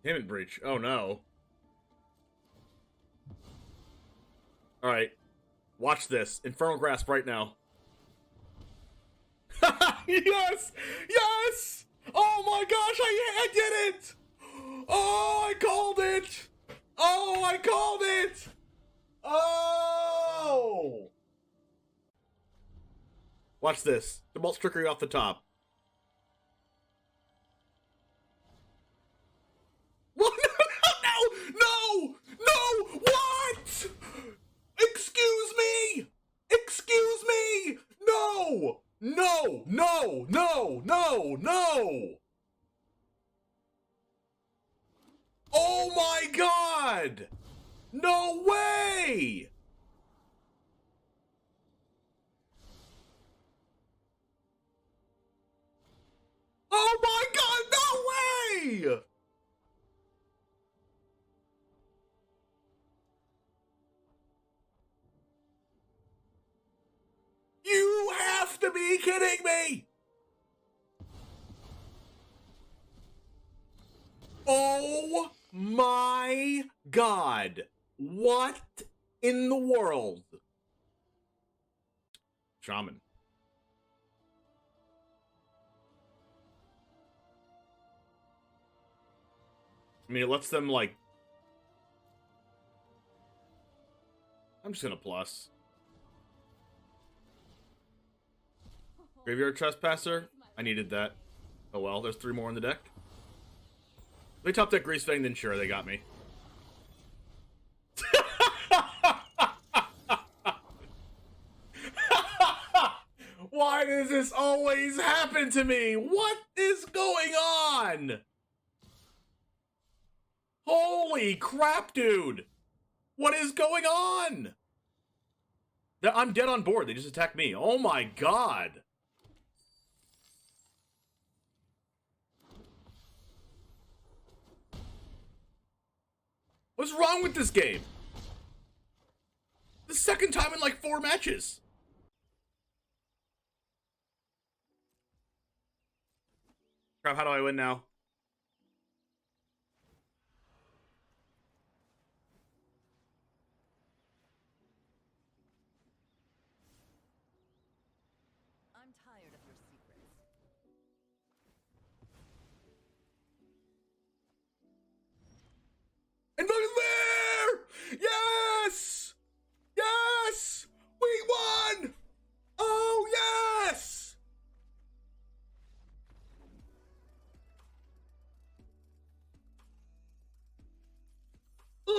Payment breach. Oh no. Alright. Watch this. Infernal Grasp right now. Yes! Yes! Oh my gosh, I did it! Oh, I called it! Oh, I called it! Oh! Watch this. The bolt's trickery off the top. What? No! No! What? Excuse me! Excuse me! No! No! No! No! No! No! Oh my god! No way! Oh my god, no way! You have to be kidding me! Oh my god. What in the world? Shaman. I mean, it lets them, like... I'm just gonna plus. Graveyard Trespasser? I needed that. Oh well, there's 3 more in the deck. They top deck Grease Fang, then sure, they got me. Why does this always happen to me? What is going on? Holy crap, dude! What is going on? I'm dead on board. They just attacked me. Oh my god. What's wrong with this game? The second time in like 4 matches. Crap, how do I win now? I'm tired of your secrets. And look at there! Yes! Yes! We won! Oh, yes! Ah!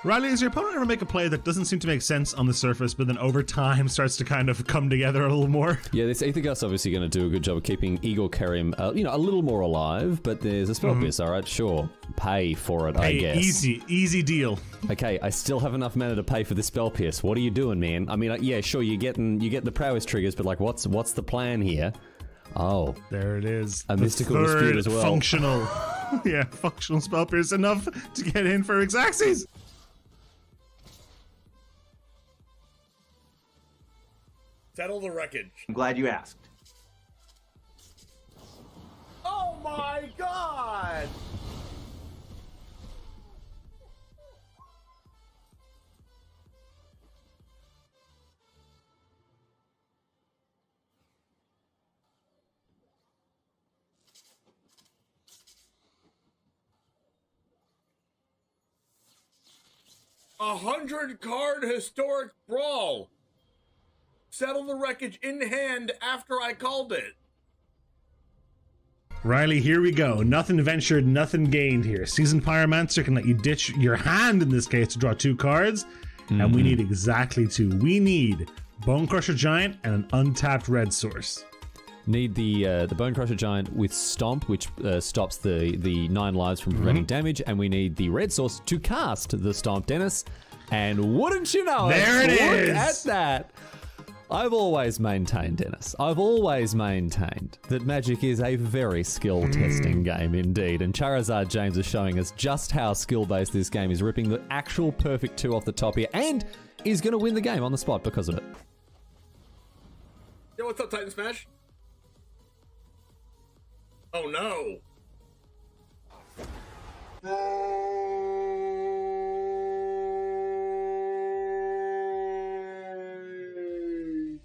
Riley, does your opponent ever make a play that doesn't seem to make sense on the surface, but then over time starts to kind of come together a little more? Yeah, this Aethergust obviously going to do a good job of keeping Igor Kerim, you know, a little more alive, but there's a spell pierce, alright, sure. Pay for it, I guess. Easy deal. Okay, I still have enough mana to pay for the spell pierce. What are you doing, man? I mean, yeah, sure, you get the prowess triggers, but like, what's the plan here? Oh. There it is. A mystical dispute as well. Functional. Yeah, functional spell pierce enough to get in for Xaxes. Settle the wreckage. I'm glad you asked. Oh my god! A 100-card historic brawl. Settle the wreckage in hand after I called it. Riley, here we go. Nothing ventured, nothing gained here. Seasoned Pyromancer can let you ditch your hand in this case to draw 2 cards, and we need exactly 2. We need Bone Crusher Giant and an untapped red source. Need the Bone Crusher Giant with Stomp, which stops the 9 lives from preventing damage, and we need the red source to cast the Stomp, Dennis. And wouldn't you know there it is! Look at that! I've always maintained, Dennis, I've always maintained that Magic is a very skill-testing game indeed, and Charizard James is showing us just how skill-based this game is, ripping the actual perfect 2 off the top here, and is going to win the game on the spot because of it. Yo, what's up, Titan Smash? Oh no!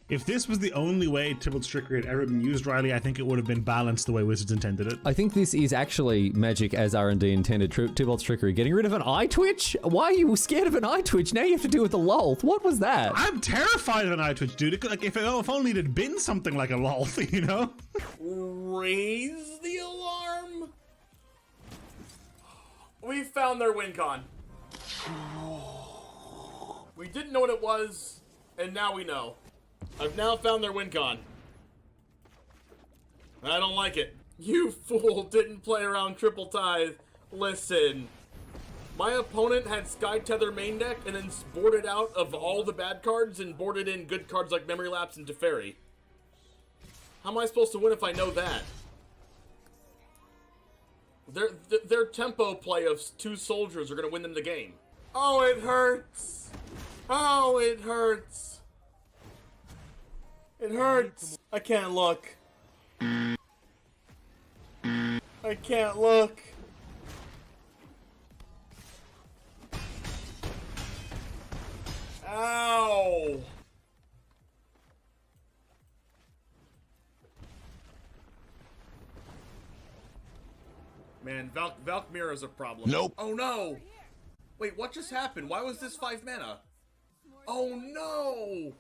If this was the only way Tybalt's trickery had ever been used, Riley, I think it would have been balanced the way Wizards intended it. I think this is actually Magic as R&D intended. Tybalt's trickery. Getting rid of an eye twitch? Why are you scared of an eye twitch? Now you have to deal with the lol. What was that? I'm terrified of an eye twitch, dude. It could, like, if only it had been something like a lol, you know? Raise the alarm. We found their win con. We didn't know what it was, and now we know. I've now found their win con. I don't like it. You fool didn't play around triple tithe. Listen. My opponent had Sky Tether main deck and then boarded out of all the bad cards and boarded in good cards like Memory Lapse and Teferi. How am I supposed to win if I know that? Their tempo play of 2 soldiers are going to win them the game. Oh, it hurts. Oh, it hurts. It hurts. I can't look. I can't look. Ow. Man, Valkmir is a problem. Nope. Oh no! Wait, what just happened? Why was this 5 mana? Oh no!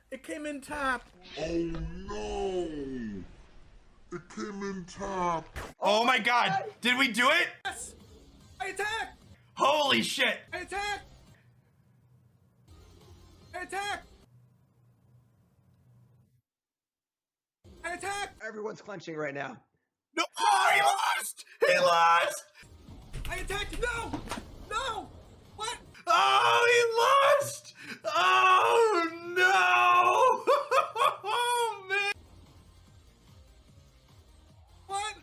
It came in tap! Oh no! It came in tap. Oh my god! Did we do it? Yes! I attack! Holy shit! I attack! I attack! I attack! Everyone's clenching right now. No! Oh, he lost! He lost! I attacked! No! No! What? Oh, he lost! Oh no! Oh man! What?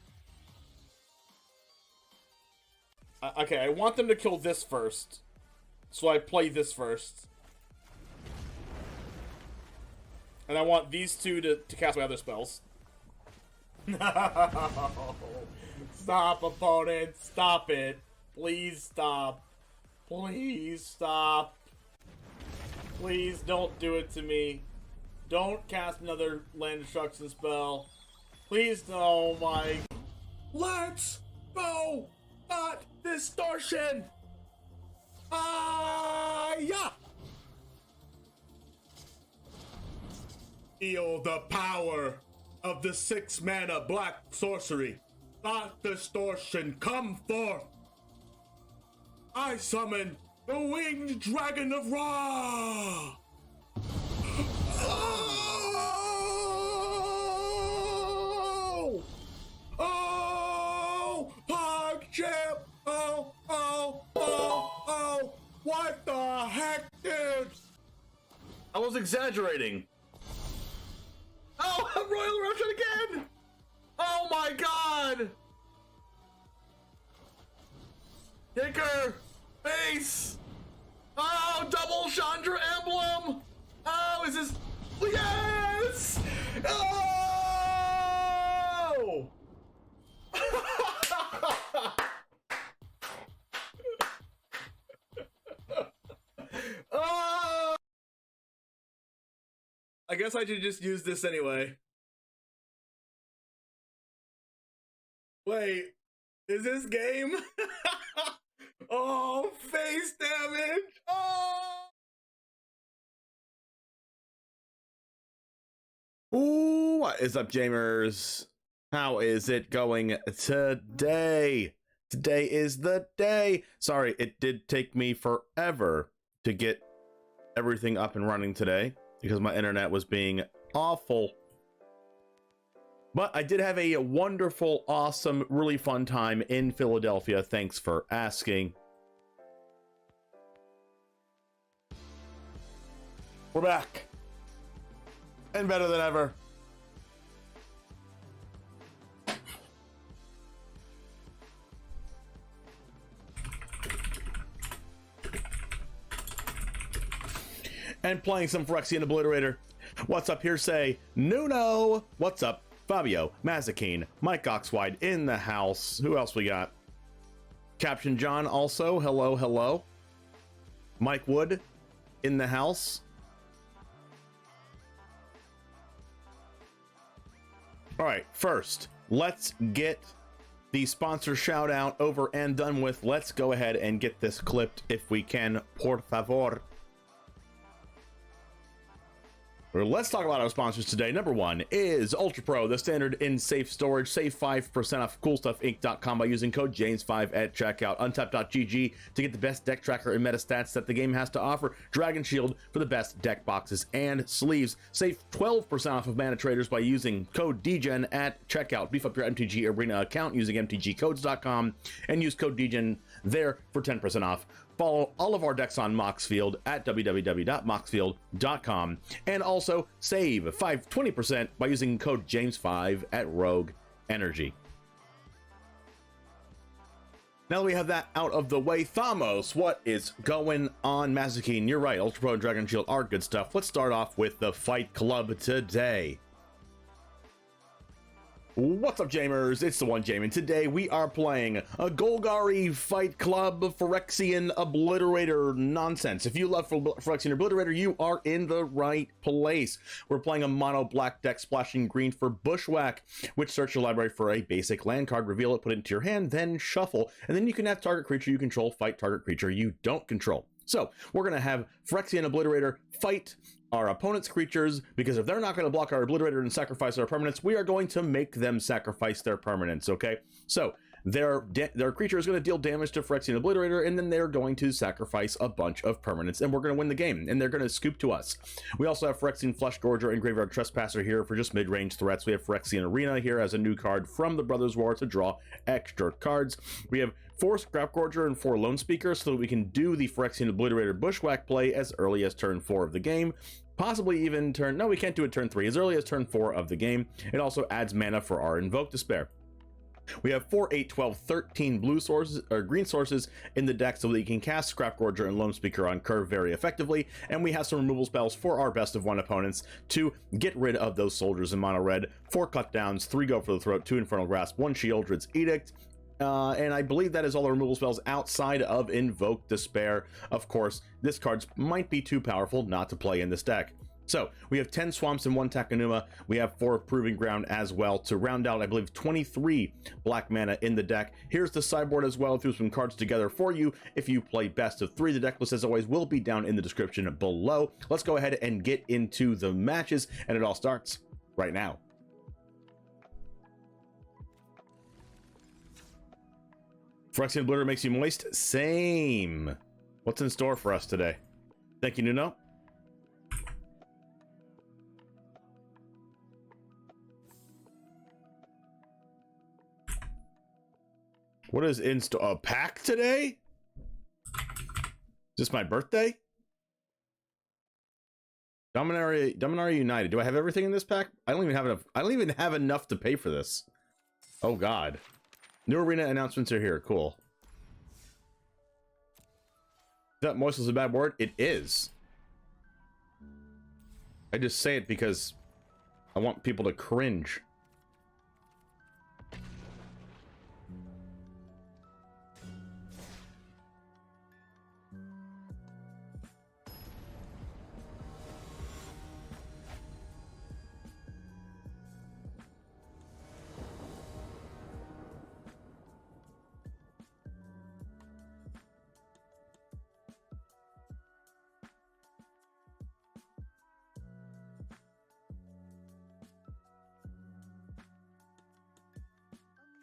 Okay, I want them to kill this first. So I play this first. And I want these 2 to cast my other spells. No! Stop, opponent! Stop it! Please stop. Please stop. Please don't do it to me. Don't cast another land destruction spell. Please, oh my... Let's go! Not distortion! Yeah! Feel the power of the 6 mana black sorcery. Not distortion, come forth! I summon the winged dragon of Ra! Oh! Oh! PogChamp! Oh! What the heck, dude? I was exaggerating. Oh, Royal Eruption again! Oh my god! Kicker! Base! Oh, double Chandra emblem! Oh, is this... Yes! Oh! Oh! I guess I should just use this anyway. Wait, is this game? Oh, face damage! Oh! Ooh, what is up, gamers? How is it going today? Today is the day. Sorry, it did take me forever to get everything up and running today because my internet was being awful. But I did have a wonderful, awesome, really fun time in Philadelphia. Thanks for asking. We're back. And better than ever. And playing some Phyrexian Obliterator. What's up, Hearsay? Nuno. What's up? Fabio, Mazikeen, Mike Oxwide in the house. Who else we got? Caption John also. Hello, hello. Mike Wood in the house. All right, first, let's get the sponsor shout out over and done with. Let's go ahead and get this clipped if we can, por favor. Let's talk about our sponsors today. Number one is Ultra Pro, the standard in safe storage. Save 5% off CoolStuffInc.com by using code James5 at checkout. Untap.gg to get the best deck tracker and meta stats that the game has to offer. Dragon Shield for the best deck boxes and sleeves. Save 12% off of Mana Traders by using code DGen at checkout. Beef up your MTG Arena account using mtgcodes.com and use code DGen there for 10% off. Follow all of our decks on Moxfield at www.moxfield.com, and also save 20% by using code James5 at Rogue Energy. Now that we have that out of the way, Thamos, what is going on? Mazikeen, you're right, Ultra Pro and Dragon Shield are good stuff. Let's start off with the Fight Club today. What's up, Jamers? It's the One Jame, and today we are playing a Golgari Fight Club Phyrexian Obliterator nonsense. If you love Phyrexian Obliterator, you are in the right place. We're playing a mono black deck splashing green for Bushwhack, which search your library for a basic land card, reveal it, put it into your hand, then shuffle, and then you can have target creature you control fight target creature you don't control. So we're going to have Phyrexian Obliterator fight our opponent's creatures, because if they're not going to block our Obliterator and sacrifice our permanents, we are going to make them sacrifice their permanents, okay? So their creature is going to deal damage to Phyrexian Obliterator, and then they're going to sacrifice a bunch of permanents, and we're going to win the game, and they're going to scoop to us. We also have Phyrexian Fleshgorger and Graveyard Trespasser here for just mid-range threats. We have Phyrexian Arena here as a new card from the Brothers War to draw extra cards. We have 4 Scrapgorger and 4 Lone Speakers so that we can do the Phyrexian Obliterator Bushwhack play as early as turn 4 of the game. Possibly even turn... No, we can't do it turn 3. As early as turn 4 of the game. It also adds mana for our Invoke Despair. We have 4, 8, 12, 13 blue sources or green sources in the deck so that you can cast Scrapgorger and Lone Speaker on curve very effectively, and we have some removal spells for our best of 1 opponents to get rid of those soldiers in mono red. 4 cut downs, 3 go for the throat, 2 Infernal Grasp, 1 Sheoldred's Edict. And I believe that is all the removal spells outside of Invoke Despair. Of course, this card might be too powerful not to play in this deck. So we have 10 Swamps and 1 Takenuma. We have 4 Proving Ground as well to round out, I believe, 23 black mana in the deck. Here's the sideboard as well. Threw some cards together for you if you play best of 3. The deck list, as always, will be down in the description below. Let's go ahead and get into the matches, and it all starts right now. Phyrexian Obliterator makes you moist. Same. What's in store for us today? Thank you, Nuno. What is in store? A pack today? Is this my birthday? Dominaria United. Do I have everything in this pack? I don't even have enough. I don't even have enough to pay for this. Oh God. New arena announcements are here. Cool. Is that moist is a bad word? It is. I just say it because I want people to cringe.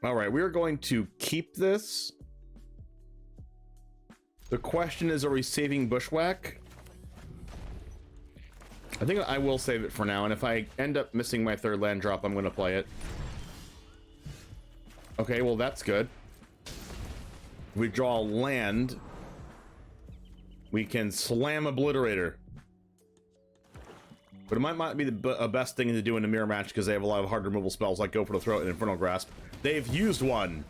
All right, we are going to keep this. The question is, are we saving Bushwhack? I think I will save it for now, and if I end up missing my 3rd land drop, I'm going to play it. Okay, well, that's good. We draw land. We can slam Obliterator. But it might not be the best thing to do in a mirror match because they have a lot of hard removal spells like Go for the Throat and Infernal Grasp. They've used one.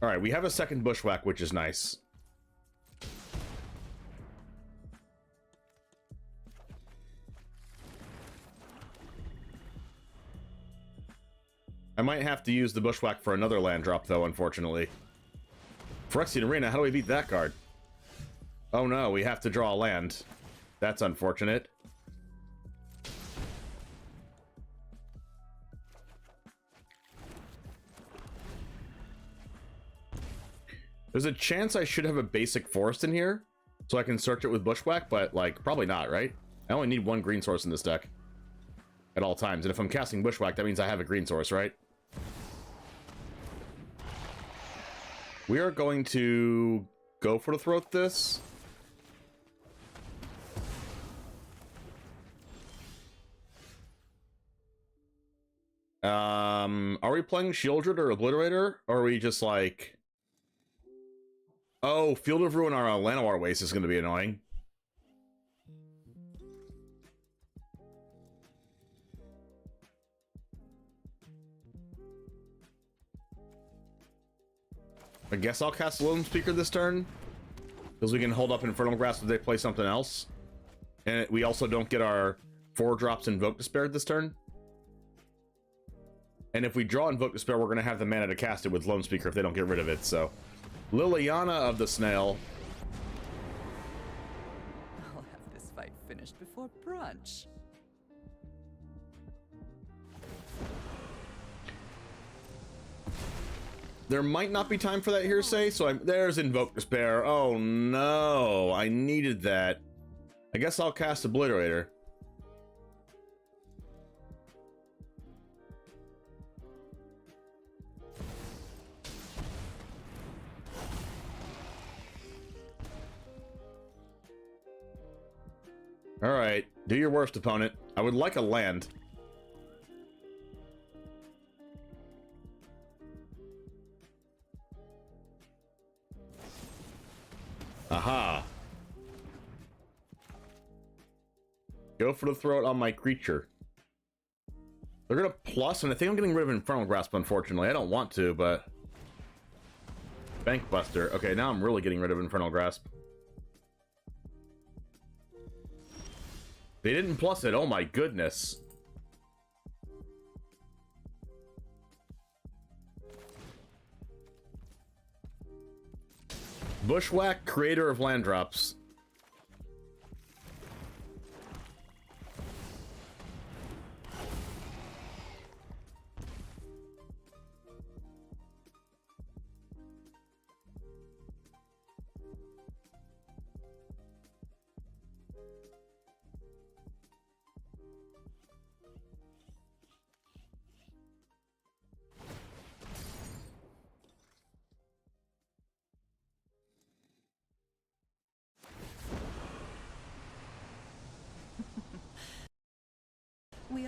All right, we have a 2nd Bushwhack, which is nice. I might have to use the Bushwhack for another land drop, though, unfortunately. Phyrexian Arena, how do we beat that card? Oh no, we have to draw a land. That's unfortunate. There's a chance I should have a basic forest in here, so I can search it with Bushwhack, but, like, probably not, right? I only need one green source in this deck at all times, and if I'm casting Bushwhack, that means I have a green source, right? We are going to go for the throat this. Are we playing Shieldred or Obliterator? Or are we just like... Oh, Field of Ruin or Llanowar Waste is going to be annoying. I guess I'll cast Lone Speaker this turn, because we can hold up Infernal Grasp if they play something else. And we also don't get our 4-drops Invoke Despair this turn. And if we draw Invoke Despair, we're going to have the mana to cast it with Lone Speaker if they don't get rid of it, so... Liliana of the Snail. I'll have this fight finished before brunch. There might not be time for that hearsay, so there's Invoke Despair. Oh no, I needed that. I guess I'll cast Obliterator. Alright, do your worst, opponent. I would like a land. Aha. Go for the throat on my creature. They're gonna plus, and I think I'm getting rid of Infernal Grasp, unfortunately. I don't want to, but... Bank Buster. Okay, now I'm really getting rid of Infernal Grasp. They didn't plus it, oh my goodness. Bushwhack, creator of land drops.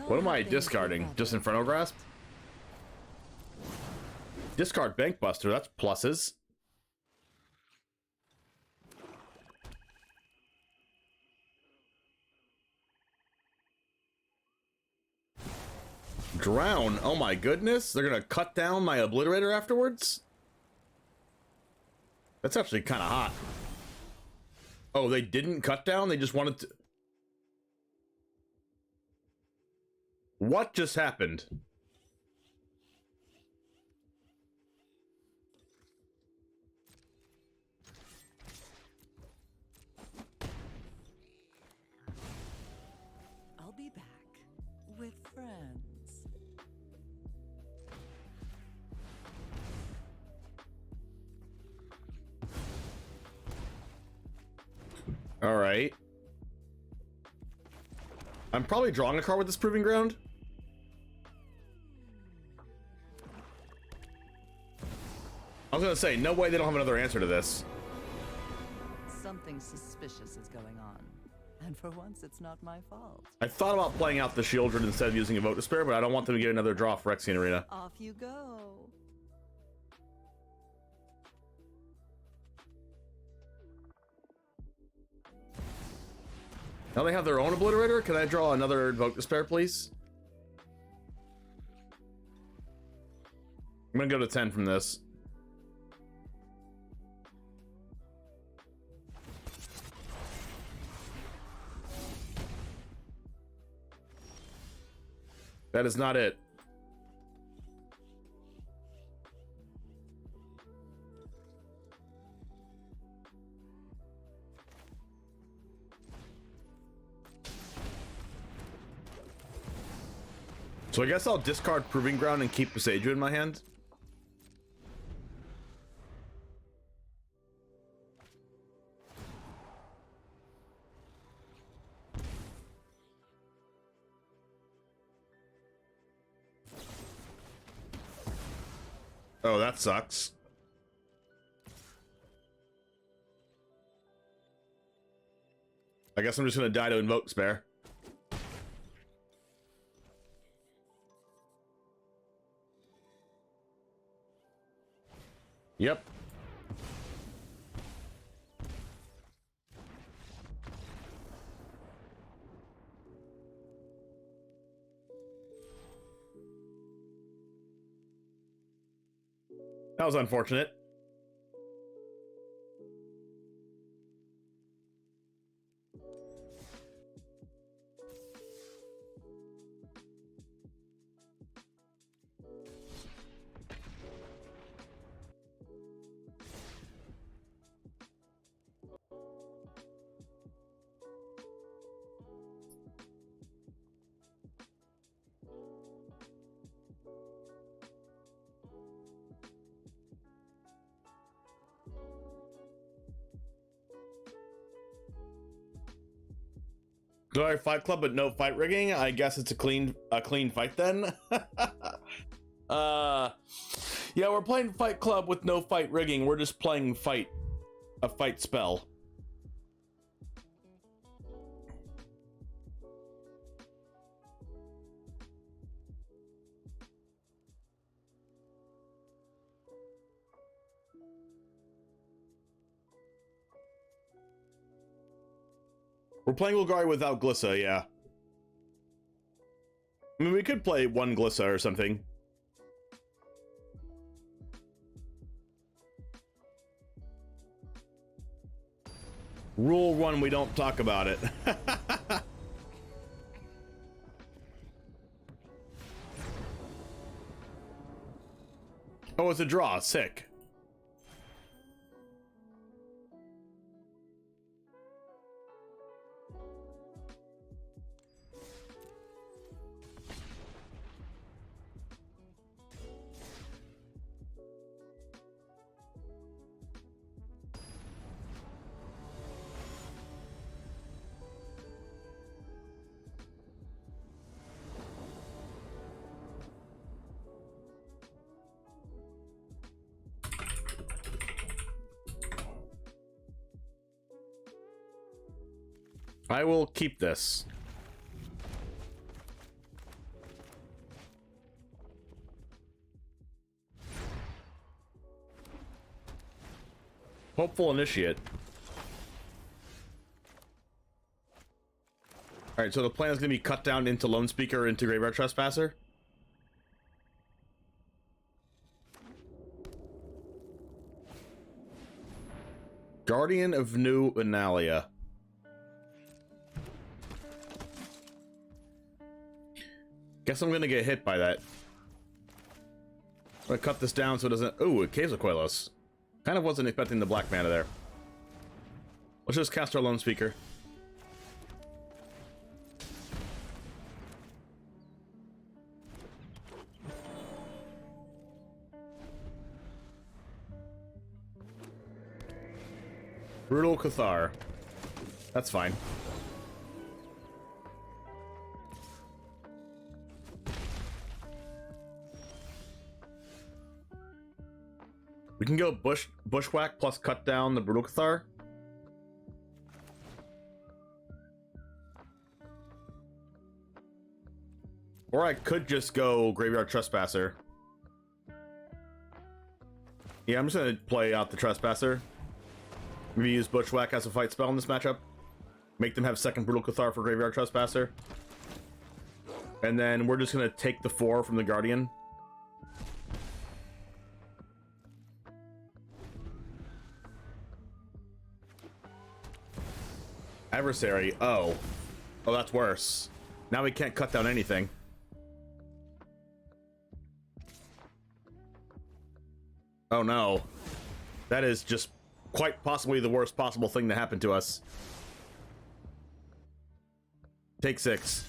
What am I discarding? Just Inferno Grasp? Discard Bank Buster, that's pluses. Drown, oh my goodness. They're gonna cut down my Obliterator afterwards? That's actually kind of hot. Oh, they didn't cut down? They just wanted to... What just happened? I'll be back with friends. All right. I'm probably drawing a card with this Proving Ground. I was gonna say, no way they don't have another answer to this. Something suspicious is going on. And for once, it's not my fault. I thought about playing out the Shieldred instead of using Invoke Despair, but I don't want them to get another draw for Phyrexian Arena. Off you go. Now they have their own Obliterator? Can I draw another Invoke Despair, please? I'm gonna go to 10 from this. That is not it. So I guess I'll discard Proving Ground and keep Beseiju in my hand. Oh, that sucks. I guess I'm just gonna die to Invoke Spare. Yep. That was unfortunate. Glory Fight Club but no fight rigging. I guess it's a clean fight then. Yeah, we're playing Fight Club with no fight rigging. We're just playing a fight spell. We're playing Golgari without Glissa, yeah. I mean, we could play one Glissa or something. Rule 1, we don't talk about it. Oh, it's a draw. Sick. I will keep this. Hopeful Initiate. Alright, so the plan is going to be cut down into Lone Speaker into Graveyard Trespasser. Guardian of New Analia. Guess I'm gonna get hit by that. I'm gonna cut this down so it doesn't... Ooh, a Quetzalcoatlos. Kind of wasn't expecting the black mana there. Let's just cast our Lone Speaker. Brutal Cathar. That's fine. We can go Bushwhack plus cut down the Brutal Cathar. Or I could just go Graveyard Trespasser. Yeah, I'm just gonna play out the Trespasser. Maybe use Bushwhack as a fight spell in this matchup. Make them have second Brutal Cathar for Graveyard Trespasser. And then we're just gonna take the 4 from the Guardian. Adversary. Oh, that's worse. Now we can't cut down anything. Oh no. That is just quite possibly the worst possible thing to happen to us. Take 6.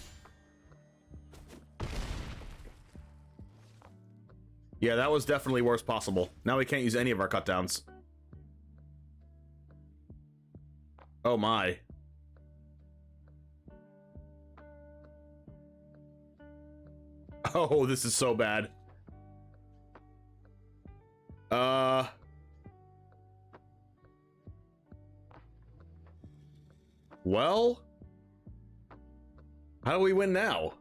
Yeah, that was definitely worst possible. Now we can't use any of our cut downs. Oh my. Oh, this is so bad. Well, how do we win now?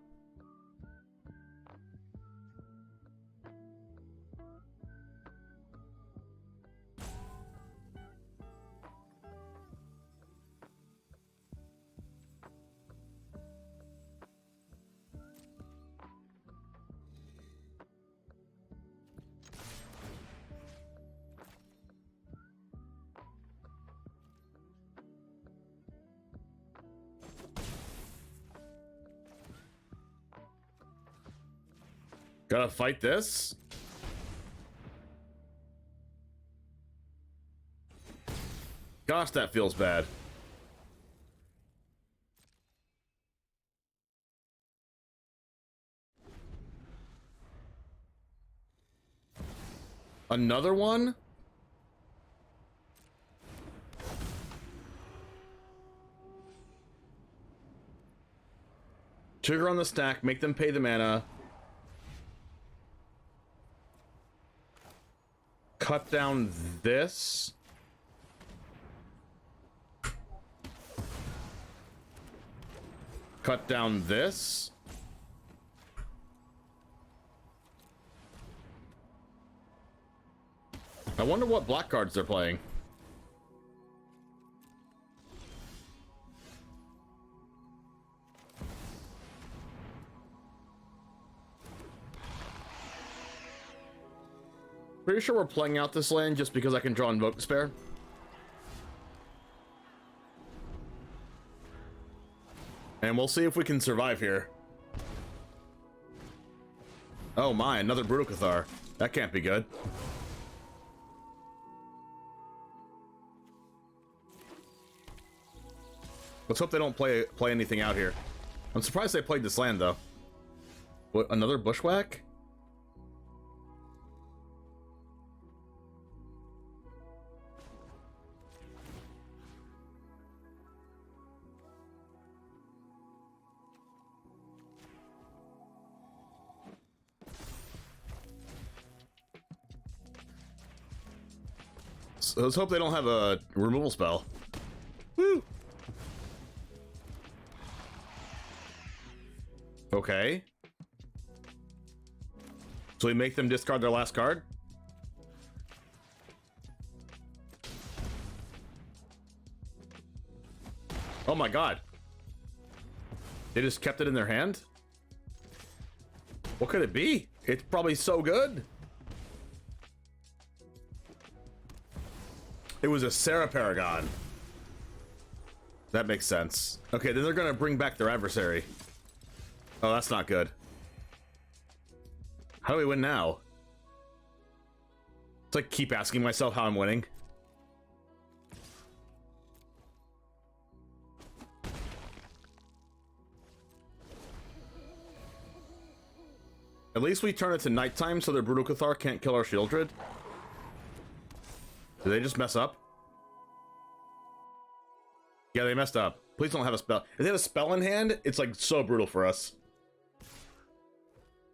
Gotta fight this? Gosh, that feels bad. Another one? Trigger on the stack, make them pay the mana. Cut down this. Cut down this. I wonder what black cards they're playing. Pretty sure we're playing out this land just because I can draw Invoke Despair. And we'll see if we can survive here. Oh my, another Brutal Cathar. That can't be good. Let's hope they don't play anything out here. I'm surprised they played this land though. What, another Bushwhack? So let's hope they don't have a removal spell. Woo! Okay. So we make them discard their last card? Oh my god. They just kept it in their hand? What could it be? It's probably so good. It was a Sarah Paragon. That makes sense. Okay, then they're gonna bring back their adversary. Oh, that's not good. How do we win now? It's like keep asking myself how I'm winning. At least we turn it to nighttime so their Brutal Cathar can't kill our Shieldred. Did they just mess up? Yeah, they messed up. Please don't have a spell. If they have a spell in hand, it's like so brutal for us.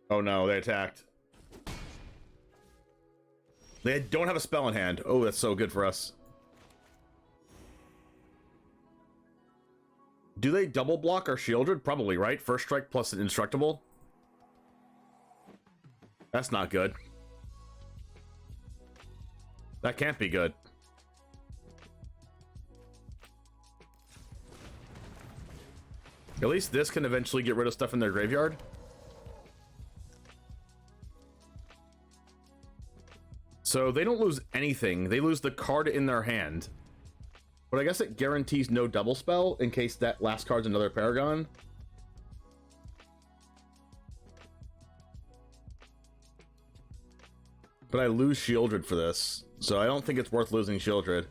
Oh no, they attacked. They don't have a spell in hand. Oh, that's so good for us. Do they double block our Shieldred? Probably, right? First strike plus an indestructible. That's not good. That can't be good. At least this can eventually get rid of stuff in their graveyard. So they don't lose anything. They lose the card in their hand. But I guess it guarantees no double spell in case that last card's another Paragon. But I lose Shieldred for this, so I don't think it's worth losing Shieldred.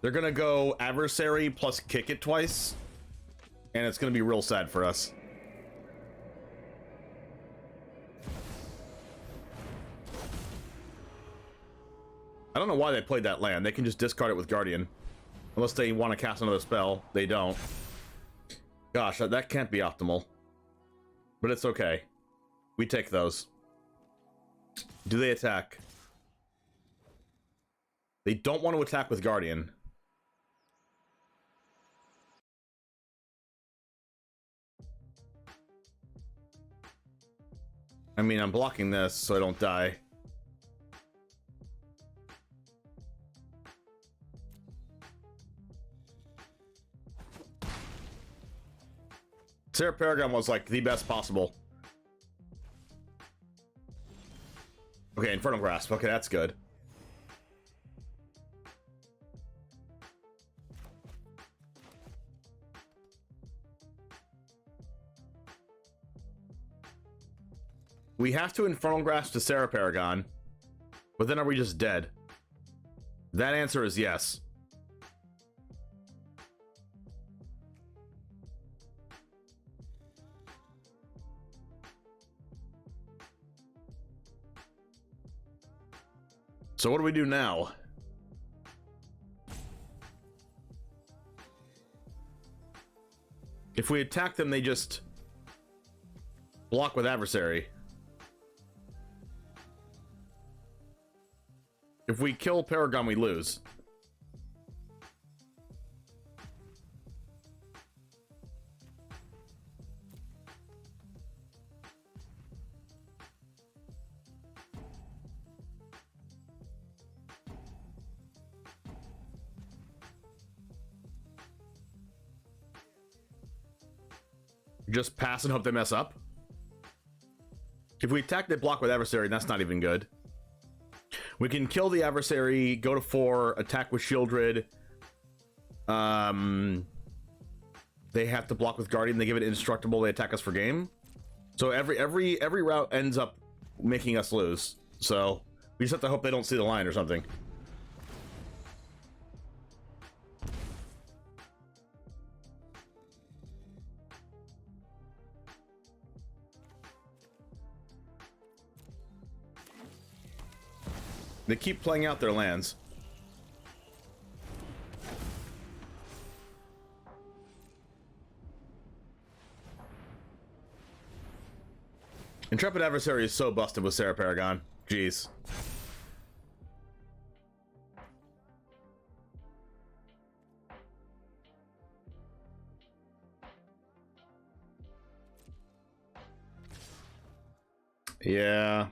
They're gonna go Adversary plus kick it twice. And it's going to be real sad for us. I don't know why they played that land. They can just discard it with Guardian. Unless they want to cast another spell. They don't. Gosh, that can't be optimal. But it's okay. We take those. Do they attack? They don't want to attack with Guardian. I mean, I'm blocking this so I don't die. Sarah Paragon was like the best possible. Okay, Infernal Grasp. Okay, that's good. We have to Infernal Grasp to Sarah Paragon, but then are we just dead? That answer is yes. So what do we do now? If we attack them, they just block with Adversary. If we kill Paragon, we lose. Just pass and hope they mess up. If we attack, they block with Adversary, that's not even good. We can kill the Adversary, go to 4, attack with Shieldred. They have to block with Guardian, they give it indestructible, they attack us for game. So every route ends up making us lose. So we just have to hope they don't see the line or something. They keep playing out their lands. Intrepid Adversary is so busted with Sarah Paragon. Jeez. Yeah.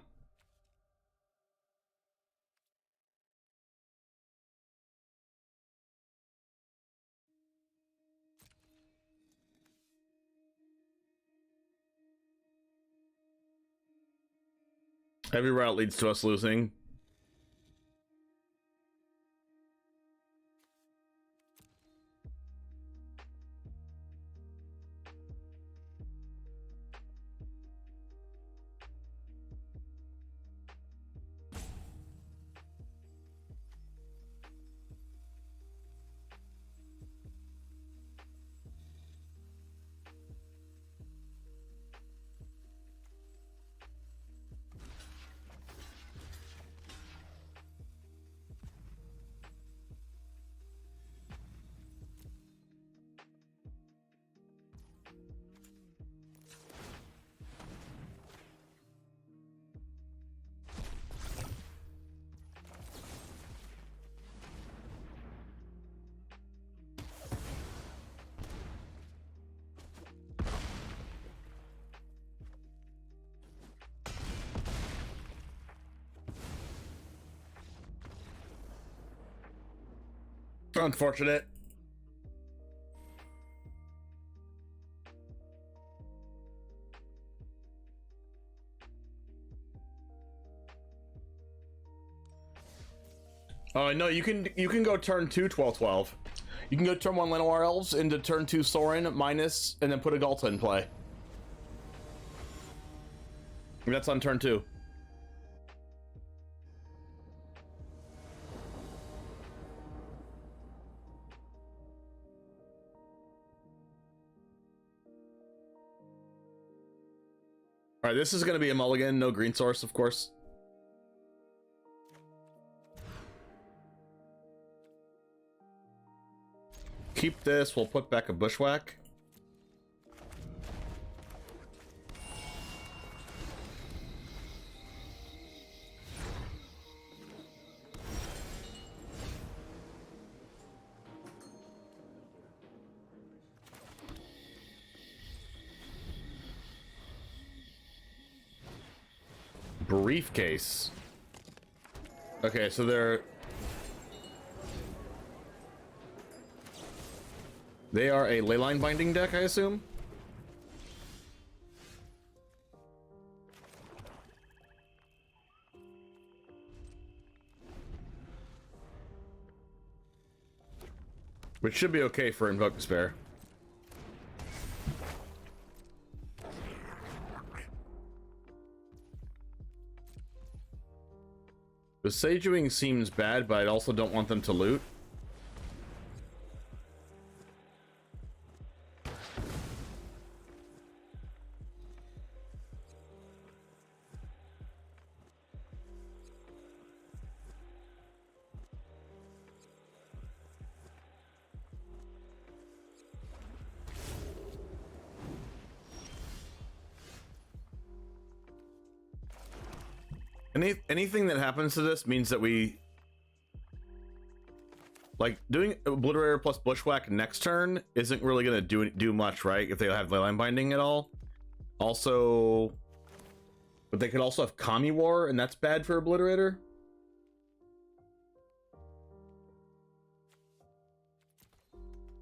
Every route leads to us losing. Unfortunate. Oh no, you can go turn 2 12-12. You can go turn 1 Llanowar Elves into turn 2 Sorin minus, and then put a Galta in play. That's on turn 2. Alright, this is going to be a mulligan, no green source, of course. Keep this, we'll put back a bushwhack. Briefcase. Okay, so they are a leyline binding deck, I assume. Which should be okay for Invoke Despair. The Sagewing seems bad, but I also don't want them to loot. Anything that happens to this means that we like doing Obliterator plus Bushwhack next turn isn't really going to do much, right? If they have Leyline Binding at all. Also, but they could also have Kami War, and that's bad for Obliterator.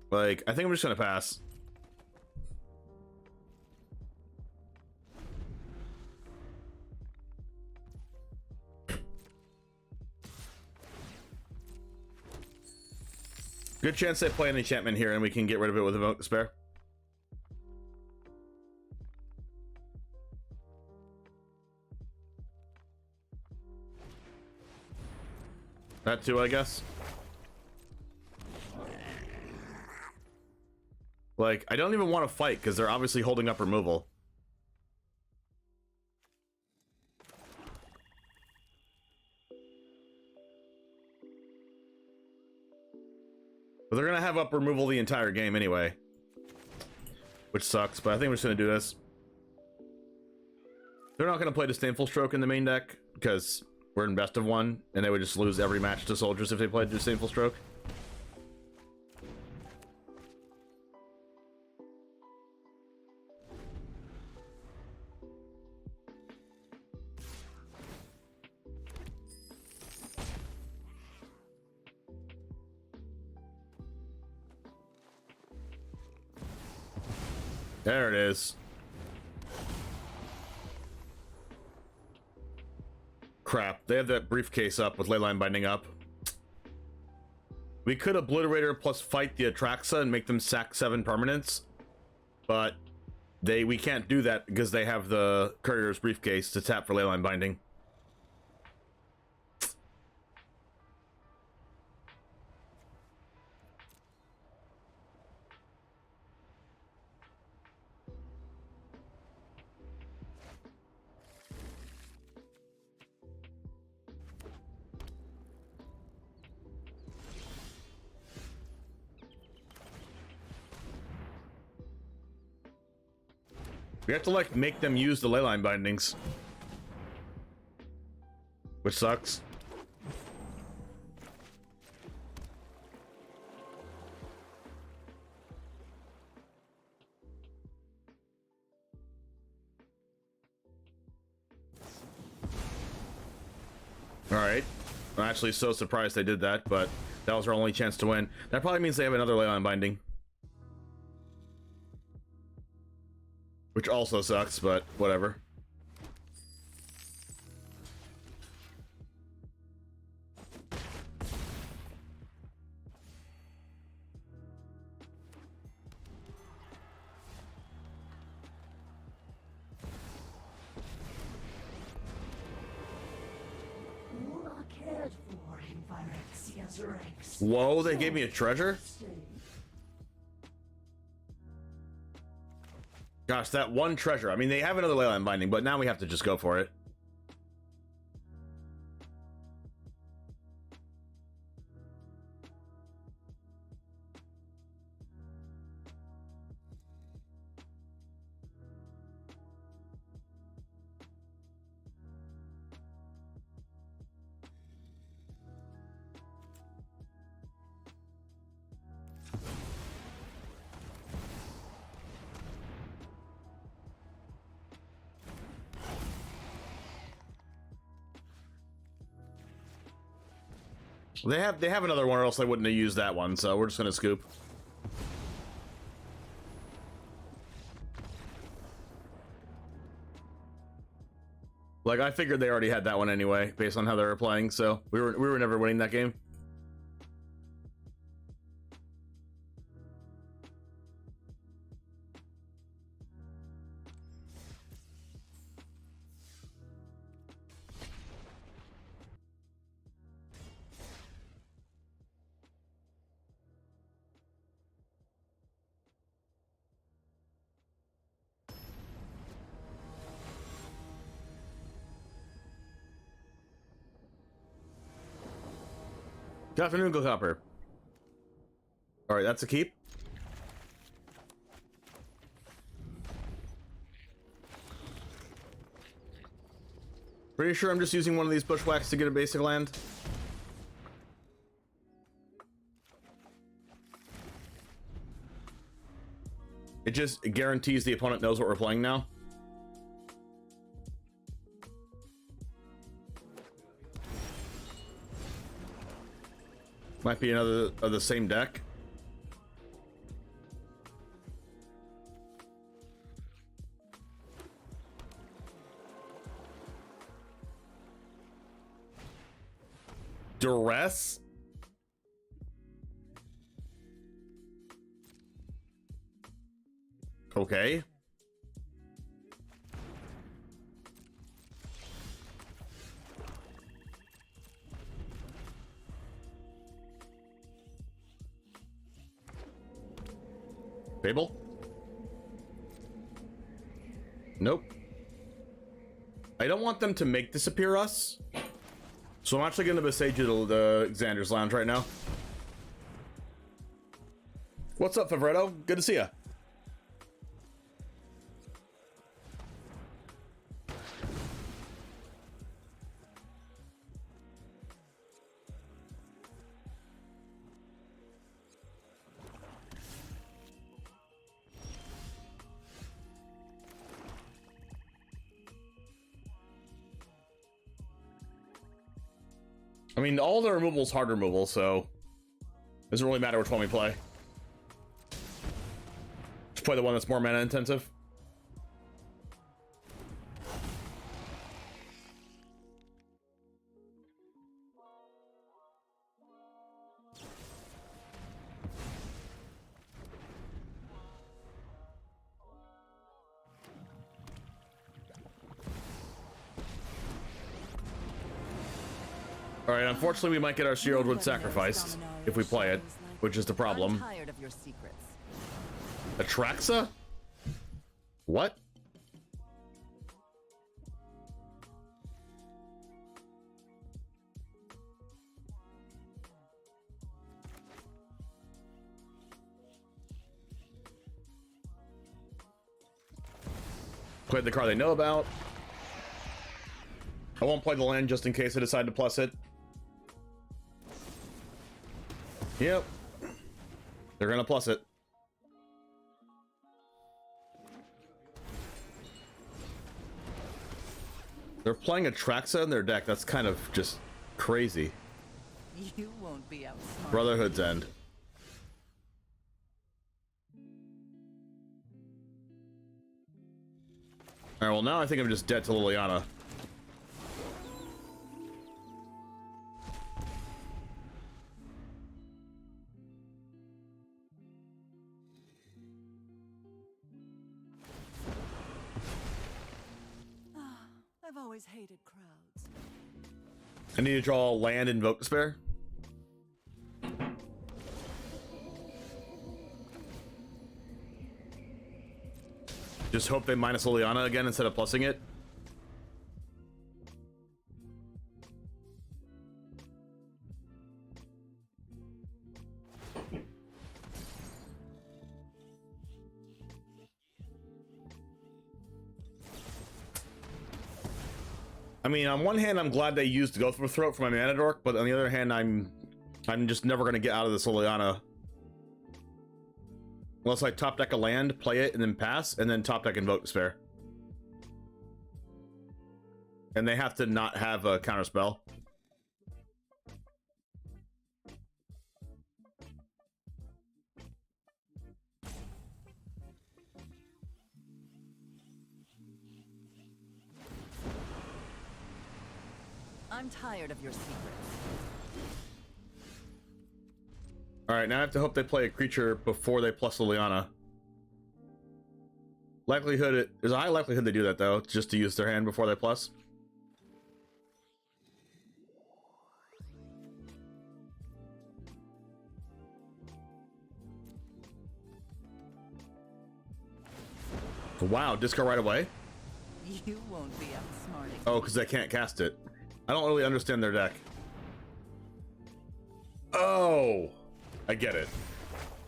Like, I think I'm just gonna pass. Good chance they play an enchantment here and we can get rid of it with Invoke Despair. That too, I guess. Like, I don't even want to fight because they're obviously holding up removal. But they're gonna have up removal the entire game anyway, which sucks, but I think we're just gonna do this. They're not gonna play Disdainful Stroke in the main deck because we're in best of one and they would just lose every match to Soldiers if they played Disdainful Stroke. There it is. Crap, they have that briefcase up with Leyline Binding up. We could Obliterator plus fight the Atraxa and make them sack 7 permanents, but we can't do that because they have the Courier's Briefcase to tap for Leyline Binding. We have to, like, make them use the Leyline Bindings. Which sucks. Alright. I'm actually so surprised they did that, but that was our only chance to win. That probably means they have another Leyline Binding. Which also sucks, but whatever. Whoa, they gave me a treasure? Gosh, that one treasure. I mean, they have another Leyline Binding, but now we have to just go for it. They have another one, or else they wouldn't have used that one, so we're just gonna scoop. Like, I figured they already had that one anyway, based on how they were playing, so we were never winning that game. Good afternoon, Copper. Alright, that's a keep. Pretty sure I'm just using one of these bushwhacks to get a basic land. It just guarantees the opponent knows what we're playing now. Might be another of the same deck. Duress? Okay. Fable? Nope. I don't want them to make disappear us. So I'm actually going to besiege the Xander's Lounge right now. What's up, Favretto? Good to see ya. I mean, all the removal is hard removal, so it doesn't really matter which one we play. Just play the one that's more mana intensive. Alright, unfortunately we might get our Shield Wood sacrificed if we play it, which is the problem. I'm tired of your secrets. Atraxa? What? Played the card they know about. I won't play the land just in case I decide to plus it. Yep. They're gonna plus it. They're playing Atraxa in their deck. That's kind of just crazy. You won't be outsmarted. Brotherhood's End. Alright, well now I think I'm just dead to Liliana. I've always hated crowds. I need to draw land and Invoke Despair. Just hope they minus Liliana again instead of plussing it. I mean, on one hand, I'm glad they used Go for Throat for my Mana Dork, but on the other hand, I'm just never gonna get out of this Liliana. Unless I top deck a land, play it, and then pass, and then top deck Invoke Despair. And they have to not have a counter spell. I'm tired of your secrets. Alright, now I have to hope they play a creature before they plus Liliana. There's a high likelihood they do that, though, just to use their hand before they plus. Wow, discard right away? You won't be outsmarting. Oh, because I can't cast it. I don't really understand their deck. Oh, I get it.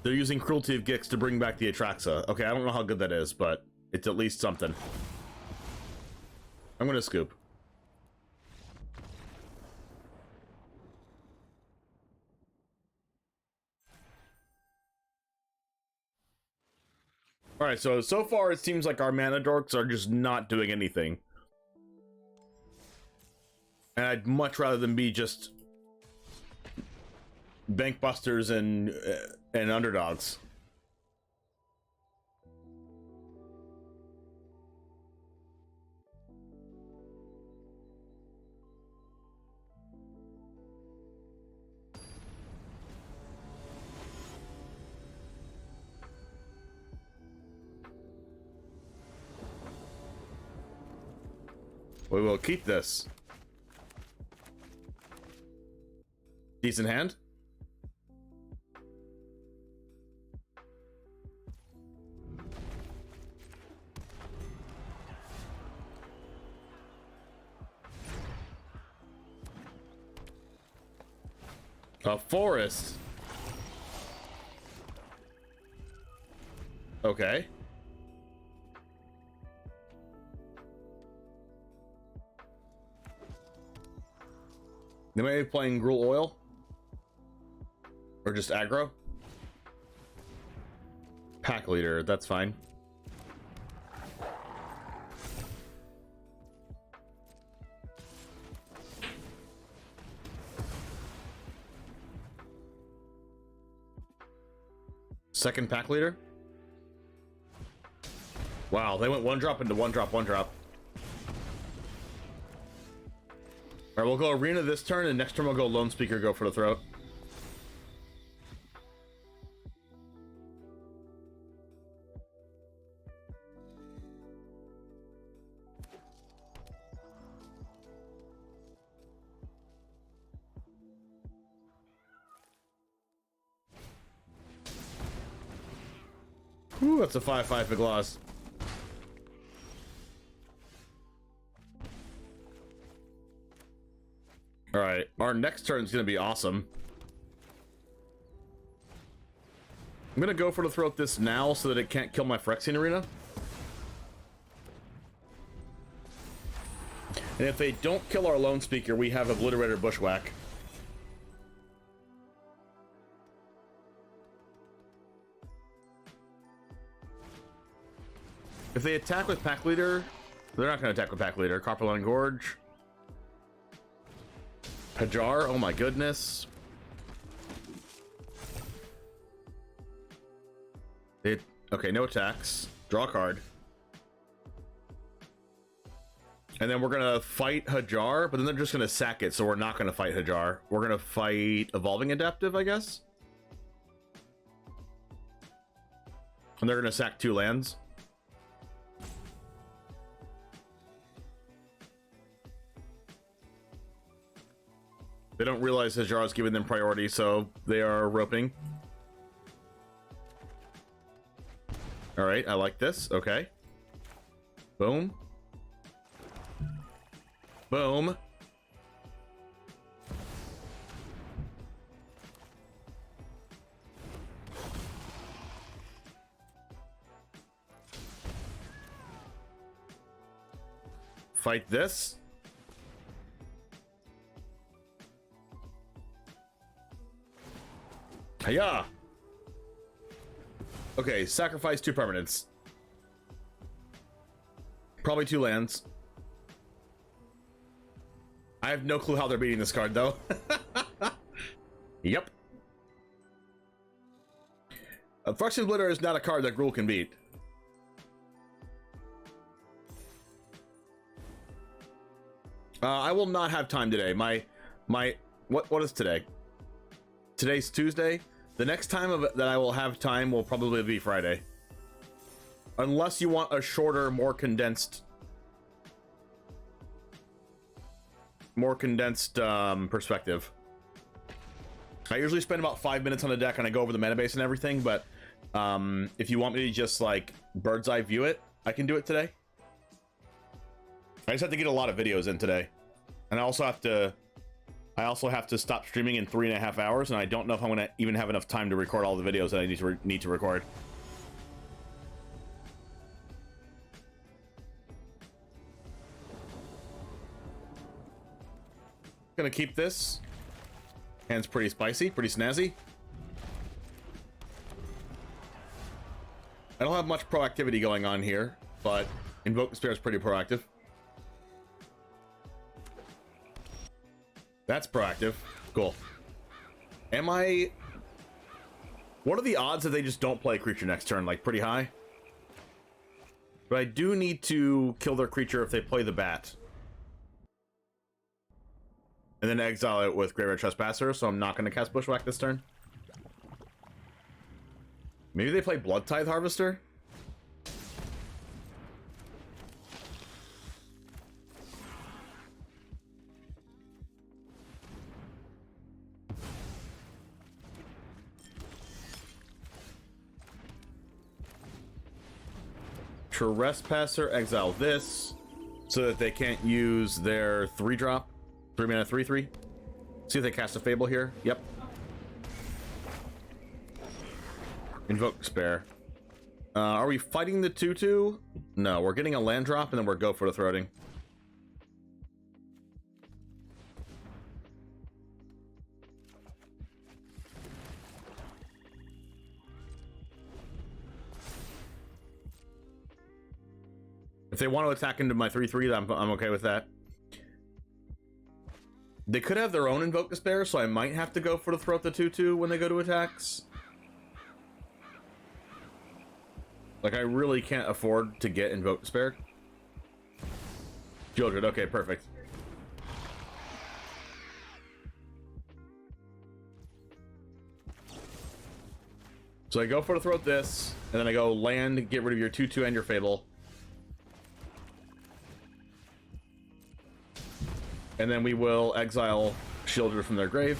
They're using Cruelty of Gix to bring back the Atraxa. Okay, I don't know how good that is, but it's at least something. I'm gonna scoop. Alright, so far it seems like our Mana Dorks are just not doing anything. And I'd much rather than be just bank busters and underdogs. We will keep this. Decent hand. A forest. Okay. They might be playing Gruul Oil. Or just aggro. Pack leader, that's fine. Second pack leader. Wow, they went one drop into one drop, one drop. Alright, we'll go Arena this turn, and next turn we'll go Lone Speaker, go for the throat. Ooh, that's a 5/5 big loss. Alright, our next turn is going to be awesome. I'm going to go for the throat this now so that it can't kill my Phyrexian Arena. And if they don't kill our Lone Speaker, we have Obliterator Bushwhack. If they attack with Pack Leader, they're not going to attack with Pack Leader. Copperline Gorge. Hajar, oh my goodness. Okay, no attacks. Draw a card. And then we're gonna fight Hajar, but then they're just gonna sack it, so we're not gonna fight Hajar. We're gonna fight Evolving Adaptive, I guess? And they're gonna sack 2 lands. They don't realize Hajar is giving them priority, so they are roping. Alright, I like this. Okay. Boom. Boom. Fight this. Hiya! Okay, sacrifice 2 permanents. Probably 2 lands. I have no clue how they're beating this card, though. Yep. Phyrexian Splitter is not a card that Gruul can beat. I will not have time today. What is today? Today's Tuesday. The next time that I will have time will probably be Friday. Unless you want a shorter, more condensed perspective. I usually spend about 5 minutes on the deck and I go over the mana base and everything, but if you want me to just like bird's eye view it, I can do it today. I just have to get a lot of videos in today. And I also have to stop streaming in 3.5 hours, and I don't know if I'm gonna even have enough time to record all the videos that I need to record. Gonna keep this. Hand's pretty spicy, pretty snazzy. I don't have much proactivity going on here, but Invoke Despair is pretty proactive. That's proactive. Cool. What are the odds that they just don't play a creature next turn? Like, pretty high? But I do need to kill their creature if they play the bat. And then exile it with Graveyard Trespasser, so I'm not going to cast Bushwhack this turn. Maybe they play Blood Tithe Harvester? Trespasser, exile this, so that they can't use their 3-drop. 3-mana 3/3. See if they cast a Fable here. Yep. Invoke Despair. Are we fighting the 2/2? No, we're getting a land drop and then we're go for the throating. If they want to attack into my 3/3, I'm okay with that. They could have their own Invoke Despair, so I might have to go for the Throat the 2/2 when they go to attacks. Like, I really can't afford to get Invoke Despair. Jildred, okay, perfect. So I go for the Throat this, and then I go land, get rid of your 2/2 and your Fable. And then we will exile Shieldred from their grave.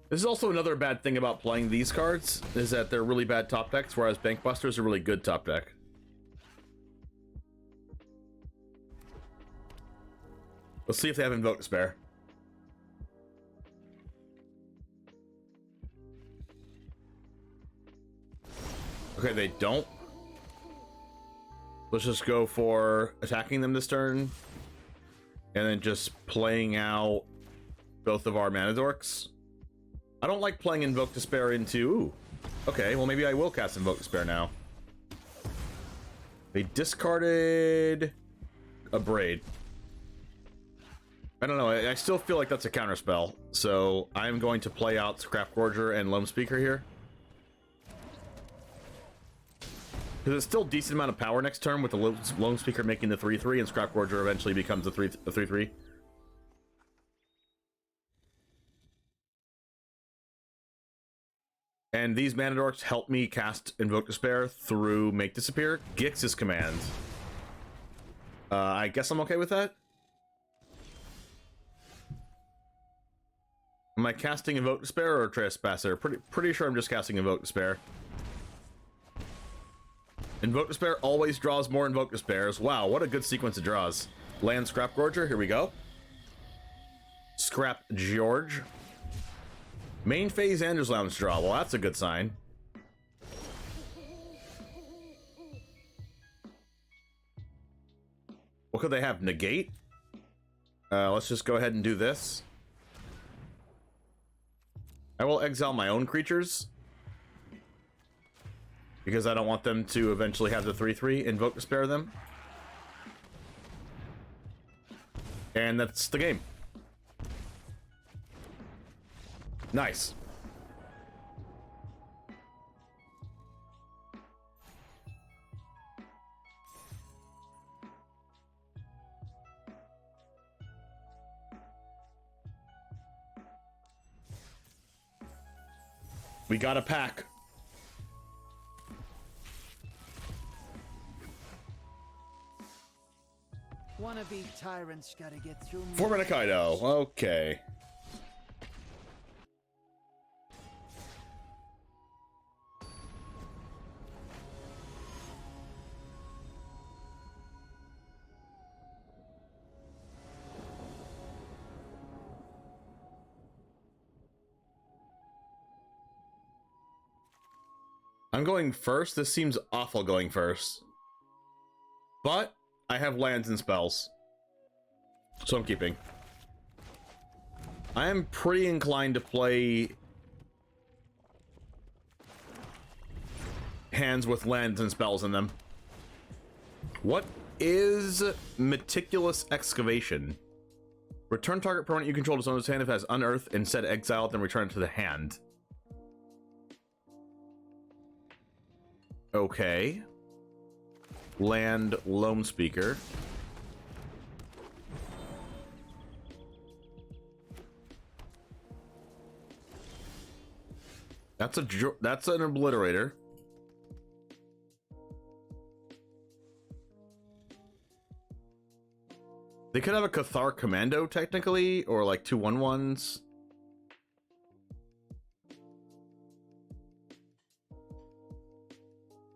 This is also another bad thing about playing these cards, is that they're really bad top decks, whereas Bankbusters are really good top deck. Let's see if they have Invoke Despair. Okay, they don't. Let's just go for attacking them this turn. And then just playing out both of our mana dorks. I don't like playing Invoke Despair into... Ooh. Okay, well maybe I will cast Invoke Despair now. They discarded a Braid. I don't know, I still feel like that's a counterspell. So I'm going to play out Scrap Gorger and Loam Speaker here. Because it's still a decent amount of power next turn with the Loam Speaker making the 3/3 and Scrap Gorger eventually becomes a 3/3. And these mana dorks help me cast Invoke Despair through Make Disappear. Gix's command. I guess I'm okay with that. Am I casting Invoke Despair or Trespasser? Pretty sure I'm just casting Invoke Despair. Invoke Despair always draws more Invoke Despairs. Wow, what a good sequence of draws. Land Scrap Gorger, here we go. Scrap George. Main phase Andrew's Lounge draw. Well, that's a good sign. What could they have? Negate? Let's just go ahead and do this. I will exile my own creatures, because I don't want them to eventually have the 3/3 Invoke Despair them. And that's the game. Nice. We got a pack. Wannabe tyrants gotta get through. Format Kaido. Okay. I'm going first. This seems awful going first. But I have lands and spells, so I'm keeping. I am pretty inclined to play hands with lands and spells in them. What is Meticulous Excavation? Return target permanent you control to someone's hand if it has unearthed, instead exile it, then return it to the hand. Okay. Land Loam Speaker. That's an obliterator. They could have a Cathar Commando technically, or like 2/1/1s.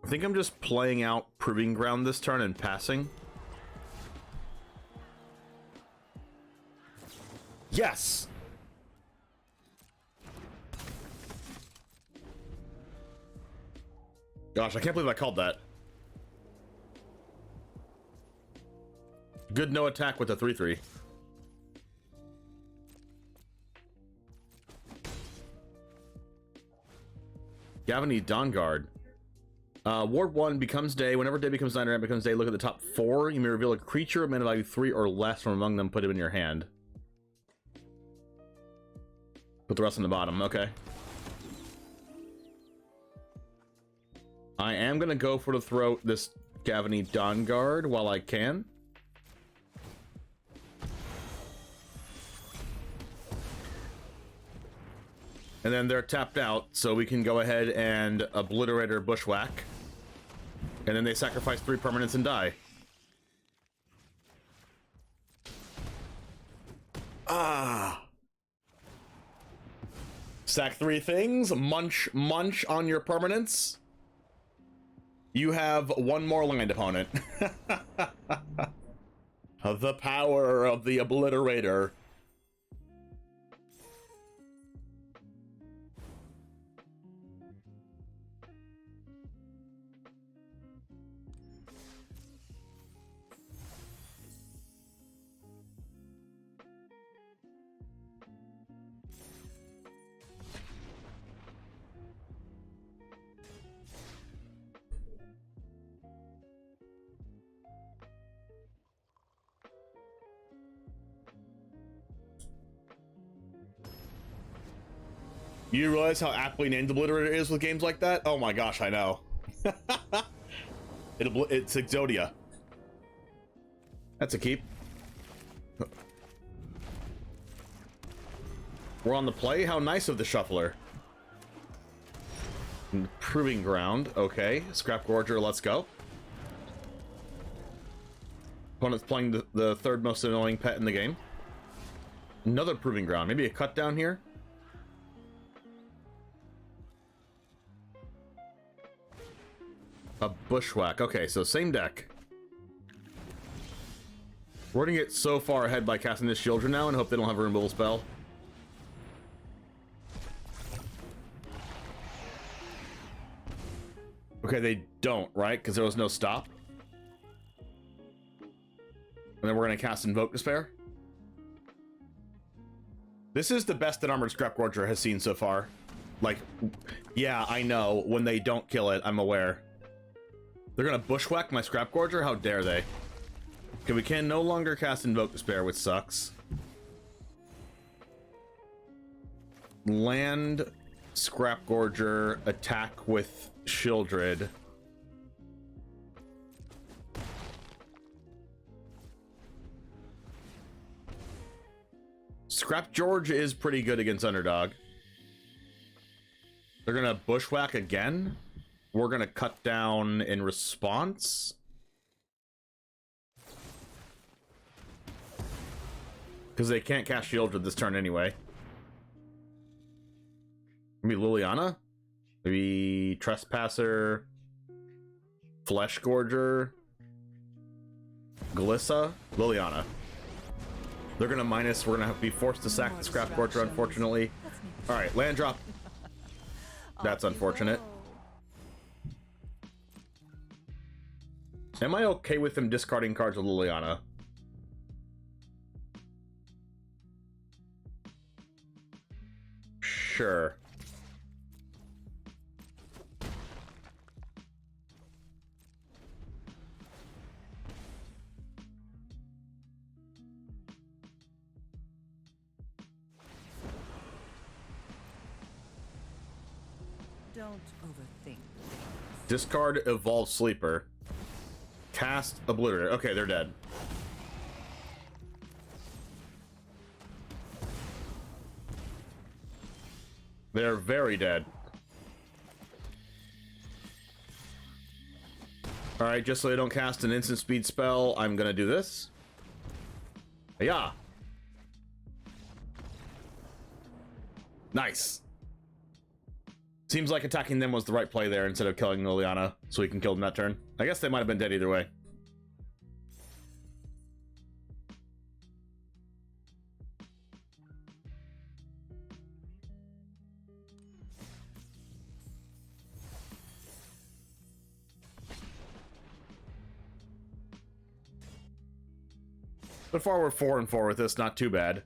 I think I'm just playing out Proving Ground this turn and passing. Yes! Gosh, I can't believe I called that. Good no attack with the 3/3. Gavany Dawnguard. Ward 1 becomes day. Whenever day becomes night or night becomes day, look at the top 4. You may reveal a creature of mana value 3 or less from among them. Put it in your hand. Put the rest on the bottom. Okay. I am going to go for the throat this Gavany Dawnguard while I can. And then they're tapped out, so we can go ahead and Obliterator Bushwhack. And then they sacrifice 3 permanents and die. Ah. Sack 3 things, munch on your permanents. You have 1 more land opponent. The power of the Obliterator. You realize how aptly named Obliterator is with games like that? Oh my gosh, I know. It's Exodia. That's a keep. We're on the play? How nice of the Shuffler. Proving Ground. Okay. Scrap Gorger, let's go. Opponent's playing the 3rd most annoying pet in the game. Another Proving Ground. Maybe a cut down here? a Bushwhack. Okay, so same deck. We're gonna get so far ahead by casting this Shieldred now and hope they don't have a removal spell. Okay, they don't, right? Because there was no stop. And then we're gonna cast Invoke Despair. This is the best that Armored Scrapgorger has seen so far. Like, yeah, I know. When they don't kill it, I'm aware. They're gonna Bushwhack my Scrapgorger? How dare they? Okay, we can no longer cast Invoke Despair, which sucks. Land Scrapgorger, attack with Shieldred. Scrap George is pretty good against Underdog. They're gonna Bushwhack again. We're gonna cut down in response. Because they can't cast Shieldred this turn anyway. Maybe Liliana? Maybe Trespasser? Flesh Gorger? Glissa? Liliana. They're gonna minus, we're gonna have to be forced to sack the Scrap Gorger, unfortunately. Alright, land drop. That's unfortunate. Am I okay with them discarding cards with Liliana? Sure. Don't overthink. Discard Evolve Sleeper. Cast Obliterate. Okay, they're dead. They're very dead. Alright, just so they don't cast an instant speed spell, I'm gonna do this. Yeah. Nice. Seems like attacking them was the right play there instead of killing Liliana, so we can kill them that turn. I guess they might have been dead either way. So far we're 4-4 with this, not too bad.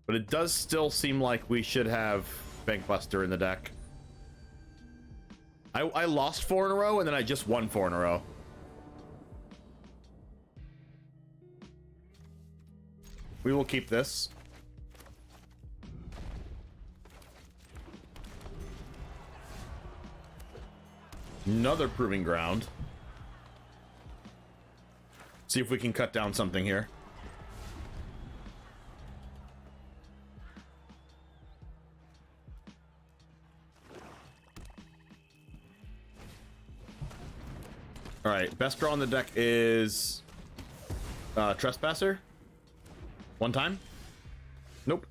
But it does still seem like we should have Bankbuster in the deck. I lost 4 in a row, and then I just won 4 in a row. We will keep this. Another Proving Ground. See if we can cut down something here. All right, best draw on the deck is Trespasser. One time? Nope.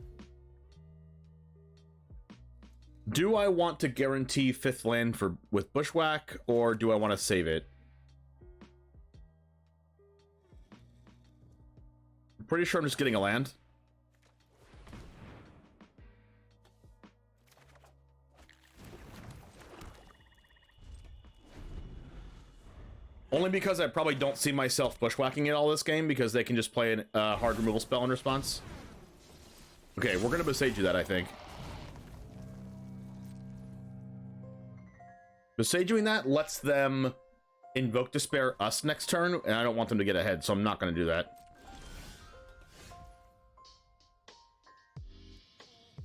Do I want to guarantee 5th land with Bushwhack, or do I want to save it? I'm pretty sure I'm just getting a land. Only because I probably don't see myself bushwhacking it all this game, because they can just play a hard removal spell in response. Okay, we're gonna Besage that, I think. Besaging that lets them Invoke Despair us next turn, and I don't want them to get ahead, so I'm not gonna do that.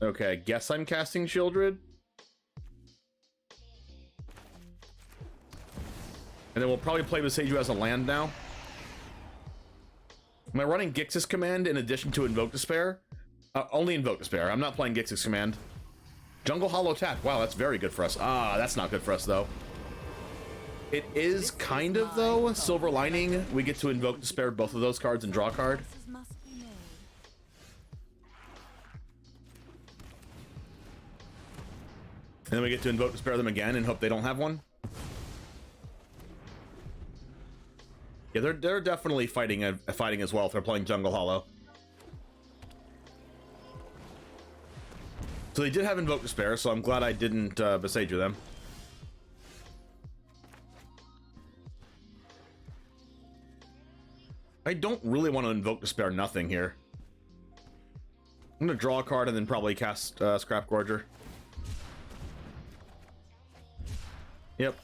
Okay, guess I'm casting Shieldred. And then we'll probably play Besage as a land now. Am I running Gix's Command in addition to Invoke Despair? Only Invoke Despair. I'm not playing Gix's Command. Jungle Hollow Tap. Wow, that's very good for us. Ah, that's not good for us, though. It is kind of, though. Silver Lining. We get to Invoke Despair both of those cards and draw a card. And then we get to Invoke Despair them again and hope they don't have one. Yeah, they're definitely fighting as well if they're playing Jungle Hollow. So they did have Invoke Despair, so I'm glad I didn't Besieger them. I don't really want to Invoke Despair nothing here. I'm gonna draw a card and then probably cast Scrap Gorger. Yep.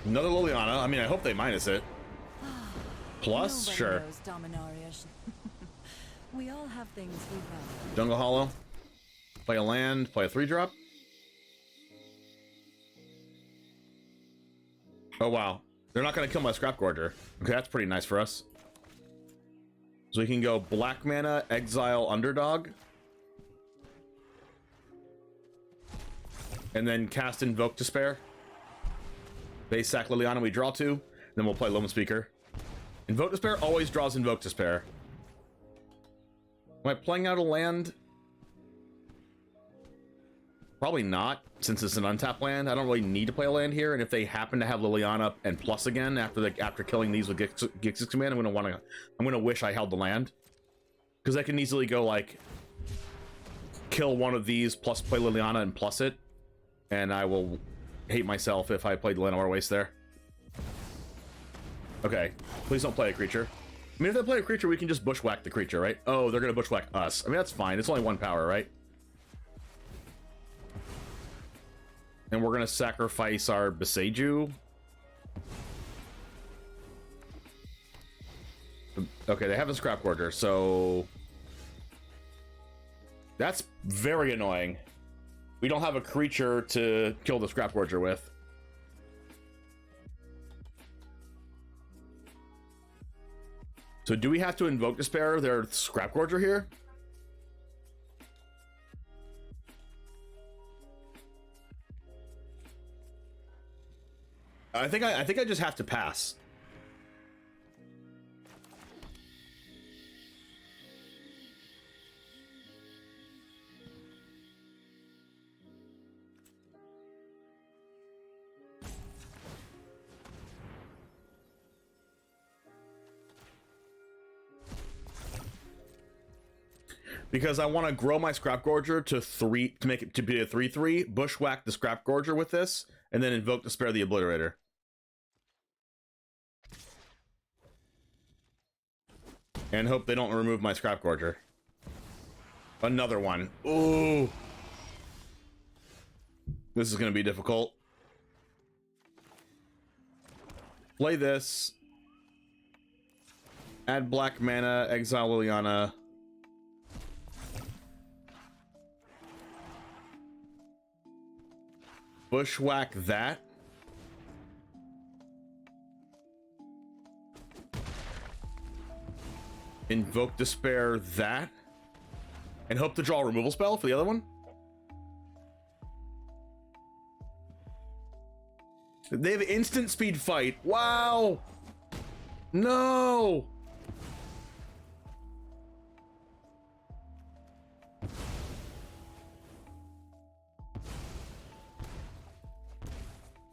Another Liliana. I mean, I hope they minus it. Plus, Nobody sure. knows Dominaria. We all have things we value. Jungle Hollow. Play a land, play a 3-drop. Oh, wow. They're not going to kill my Scrap Gorger. Okay, that's pretty nice for us. So we can go black mana, exile Underdog. And then cast Invoke Despair. Base sack Liliana, we draw 2. Then we'll play Loam Speaker. Invoke Despair always draws Invoke Despair. Am I playing out a land? Probably not, since it's an untapped land. I don't really need to play a land here, and if they happen to have Liliana and plus again after killing these with Gix's command, I'm gonna wish I held the land, because I can easily go like kill one of these plus play Liliana and plus it, and I will hate myself if I played Llanowar Waste there. Okay, please don't play a creature. I mean, if they play a creature, we can just bushwhack the creature, right? Oh, they're gonna bushwhack us. I mean, that's fine. It's only 1 power, right? And we're gonna sacrifice our Besieger. Okay, they have a Scrap Gorger, so that's very annoying. We don't have a creature to kill the Scrap Gorger with. So do we have to Invoke Despair their Scrap Gorger here? I think I just have to pass. Because I want to grow my Scrap Gorger to 3 to make it to be a 3/3, bushwhack the Scrap Gorger with this, and then Invoke Despair the Obliterator. And hope they don't remove my Scrap Gorger. Another one. Ooh. This is going to be difficult. Play this. Add black mana, exile Liliana. Bushwhack that. Invoke Despair that. And hope to draw a removal spell for the other one. They have instant speed fight. Wow. No.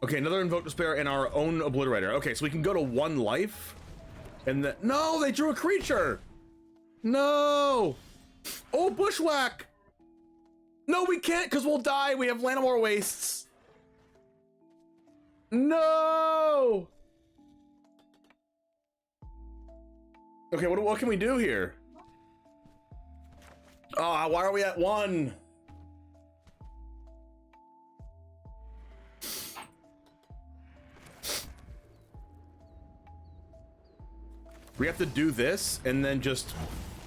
Okay, another Invoke Despair and our own Obliterator. Okay, so we can go to 1 life. And then, no, they drew a creature. No. Oh, Bushwhack. No, we can't because we'll die. We have Llanowar Wastes. No. Okay, what can we do here? Oh, why are we at 1? We have to do this and then just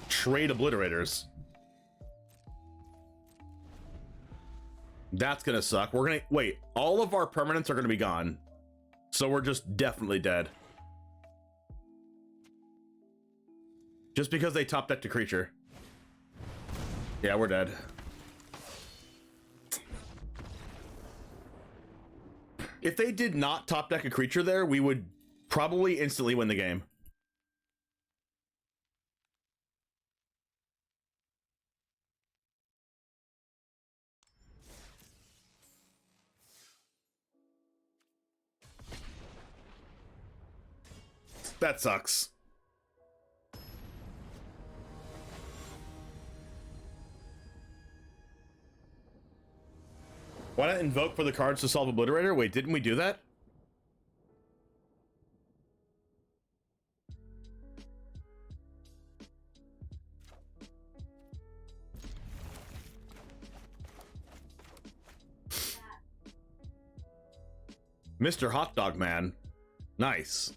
trade Obliterators. That's gonna suck. We're gonna wait. All of our permanents are gonna be gone, so we're just definitely dead. Just because they top decked a creature. Yeah, we're dead. If they did not top deck a creature there, we would probably instantly win the game. That sucks. Why not invoke for the cards to solve Obliterator? Wait, didn't we do that? Mr. Hot Dog Man. Nice.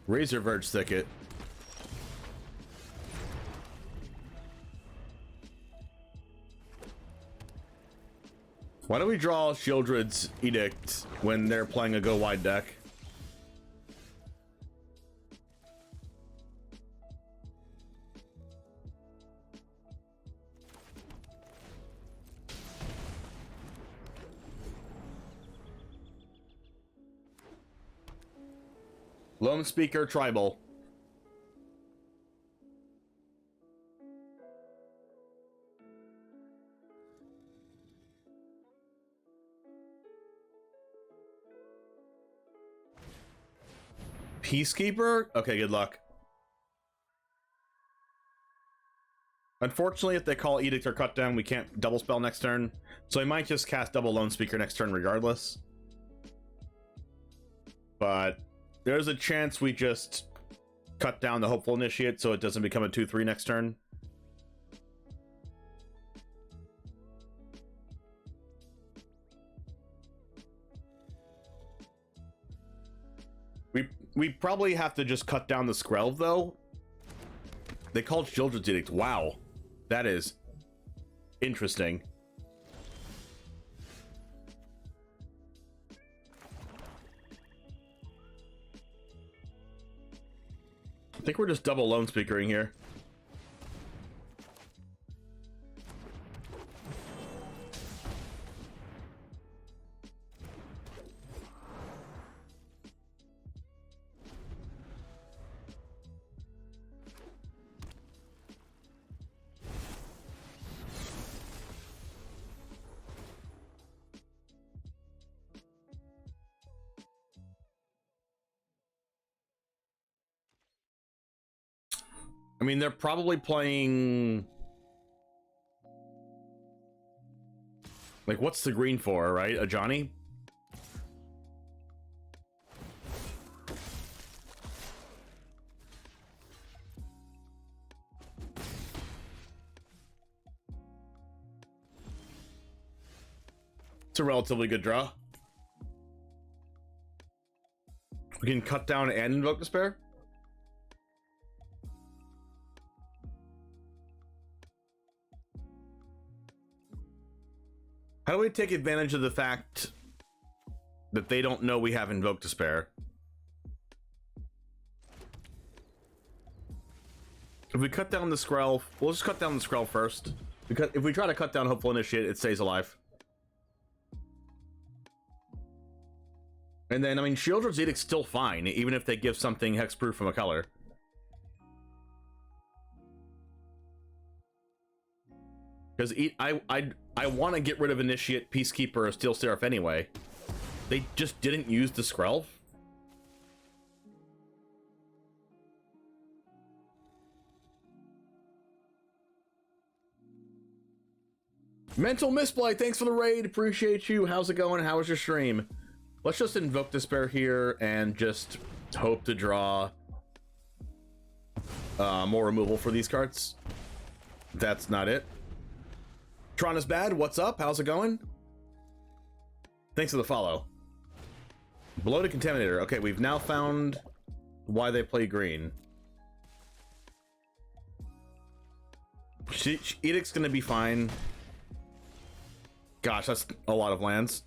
Razor Verge Thicket. Why don't we draw Shieldred's Edict when they're playing a go wide deck? Lone Speaker Tribal. Peacekeeper? Okay, good luck. Unfortunately, if they call Edict or Cut Down, we can't double spell next turn. So I might just cast double Lone Speaker next turn regardless. But there's a chance we just cut down the Hopeful Initiate so it doesn't become a 2/3 next turn. We probably have to just cut down the Skrelv, though. They called Children's Edict. Wow. That is interesting. I think we're just double Lone Speakering here. I mean, they're probably playing... Like, what's the green for, right? A Johnny? It's a relatively good draw. We can cut down and invoke Despair. How do we take advantage of the fact that they don't know we have Invoke Despair? If we cut down the Skrelv, we'll just cut down the Skrelv first. Because if we try to cut down Hopeful Initiate, it stays alive. And then, I mean, Shieldred's Edict's still fine, even if they give something hexproof from a color. Because I want to get rid of Initiate, Peacekeeper, or Steel Seraph anyway. They just didn't use the Skrelv. Mental Misplay, thanks for the raid. Appreciate you. How's it going? How was your stream? Let's just Invoke Despair here and just hope to draw more removal for these cards. That's not it. Tron is bad. What's up? How's it going? Thanks for the follow. Bloated Contaminator. Okay, we've now found why they play green. Edict's gonna be fine. Gosh, that's a lot of lands.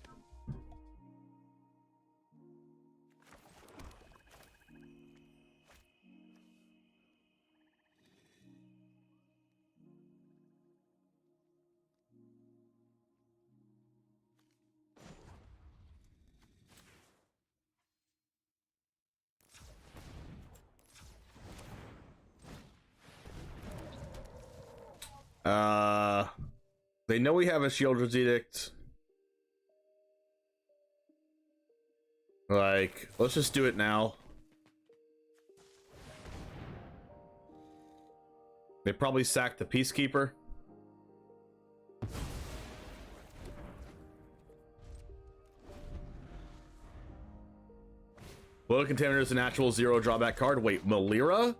They know we have a Shieldred's Edict. Like, let's just do it now. They probably sacked the Peacekeeper. Load Contaminator is a natural 0 drawback card. Wait, Malira?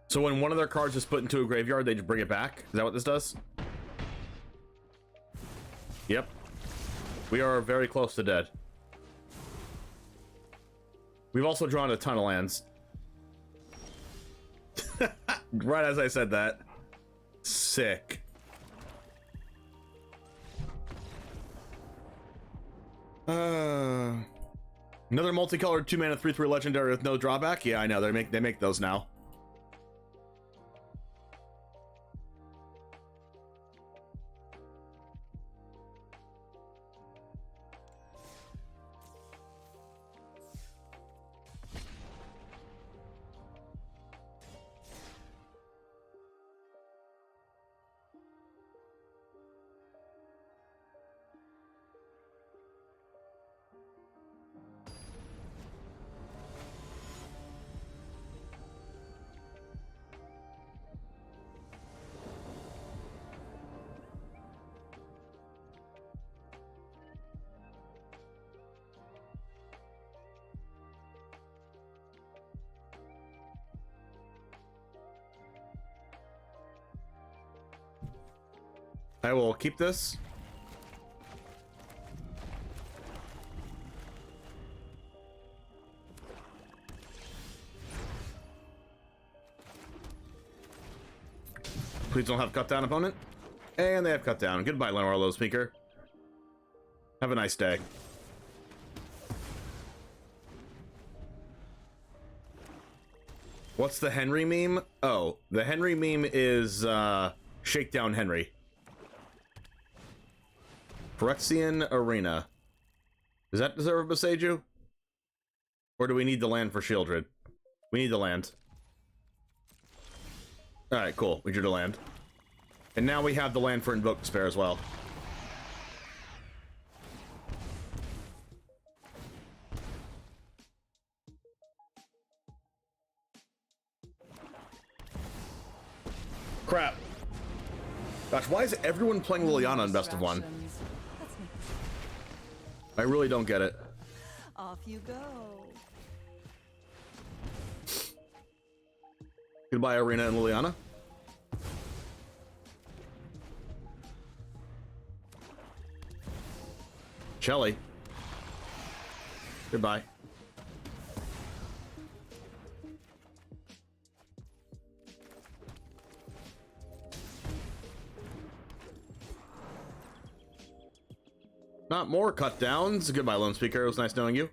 So when one of their cards is put into a graveyard, they just bring it back? Is that what this does? Yep. We are very close to dead. We've also drawn a ton of lands. Right as I said that. Sick. Another multicolored 2-mana 3/3 legendary with no drawback. Yeah, I know. They make those now. I will keep this. Please don't have cut down, opponent. And they have cut down. Goodbye, Lenore Low Speaker. Have a nice day. What's the Henry meme? Oh, the Henry meme is Shakedown Henry. Phyrexian Arena. Does that deserve a Boseiju? Or do we need the land for Shieldred? We need the land. Alright, cool. We drew the land. And now we have the land for Invoke Despair as well. Crap. Gosh, why is everyone playing Liliana in Best of One? I really don't get it. Off you go. Goodbye, Arena and Liliana. Shelly. Goodbye. Not more cut downs. Goodbye, Lone Speaker. It was nice knowing you.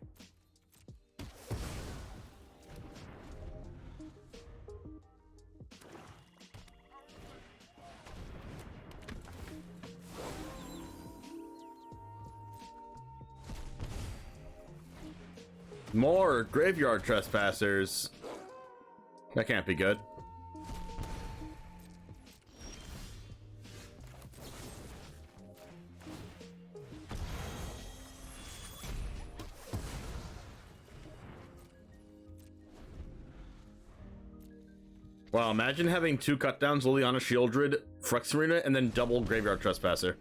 More graveyard trespassers. That can't be good. Wow, imagine having 2 cut downs, Liliana, Shieldred, Phyrexian, and then double graveyard trespasser.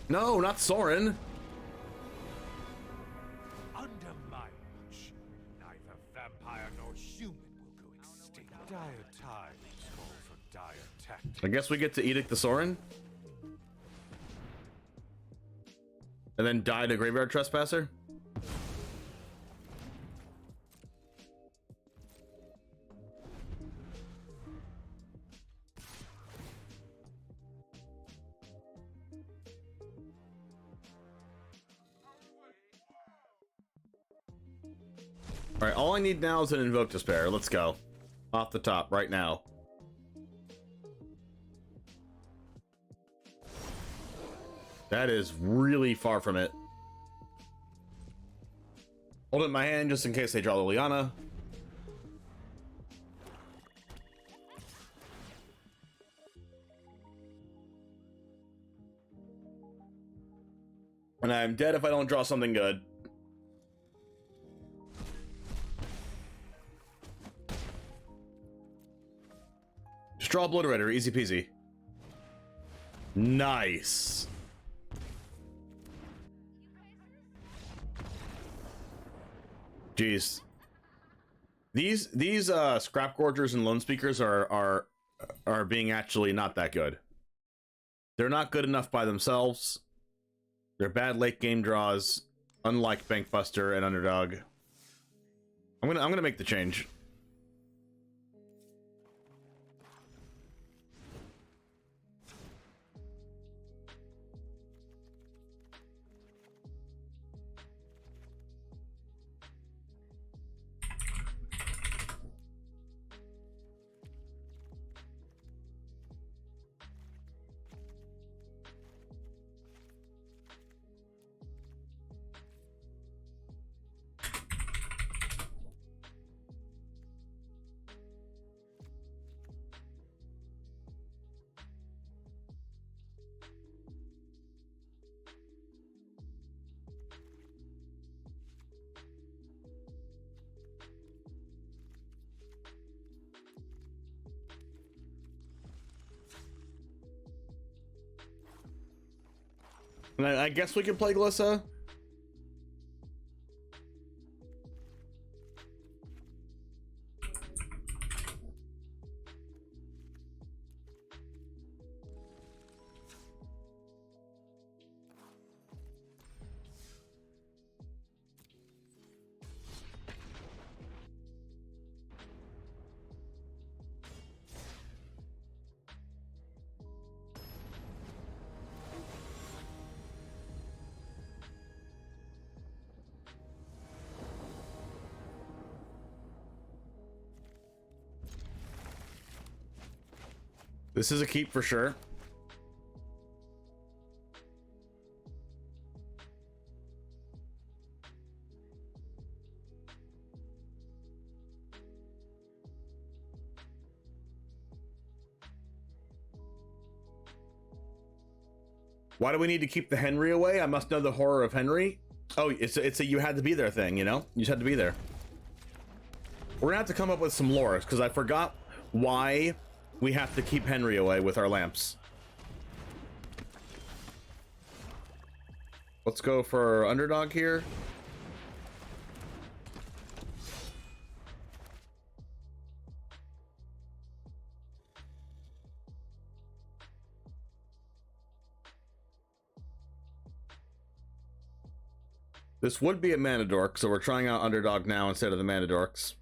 No, not Sorin. Under my watch, neither vampire nor human will go extinct. Dire times call for dire tactics. I guess we get to Edict the Sorin. And then die to graveyard trespasser. All right, all I need now is an Invoke Despair. Let's go. Off the top, right now. That is really far from it. Hold it in my hand just in case they draw Liliana. And I'm dead if I don't draw something good. Just draw Obliterator, easy peasy. Nice. Jeez. These Scrap Gorgers and Lone Speakers are being actually not that good. They're not good enough by themselves. They're bad late game draws, unlike Bankbuster and Underdog. I'm gonna make the change. And I guess we can play Glissa. This is a keep for sure. Why do we need to keep the Henry away? I must know the horror of Henry. Oh, it's a you had to be there thing, you know? You just had to be there. We're gonna have to come up with some lore, because I forgot why we have to keep Henry away with our lamps. Let's go for Underdog here. This would be a Mana Dork, so we're trying out Underdog now instead of the Mana Dorks.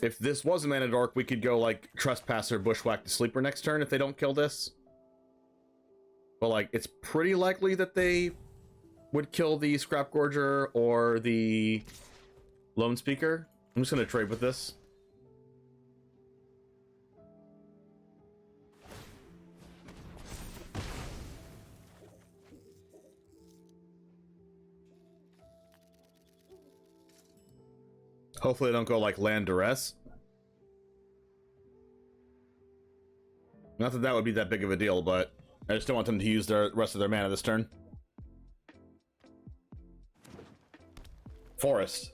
If this was a Mana Dork, we could go like Trespasser, Bushwhack to Sleeper next turn if they don't kill this. But like, it's pretty likely that they would kill the Scrap Gorger or the Lone Speaker. I'm just gonna trade with this. Hopefully they don't go like Land Duress. Not that that would be that big of a deal, but I just don't want them to use the rest of their mana this turn. Forest.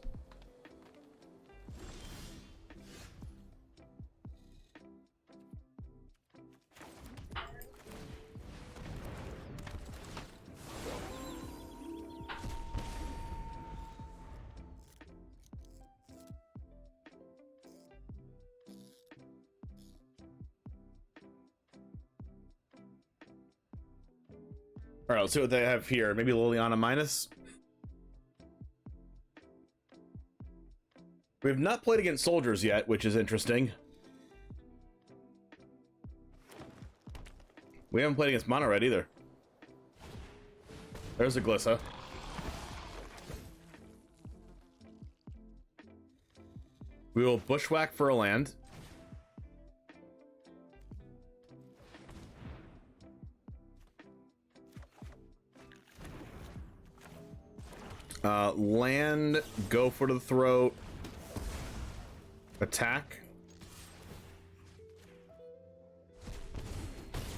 All right, let's see what they have here. Maybe Liliana minus. We have not played against soldiers yet, which is interesting. We haven't played against Mono Red either. There's a Glissa. We will Bushwhack for a land. Land, go for the throat, attack.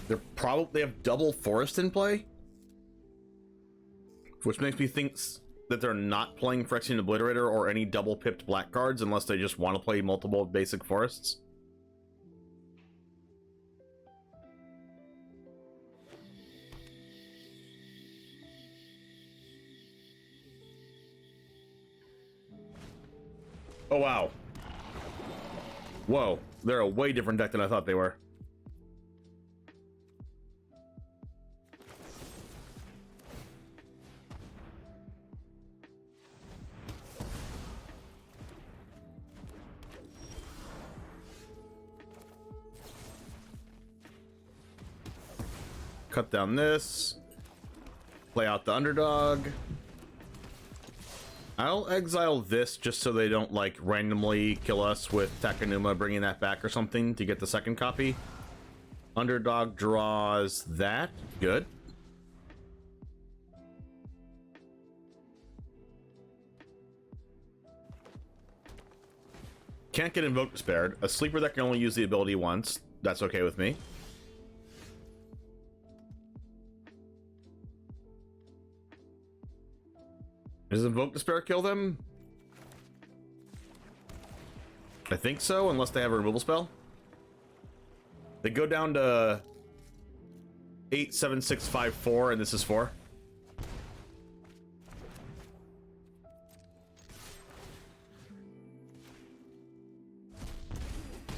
They have double forest in play, which makes me think that they're not playing Phyrexian Obliterator or any double pipped black cards unless they just want to play multiple basic forests. Oh wow. Whoa, they're a way different deck than I thought they were. Cut down this. Play out the underdog. I'll exile this just so they don't, like, randomly kill us with Takenuma bringing that back or something to get the second copy. Underdog draws that. Good. Can't get Invoke Despaired. A sleeper that can only use the ability once. That's okay with me. Does Invoke Despair kill them? I think so, unless they have a removal spell. They go down to 8, 7, 6, 5, 4, and this is 4.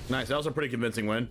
Nice, that was a pretty convincing win.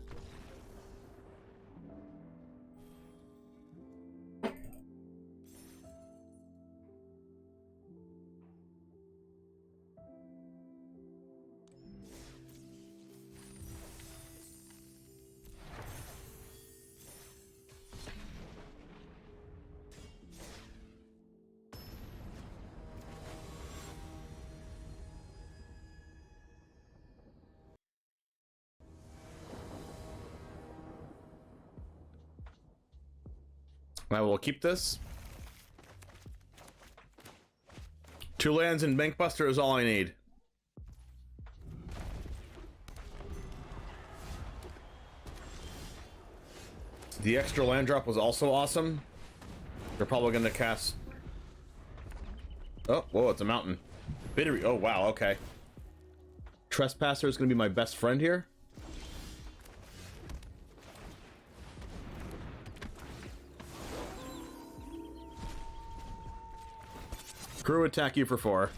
I will keep this. 2 lands and Bankbuster is all I need. The extra land drop was also awesome. They're probably going to cast... Oh, whoa, it's a mountain. Bittery. Oh, wow, okay. Trespasser is going to be my best friend here. Crew attack you for 4.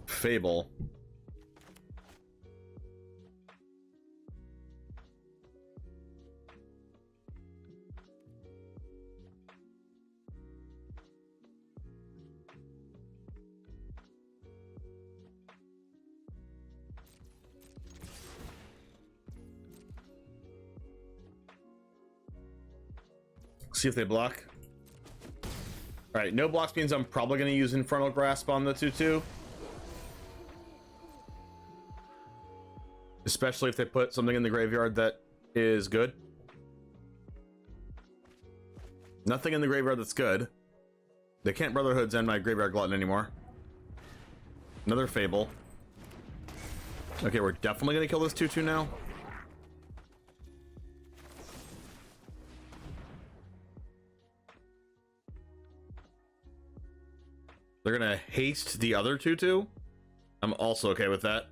Fable. See if they block. All right, no blocks means I'm probably going to use Infernal Grasp on the 2/2. Especially if they put something in the graveyard that is good. Nothing in the graveyard that's good. They can't Brotherhoods end my Graveyard Glutton anymore. Another Fable. Okay, we're definitely going to kill this 2/2 now. They're gonna haste the other 2/2. I'm also okay with that.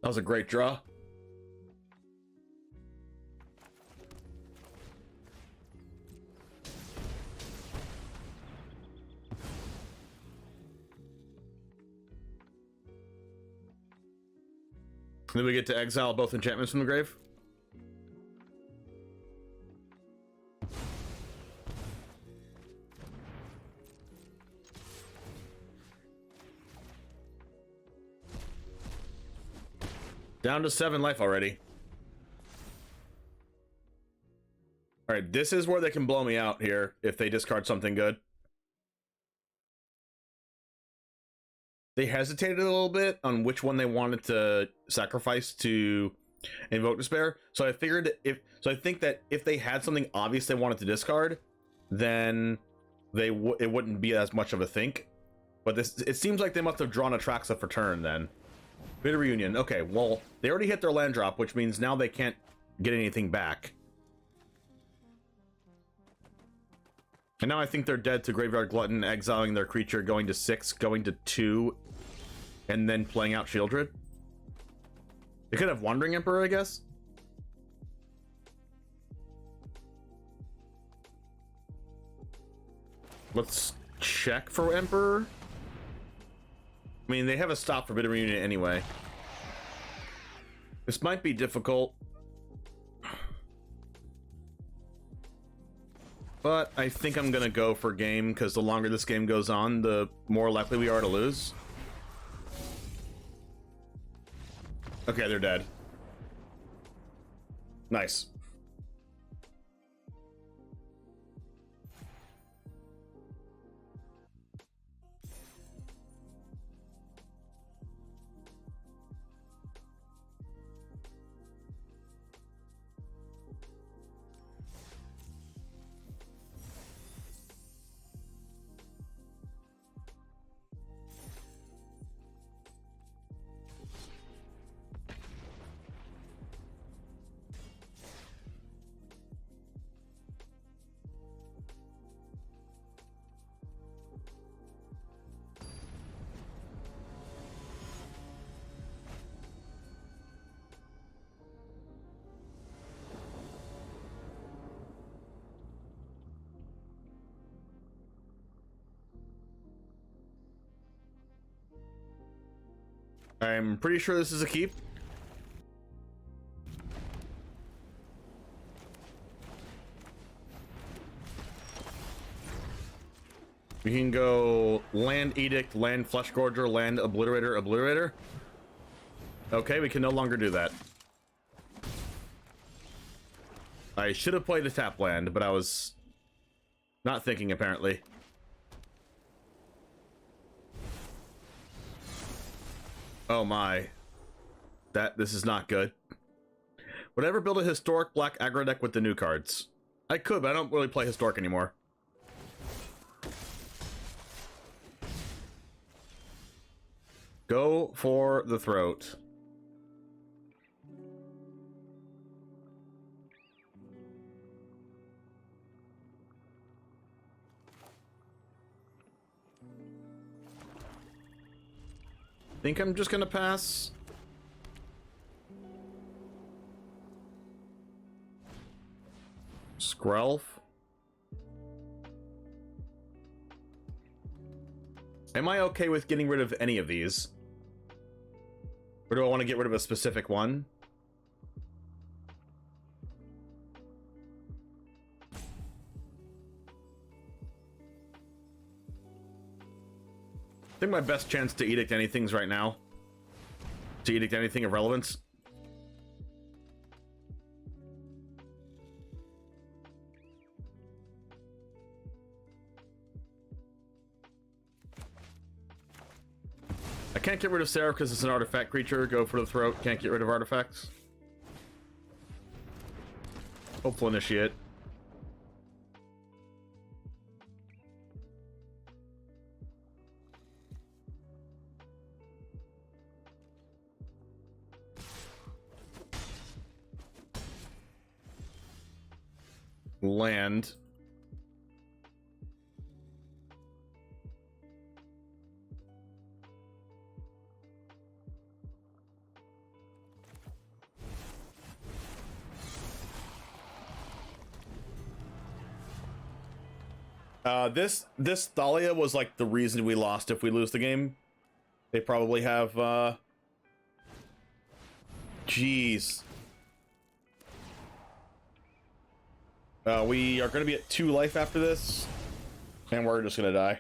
That was a great draw. Then we get to exile both enchantments from the grave. Down to 7 life already. All right, this is where they can blow me out here if they discard something good. they hesitated a little bit on which one they wanted to sacrifice to invoke despair. So I figured I think that if they had something obvious they wanted to discard, then it wouldn't be as much of a think. But it seems like they must have drawn Atraxa for turn then. Bitter Reunion. Okay, well, they already hit their land drop, which means now they can't get anything back. And now I think they're dead to Graveyard Glutton, exiling their creature, going to 6, going to 2, and then playing out Shieldred. They could have Wandering Emperor, I guess. Let's check for Emperor. I mean, they have a stop for Bitter Reunion anyway. This might be difficult. But I think I'm gonna go for game, because the longer this game goes on, the more likely we are to lose. Okay, they're dead. Nice. I'm pretty sure this is a keep. We can go land Edict, land Flesh Gorger, land Obliterator, Obliterator. Okay, we can no longer do that. I should have played a tap land, but I was not thinking, apparently. Oh my. This is not good. Would I ever build a Historic black aggro deck with the new cards? I could, but I don't really play Historic anymore. Go for the throat. Think I'm just gonna pass. Skrelf. Am I okay with getting rid of any of these? Or do I want to get rid of a specific one? I think my best chance to edict anything's right now. To edict anything of relevance. I can't get rid of Seraph because it's an artifact creature. Go for the throat. Can't get rid of artifacts. Hopeful Initiate. Land. This Thalia was like the reason we lost if we lose the game. They probably have jeez. We are going to be at 2 life after this, and we're just going to die.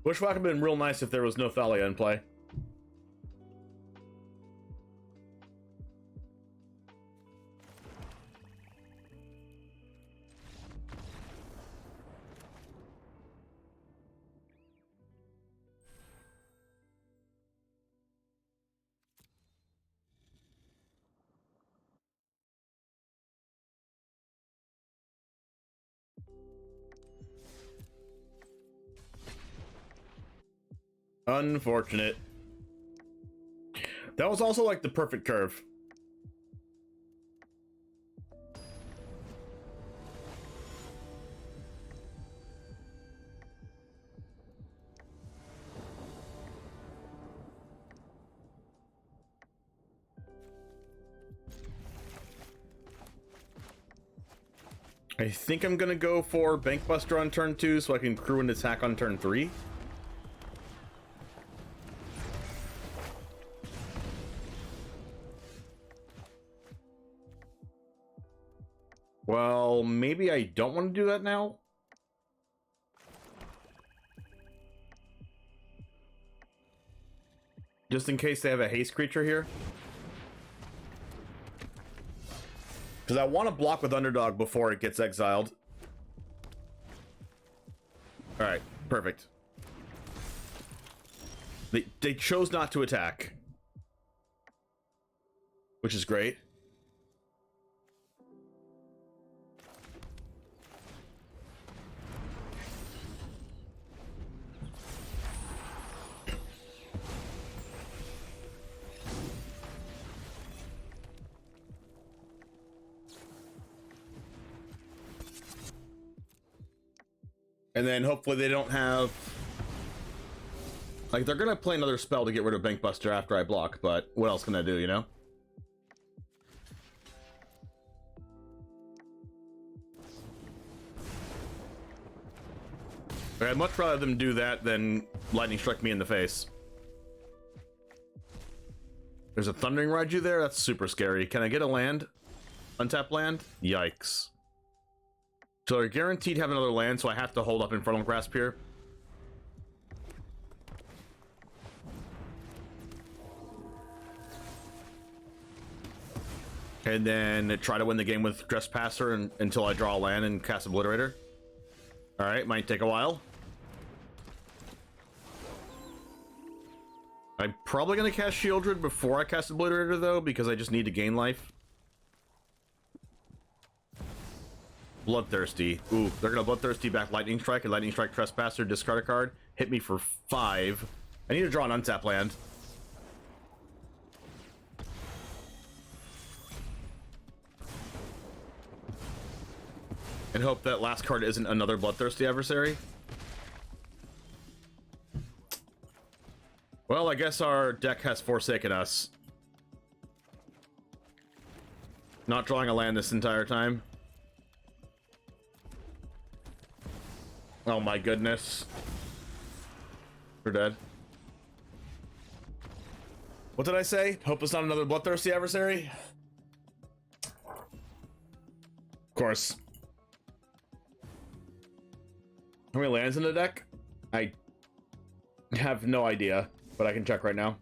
Bushwhack would have been real nice if there was no Thalia in play. Unfortunate. That was also like the perfect curve. I think I'm gonna go for Bankbuster on turn 2 so I can crew an attack on turn 3. Well, maybe I don't want to do that now. Just in case they have a haste creature here. Because I want to block with Underdog before it gets exiled. Alright, perfect. They chose not to attack. Which is great. And then hopefully they don't have... Like, they're gonna play another spell to get rid of Bankbuster after I block, but what else can I do, you know? I'd much rather them do that than Lightning Strike me in the face. There's a Thundering Raiju there? That's super scary. Can I get a land? Untap land? Yikes. So they're guaranteed to have another land, so I have to hold up Infernal Grasp here. And then try to win the game with Trespasser until I draw a land and cast Obliterator. Alright, might take a while. I'm probably going to cast Shieldred before I cast Obliterator, though, because I just need to gain life. Bloodthirsty. Ooh, they're gonna Bloodthirsty back Lightning Strike and Lightning Strike Trespasser, discard a card, hit me for 5. I need to draw an untap land. And hope that last card isn't another Bloodthirsty adversary. Well, I guess our deck has forsaken us. Not drawing a land this entire time. Oh my goodness. We're dead. What did I say? Hope it's not another Bloodthirsty adversary? Of course. How many lands in the deck? I have no idea, but I can check right now.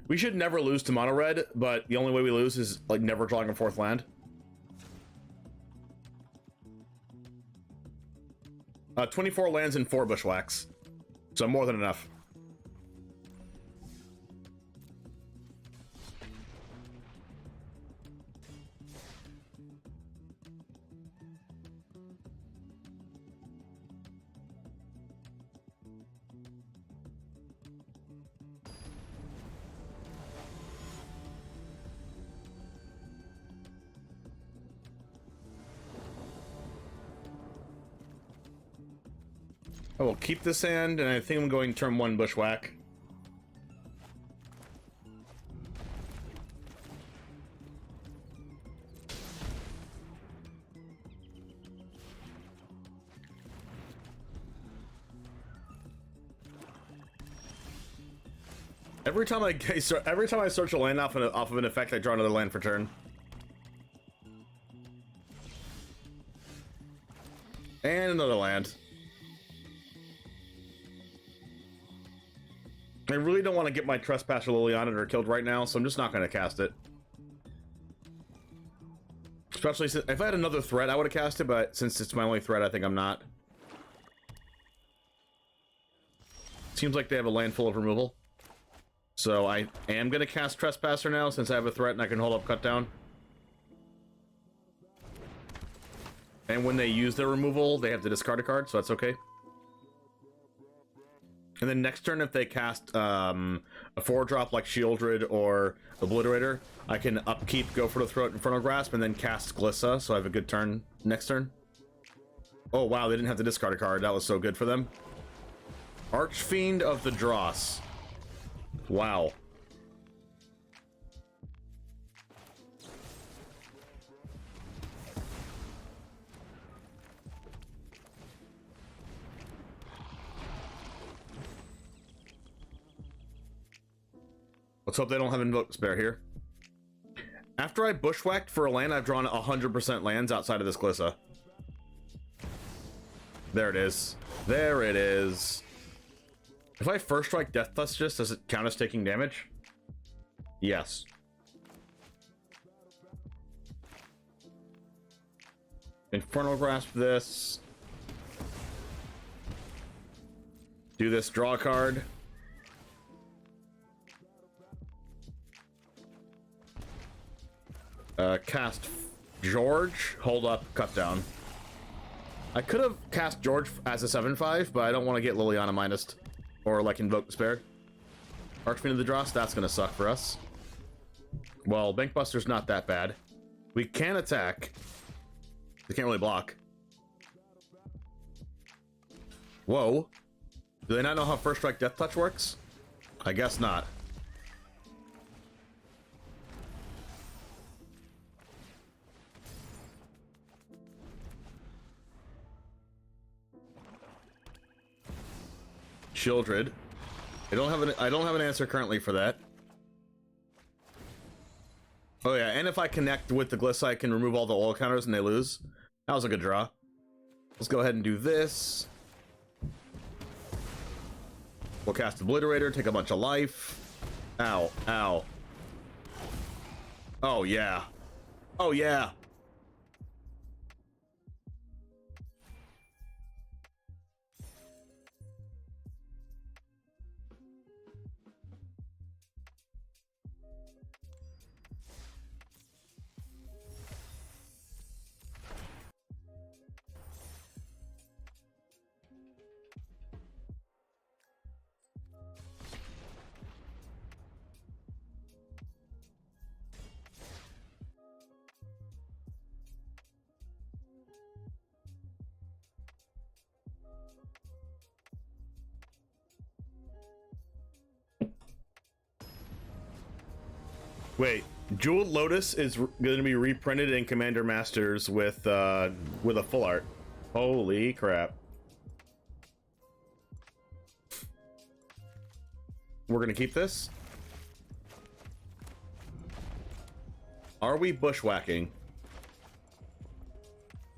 We should never lose to mono red, but the only way we lose is like never drawing a 4th land. 24 lands and 4 Bushwhacks. So more than enough. I will keep this hand, and I think I'm going turn 1 Bushwhack. Every time I search a land off of an effect, I draw another land for turn. And another land. I really don't want to get my Trespasser Liliana killed right now, so I'm just not going to cast it. Especially since if I had another threat, I would have cast it, but since it's my only threat, I think I'm not. Seems like they have a land full of removal. So I am going to cast Trespasser now, since I have a threat and I can hold up Cut Down. And when they use their removal, they have to discard a card, so that's okay. And then next turn, if they cast a 4-drop like Shieldred or Obliterator, I can upkeep, go for the Throat, Infernal Grasp, and then cast Glissa, so I have a good turn next turn. Oh wow, they didn't have to discard a card. That was so good for them. Archfiend of the Dross. Wow. Let's hope they don't have Invoke Despair here. After I bushwhacked for a land, I've drawn 100% lands outside of this Glissa. There it is. There it is. If I first strike Death Justice, does it count as taking damage? Yes. Infernal Grasp this. Do this, draw a card. Cast George, hold up, cut down. I could have cast George as a 7/5, but I don't want to get Liliana minused. Or like Invoke Despair. Archfiend of the Dross, that's gonna suck for us. Well, Bankbuster's not that bad. We can attack. We can't really block. Whoa. Do they not know how First Strike Death Touch works? I guess not. Shieldred. I don't have an answer currently for that. Oh yeah, and if I connect with the Glissa, I can remove all the oil counters and they lose. That was a good draw. Let's go ahead and do this. We'll cast Obliterator, take a bunch of life. Ow, ow. Oh yeah. Oh yeah. Wait, Jeweled Lotus is going to be reprinted in Commander Masters with a full art. Holy crap. We're going to keep this? Are we bushwhacking?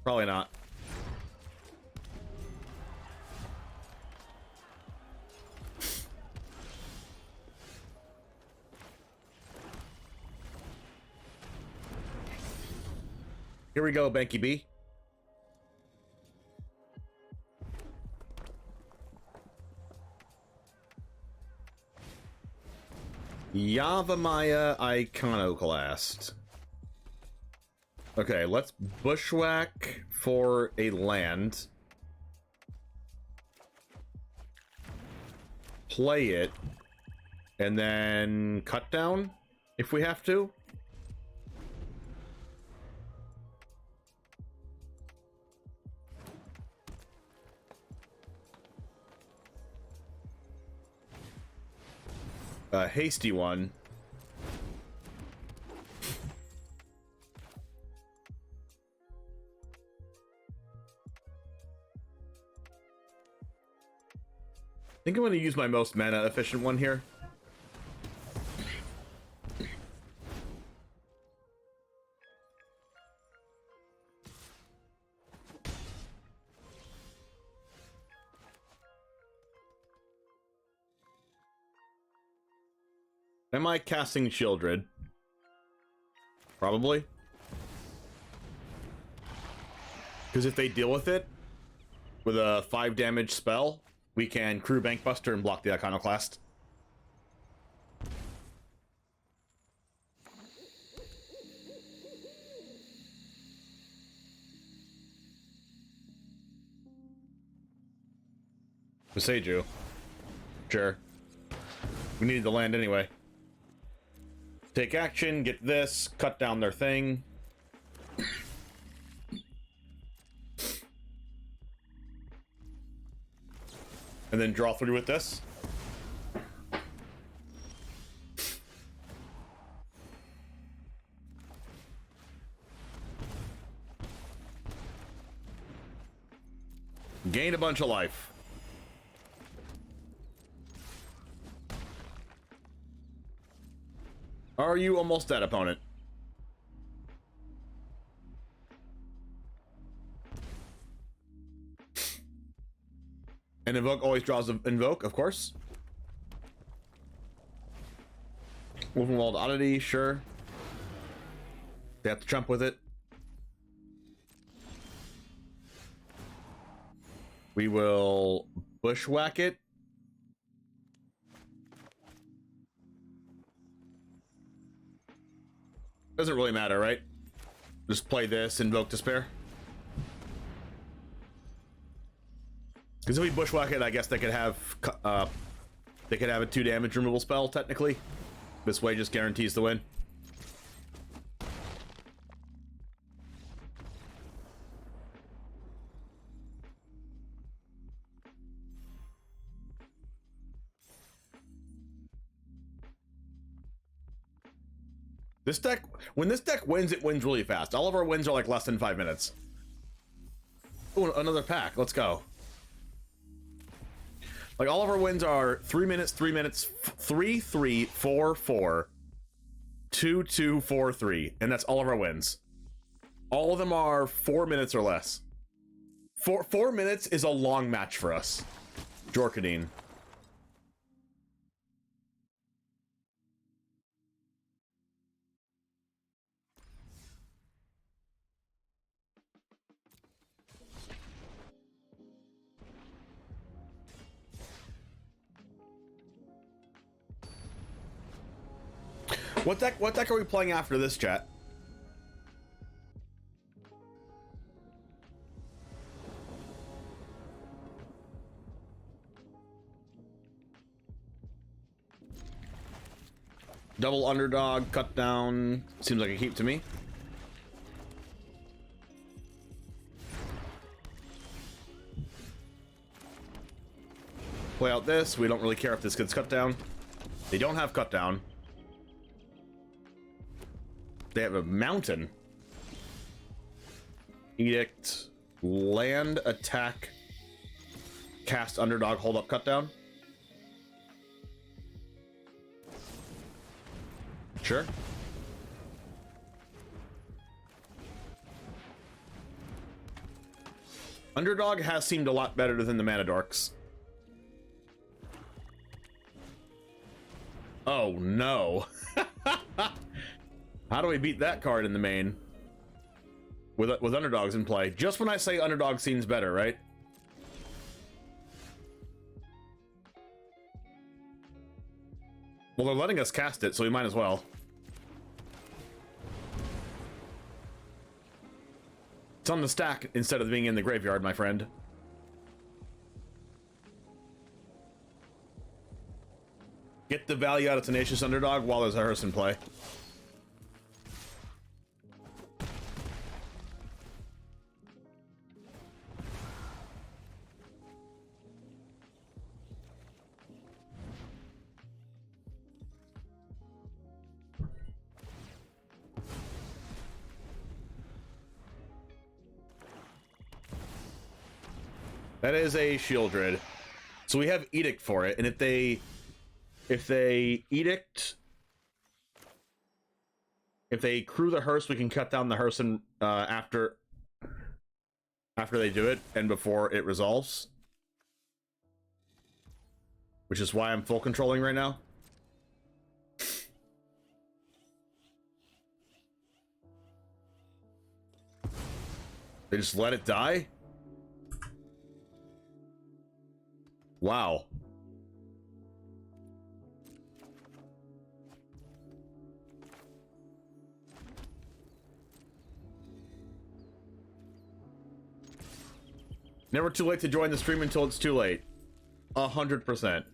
Probably not. Here we go, Banky B. Yavimaya Iconoclast. Okay, let's bushwhack for a land. Play it. And then cut down if we have to. A hasty one. I think I'm going to use my most mana efficient one here. Am I casting Shieldred? Probably. Because if they deal with it with a 5 damage spell, we can crew Bankbuster and block the Iconoclast. Beseiju. Sure. We needed to land anyway. Take action, get this, cut down their thing. And then draw through with this. Gain a bunch of life. Are you almost dead, opponent? And Invoke always draws an Invoke, of course. Moving Walled Oddity, sure. They have to jump with it. We will Bushwhack it. Doesn't really matter, right? Just play this, Invoke Despair. Because if we Bushwhack it, I guess they could have a 2 damage removal spell, technically. This way just guarantees the win. This deck, when this deck wins, it wins really fast. All of our wins are like less than 5 minutes. Oh, another pack. Let's go. Like all of our wins are 3 minutes, 3 minutes, 3, 3, 4, 4, 2, 2, 4, 3, and that's all of our wins. All of them are 4 minutes or less. 4 minutes is a long match for us. Jorkadine. What deck are we playing after this, chat? Double Underdog, cut down. Seems like a keep to me. Play out this. We don't really care if this gets cut down. They don't have cut down. They have a mountain. Edict, land, attack, cast Underdog, hold up, cut down. Sure. Underdog has seemed a lot better than the Mana Dorks. Oh no. How do we beat that card in the main? With Underdogs in play. Just when I say Underdog seems better, right? Well, they're letting us cast it, so we might as well. It's on the stack instead of being in the graveyard, my friend. Get the value out of Tenacious Underdog while there's a hearse in play. That is a Shieldred. So we have Edict for it, and if they Edict, if they crew the hearse, we can cut down the hearse and after they do it and before it resolves. Which is why I'm full controlling right now. They just let it die? Wow. Never too late to join the stream until it's too late. 100%.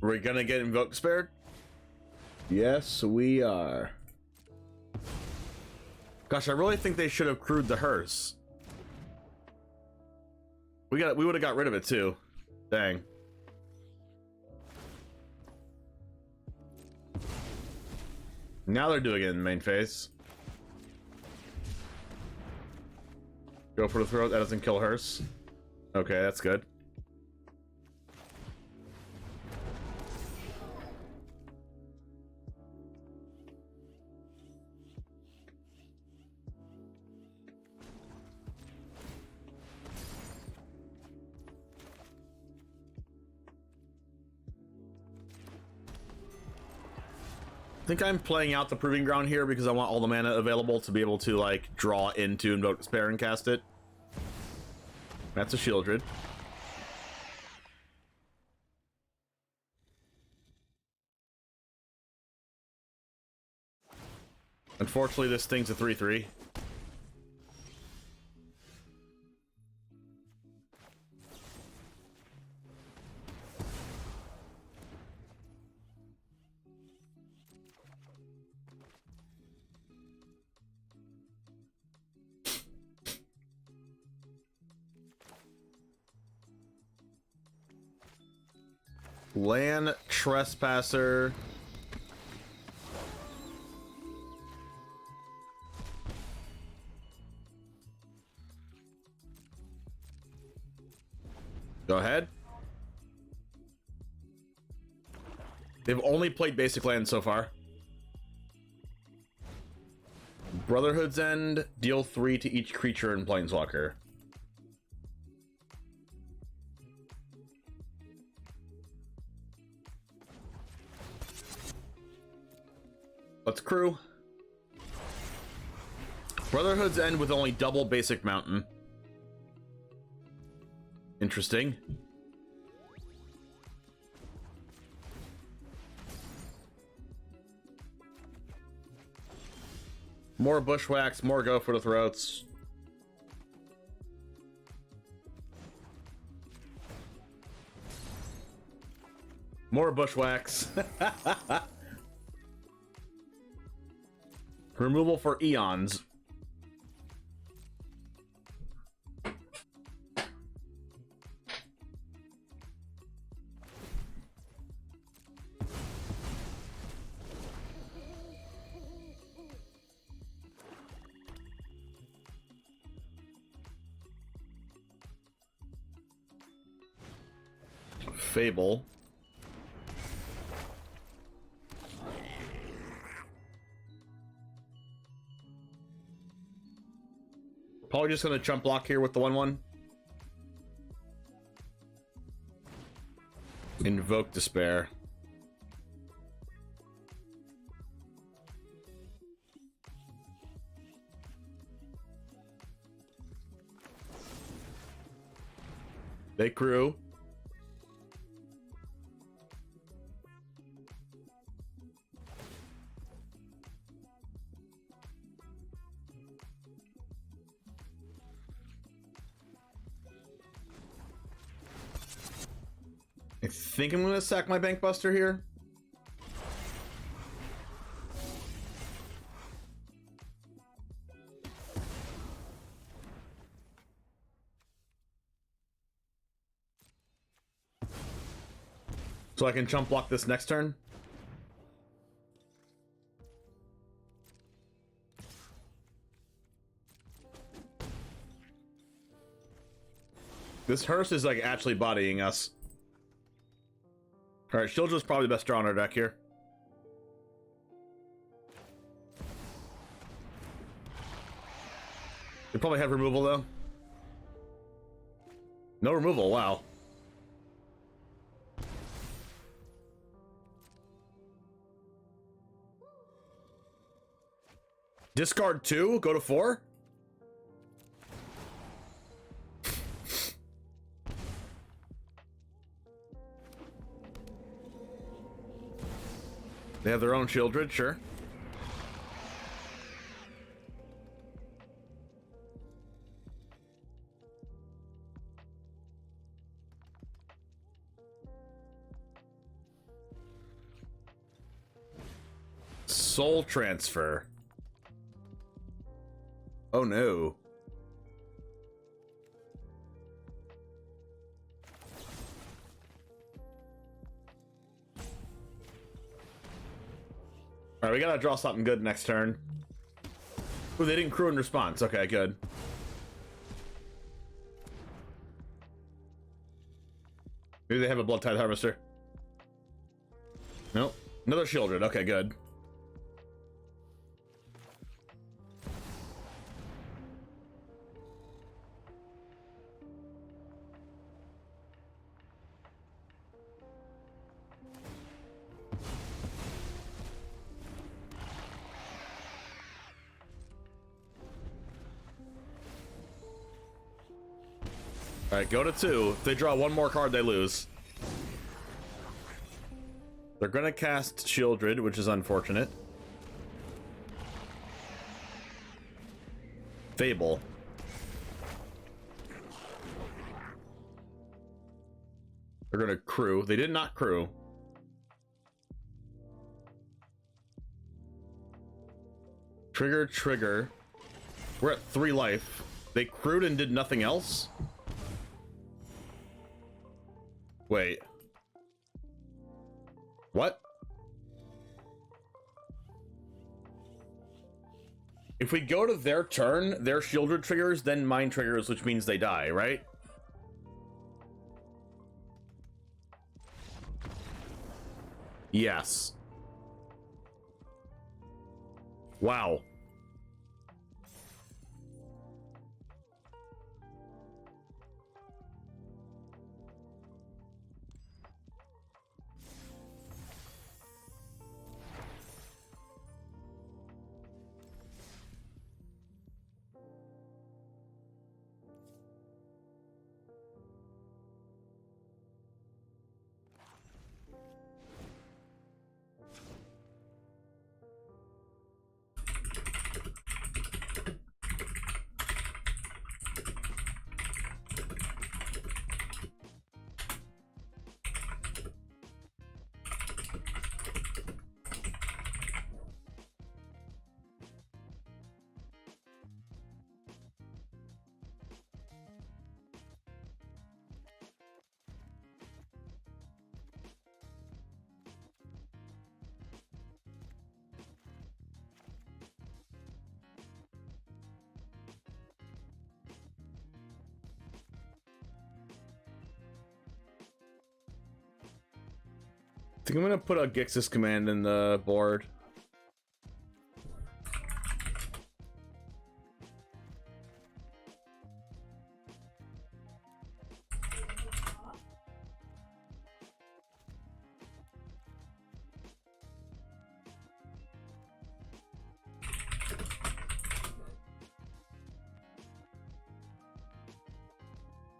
We're gonna get invoked spared? Yes, we are. Gosh, I really think they should have crewed the hearse. We would have got rid of it too. Dang. Now they're doing it in the main phase. Go for the throat, that doesn't kill hearse. Okay, that's good. I think I'm playing out the Proving Ground here because I want all the mana available to be able to, like, draw into Invoke Despair and cast it. That's a Shieldred. Unfortunately, this thing's a 3/3. Land Trespasser. Go ahead. They've only played basic lands so far. Brotherhood's End, deal 3 to each creature in Planeswalker. Let's crew. Brotherhood's End with only double basic mountain. Interesting. More bushwhacks, more go for the throats. More bushwhacks. Removal for eons. Fable. Probably just gonna chump block here with the 1/1. Invoke Despair. They crew. I think I'm gonna sack my Bank Buster here. So I can chump block this next turn. This hearse is like actually bodying us. Alright, Shieldred's probably the best draw on our deck here. They probably have removal though. No removal, wow. Discard 2, go to 4? They have their own Shieldred, sure. Soul transfer. Oh no. Alright, we gotta draw something good next turn. Ooh, they didn't crew in response. Okay, good. Maybe they have a Blood Tide Harvester. Nope. Another Shieldred. Okay, good. Alright, go to 2. If they draw one more card, they lose. They're gonna cast Shieldred, which is unfortunate. Fable. They're gonna crew. They did not crew. Trigger, trigger. We're at 3 life. They crewed and did nothing else? Wait. What? If we go to their turn, their Shieldred triggers, then mine triggers, which means they die, right? Yes. Wow. I think I'm gonna put a Gixis command in the board.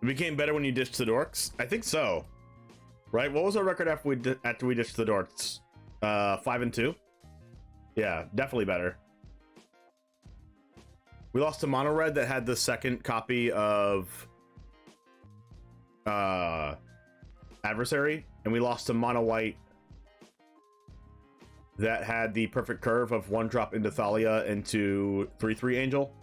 It became better when you ditched the dorks? I think so. Right? What was our record after we ditched the dorks? 5-2? Yeah, definitely better. We lost to Mono Red that had the second copy of Adversary, and we lost to Mono White that had the perfect curve of 1-drop into Thalia into 3/3 Angel.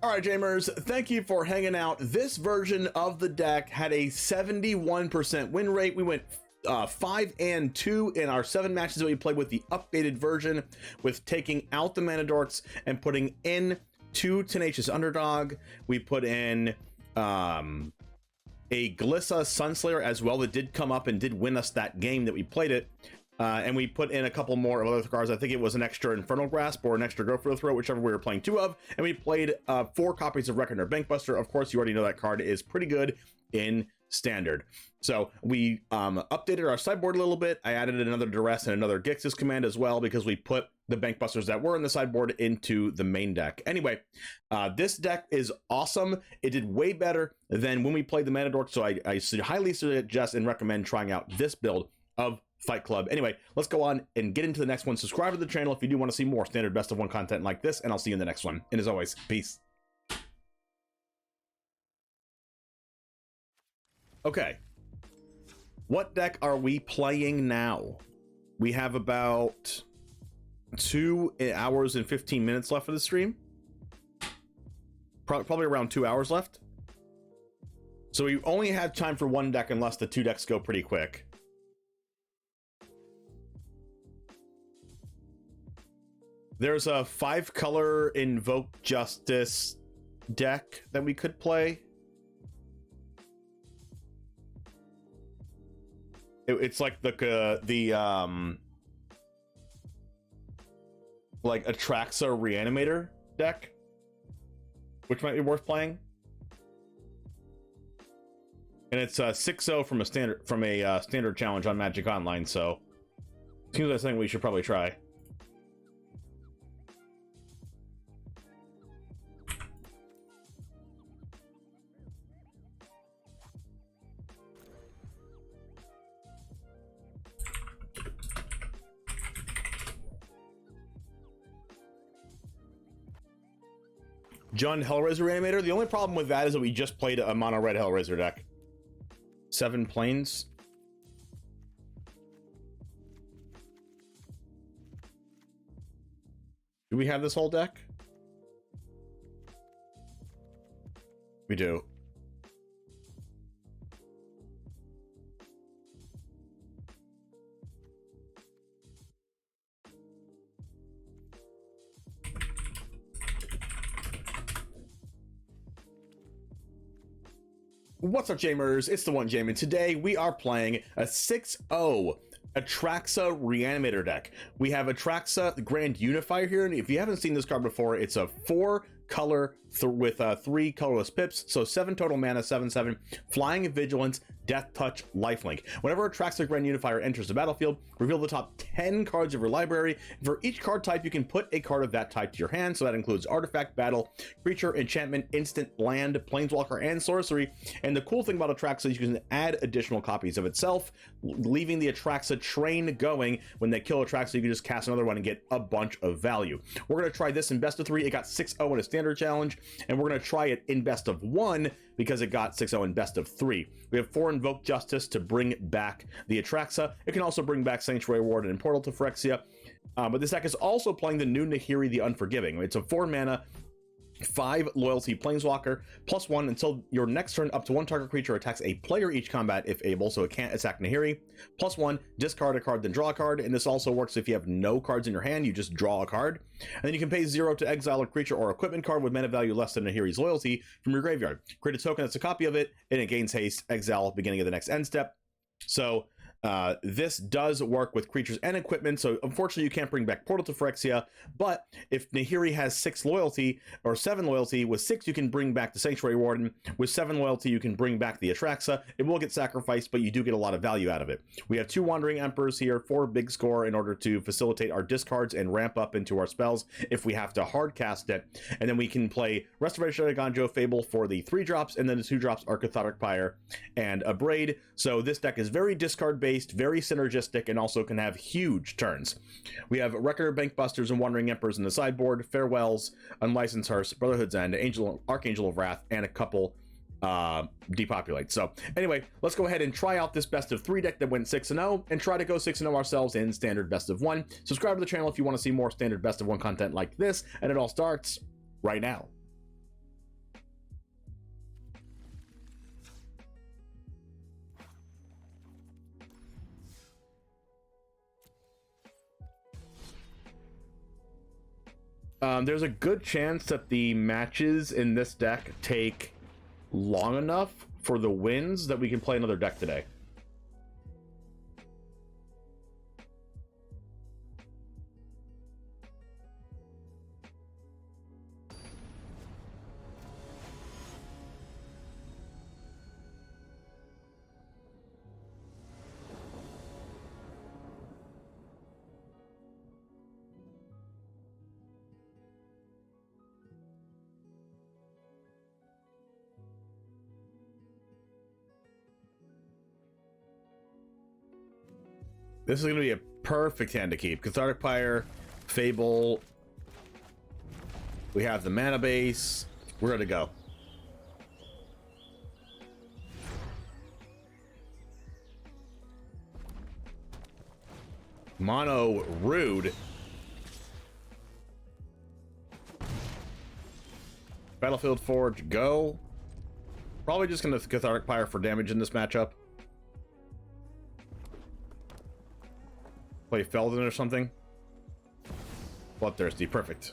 All right, Jamers, thank you for hanging out. This version of the deck had a 71% win rate. We went 5-2 in our 7 matches that we played with the updated version, with taking out the Mana Dorks and putting in 2 Tenacious Underdog. We put in a Glissa Sunslayer as well that did come up and did win us that game that we played it. And we put in a couple more other cards. I think it was an extra Infernal Grasp or an extra Go for the Throat, whichever we were playing 2 of. And we played 4 copies of Reckoner Bankbuster. Of course, you already know that card is pretty good in Standard. So we updated our sideboard a little bit. I added another Duress and another Gix's command as well, because we put the Bankbusters that were in the sideboard into the main deck. Anyway, this deck is awesome. It did way better than when we played the Mana Dork, so I highly suggest and recommend trying out this build of Fight Club. Anyway, let's go on and get into the next one. Subscribe to the channel if you do want to see more standard best of 1 content like this, and I'll see you in the next one. And as always, peace. Okay, what deck are we playing now? We have about 2 hours and 15 minutes left of the stream. Probably around 2 hours left. So we only have time for 1 deck unless the 2 decks go pretty quick. There's a 5-color Invoke Justice deck that we could play. It's like the like Atraxa Reanimator deck, which might be worth playing. And it's 6-0 from a standard challenge on Magic Online, so seems like something we should probably try. John Hellraiser Reanimator. The only problem with that is that we just played a mono red Hellraiser deck. 7 planes. Do we have this whole deck? We do. What's up, Jamers? It's the One Jam, and today we are playing a 6-0 Atraxa Reanimator deck. We have Atraxa the Grand Unifier here, and if you haven't seen this card before, it's a 4-color with 3 colorless pips, so 7 total mana, 7/7, Flying, Vigilance, Death Touch, Lifelink. Whenever Atraxa Grand Unifier enters the battlefield, reveal the top 10 cards of your library. For each card type, you can put a card of that type to your hand, so that includes Artifact, Battle, Creature, Enchantment, Instant, Land, Planeswalker, and Sorcery. And the cool thing about Atraxa is you can add additional copies of itself, leaving the Atraxa train going. When they kill Atraxa, you can just cast another one and get a bunch of value. We're going to try this in best of 3. It got 6-0 in a standard challenge, and we're going to try it in best of 1 because it got 6-0 in best of 3. We have 4 Invoke Justice to bring back the Atraxa. It can also bring back Sanctuary Warden and Portal to Phyrexia. But this deck is also playing the new Nahiri the Unforgiving. It's a 4 mana, 5 loyalty Planeswalker, +1 until your next turn. Up to 1 target creature attacks a player each combat if able, so it can't attack Nahiri. +1, discard a card, then draw a card. And this also works if you have no cards in your hand, you just draw a card. And then you can pay 0 to exile a creature or equipment card with mana value less than Nahiri's loyalty from your graveyard. Create a token that's a copy of it, and it gains haste, exile, beginning of the next end step. So this does work with creatures and equipment, so unfortunately you can't bring back Portal to Phyrexia, but if Nahiri has 6 loyalty, or 7 loyalty, with 6 you can bring back the Sanctuary Warden, with 7 loyalty you can bring back the Atraxa. It will get sacrificed, but you do get a lot of value out of it. We have 2 Wandering Emperors here for big score in order to facilitate our discards and ramp up into our spells if we have to hard cast it, and then we can play Restoration of Gonjo Fable for the 3 drops, and then the 2 drops are Cathartic Pyre and a Braid. So this deck is very discard based, very synergistic, and also can have huge turns. We have Reckoner Bankbusters and Wandering Emperors in the sideboard, Farewells, Unlicensed Hearse, Brotherhood's End, Archangel of Wrath, and a couple depopulate. So anyway, let's go ahead and try out this best of 3 deck that went 6-0 and try to go 6-0 ourselves in standard best of 1. Subscribe to the channel if you want to see more standard best of 1 content like this, and it all starts right now. There's a good chance that the matches in this deck take long enough for the wins that we can play another deck today. This is going to be a perfect hand to keep. Cathartic Pyre, Fable. We have the mana base. We're ready to go. Mono Rude. Battlefield Forge, go. Probably just going to Cathartic Pyre for damage in this matchup. Play Feldon or something. Bloodthirsty, perfect.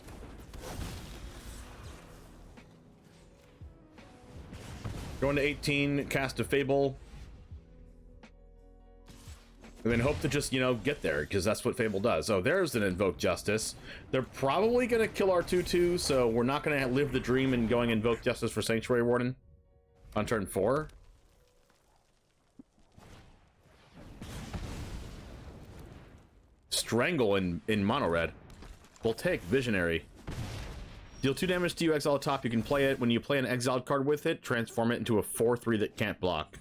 Going to 18, cast a Fable. And then hope to just, you know, get there, because that's what Fable does. Oh, there's an Invoke Justice. They're probably going to kill our 2/2, so we're not going to live the dream and going Invoke Justice for Sanctuary Warden on turn 4. Strangle in mono red. We'll take Visionary. Deal 2 damage to you, exile a top. You can play it. When you play an exiled card with it, transform it into a 4/3 that can't block.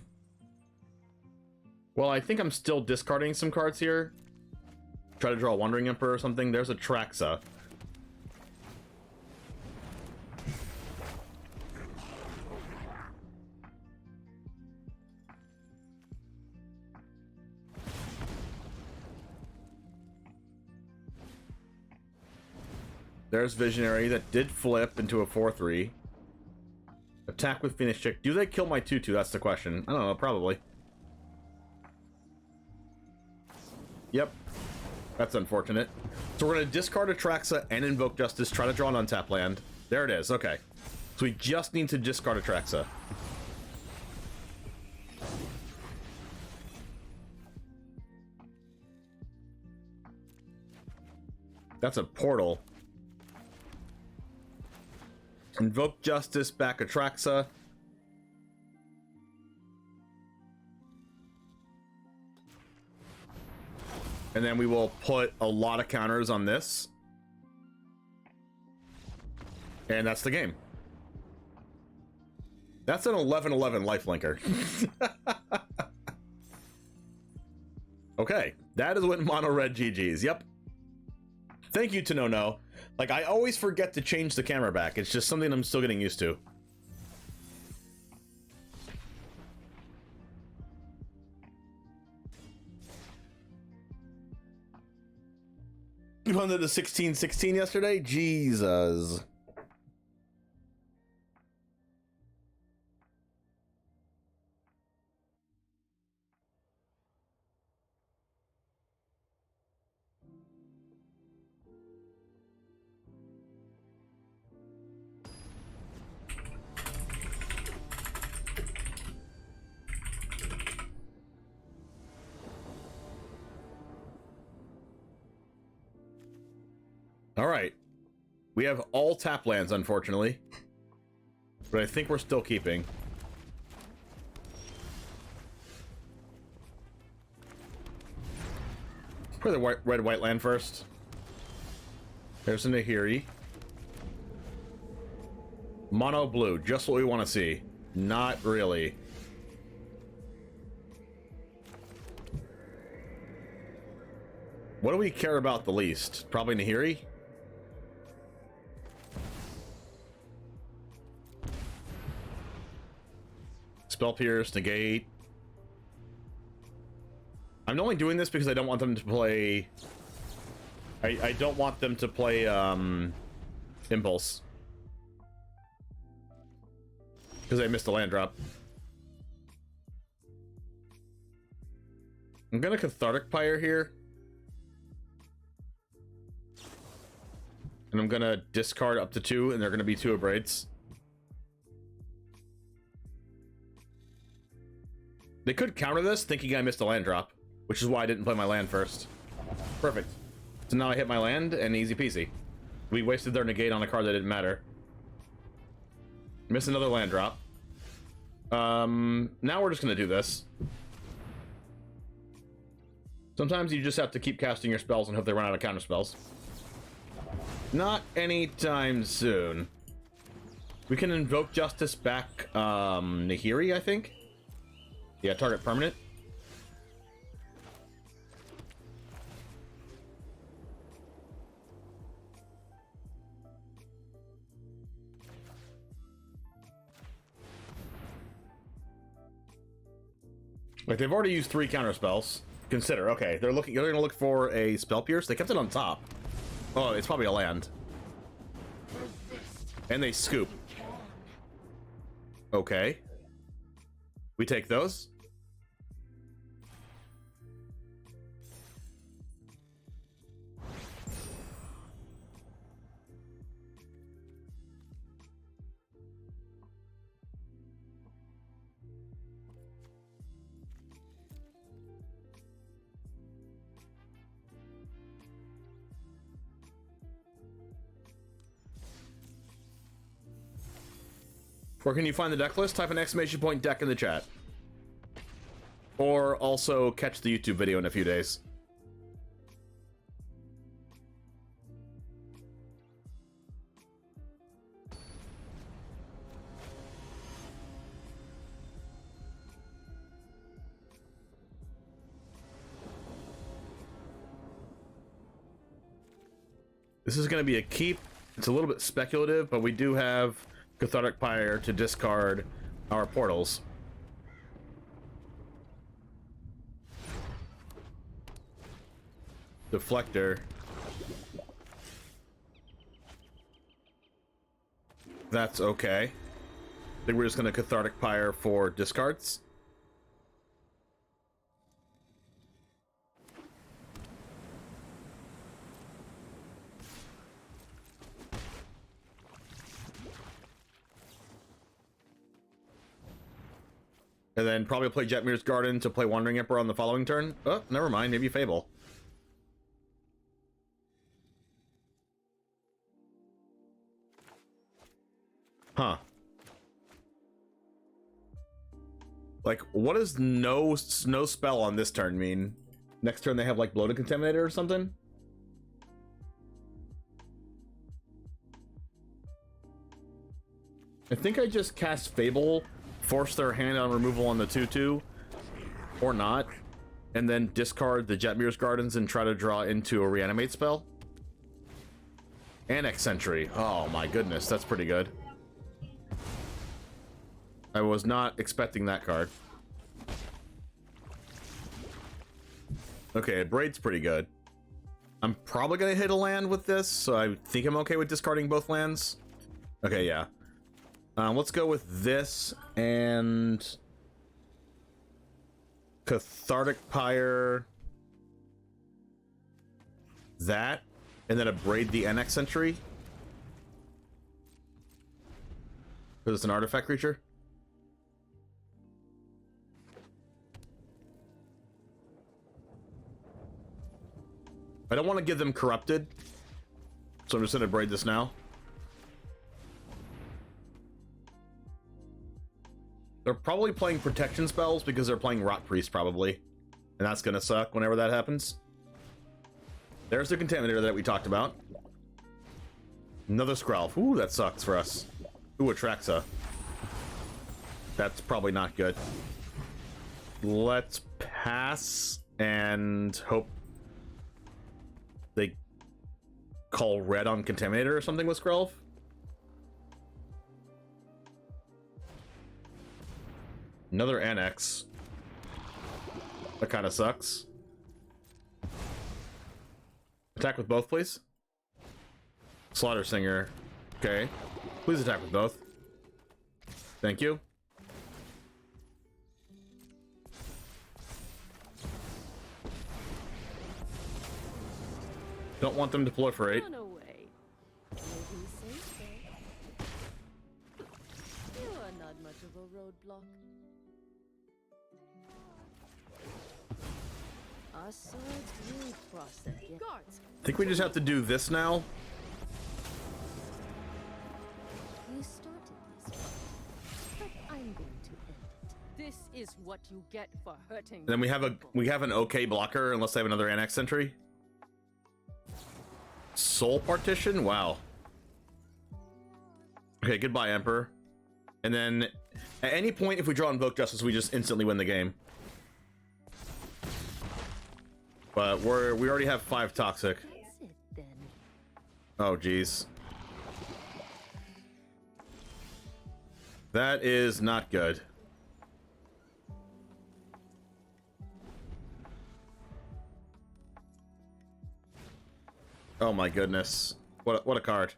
Well, I think I'm still discarding some cards here. Try to draw a Wandering Emperor or something. There's a Traxa. There's Visionary that did flip into a 4/3. Attack with Phoenix Chick. Do they kill my 2/2? That's the question. I don't know, probably. Yep. That's unfortunate. So we're going to discard Atraxa and Invoke Justice, try to draw an untap land. There it is, okay. So we just need to discard Atraxa. That's a portal. Invoke Justice, back Atraxa. And then we will put a lot of counters on this. And that's the game. That's an 11/11 lifelinker. Okay, that is what mono red GG's. Yep. Thank you to No. Like, I always forget to change the camera back. It's just something I'm still getting used to. You wanted the 16-16 yesterday? Jesus. All right. We have all tap lands, unfortunately. But I think we're still keeping. Play the red-white land first. There's a Nahiri. Mono blue, just what we want to see. Not really. What do we care about the least? Probably Nahiri? Spell Pierce, negate. I'm only doing this because I don't want them to play... I don't want them to play, Impulse. Because I missed a land drop. I'm gonna Cathartic Pyre here. And And I'm gonna discard up to 2, and they're gonna be 2 of braids. They could counter this thinking I missed a land drop, which is why I didn't play my land first. Perfect. So now I hit my land, and easy peasy. We wasted their negate on a card that didn't matter. Miss another land drop. Now we're just gonna do this. Sometimes you just have to keep casting your spells and hope they run out of counter spells. Not anytime soon. We can invoke Justice back, Nahiri, I think? Yeah, target permanent. Like, they've already used 3 counter spells. Consider, okay, they're gonna look for a spell pierce. They kept it on top. Oh, it's probably a land. And they scoop. Okay. We take those. Where can you find the deck list? Type an exclamation point deck in the chat. Or also catch the YouTube video in a few days. This is going to be a keep. It's a little bit speculative, but we do have Cathartic Pyre to discard our portals. Deflector. That's okay. I think we're just going to Cathartic Pyre for discards. And then probably play Jetmir's Garden to play Wandering Emperor on the following turn. Oh, never mind. Maybe Fable. Huh. Like, what does no spell on this turn mean? Next turn they have, like, Bloated Contaminator or something? I think I just cast Fable, force their hand on removal on the 2/2, or not, and then discard the Jetmir's Gardens and try to draw into a reanimate spell. Annex Sentry. Oh my goodness, that's pretty good. I was not expecting that card. Okay, Braid's pretty good. I'm probably gonna hit a land with this, so I think I'm okay with discarding both lands. Okay, yeah. Let's go with this and Cathartic Pyre, that, and then Braid the NX Sentry. Because it's an artifact creature. I don't want to give them Corrupted, so I'm just going to Braid this now. They're probably playing protection spells because they're playing Rot Priest, probably. And that's gonna suck whenever that happens. There's the Contaminator that we talked about. Another Skrelv. Ooh, that sucks for us. Ooh, Atraxa. That's probably not good. Let's pass and hope they call red on Contaminator or something with Skrelv. Another Annex. That kind of sucks. Attack with both, please. Slaughter Singer. Okay. Please attack with both. Thank you. Don't want them to proliferate. a roadblock. Our swords will cross again. Guards! I think we just have to do this now. You started this fight, but I'm going to end it. This is what you get for hurting. And then we have an okay blocker unless they have another annex sentry. Soul partition? Wow. Okay, goodbye, Emperor. And then at any point if we draw Invoke Justice, we just instantly win the game. But we already have 5 toxic. That's it then. Oh geez. That is not good. Oh my goodness. What a card.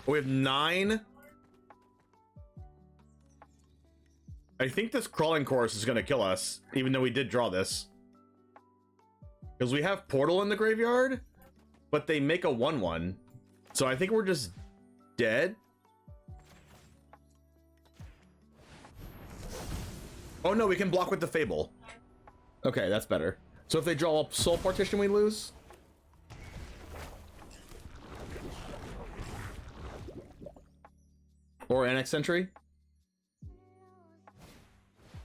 We have 9. I think this crawling course is going to kill us, even though we did draw this. Because we have Portal in the graveyard, but they make a 1/1. So I think we're just dead. Oh no, we can block with the Fable. Okay, that's better. So if they draw a Soul Partition, we lose? Or Annex Sentry?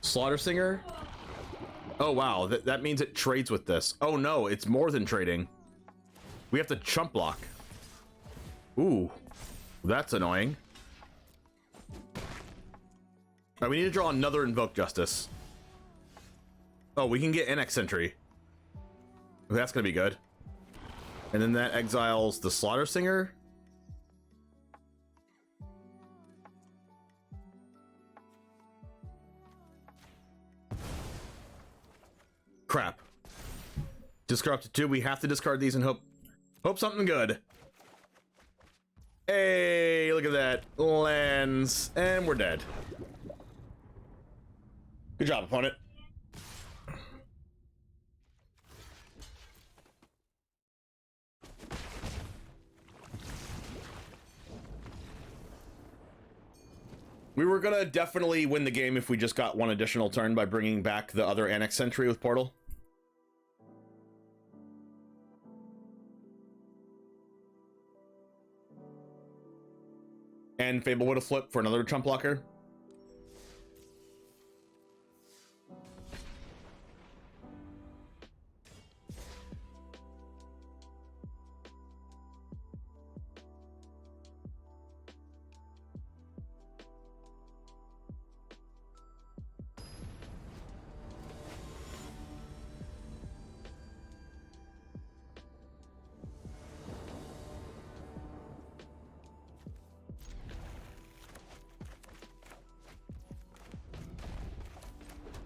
Slaughter Singer? Oh wow, that means it trades with this. Oh no, it's more than trading. We have to chump block. Ooh, that's annoying. All right, we need to draw another Invoke Justice. Oh, we can get Annex Sentry. That's gonna be good. And then that exiles the Slaughter Singer. Crap. Discard up to 2. We have to discard these and hope something good. Hey, look at that. Lands. And we're dead. Good job, opponent. We were gonna definitely win the game if we just got one additional turn by bringing back the other Annex Sentry with Portal. And Fable would have flipped for another chump blocker.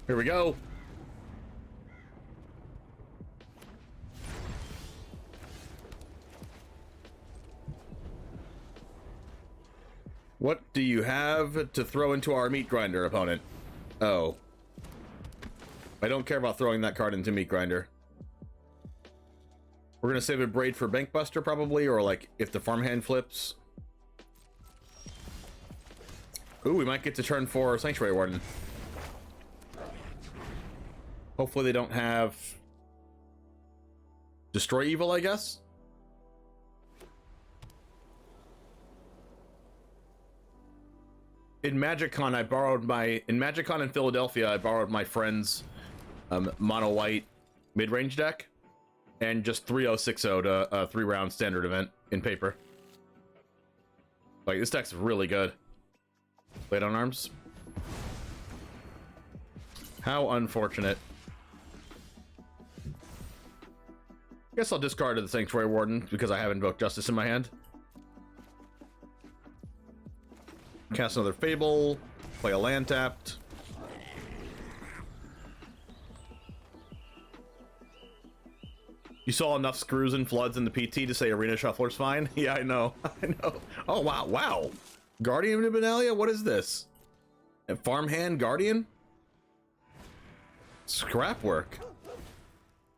Here we go. What do you have to throw into our meat grinder, opponent? Oh. I don't care about throwing that card into meat grinder. We're gonna save a Braid for Bankbuster probably, or like if the farmhand flips. Ooh, we might get to turn 4 Sanctuary Warden. Hopefully they don't have Destroy Evil, I guess. In MagicCon, in MagicCon in Philadelphia, I borrowed my friend's mono white mid-range deck and just 3060 to a 3-round standard event in paper. Like, this deck's really good. Blade on Arms. How unfortunate. Guess I'll discard the Sanctuary Warden because I have Invoked Justice in my hand. Cast another Fable. Play a land tapped. You saw enough screws and floods in the PT to say Arena Shuffler's fine? Yeah, I know. I know. Oh, wow. Wow. Guardian of Benalia? What is this? A farmhand Guardian? Scrap work.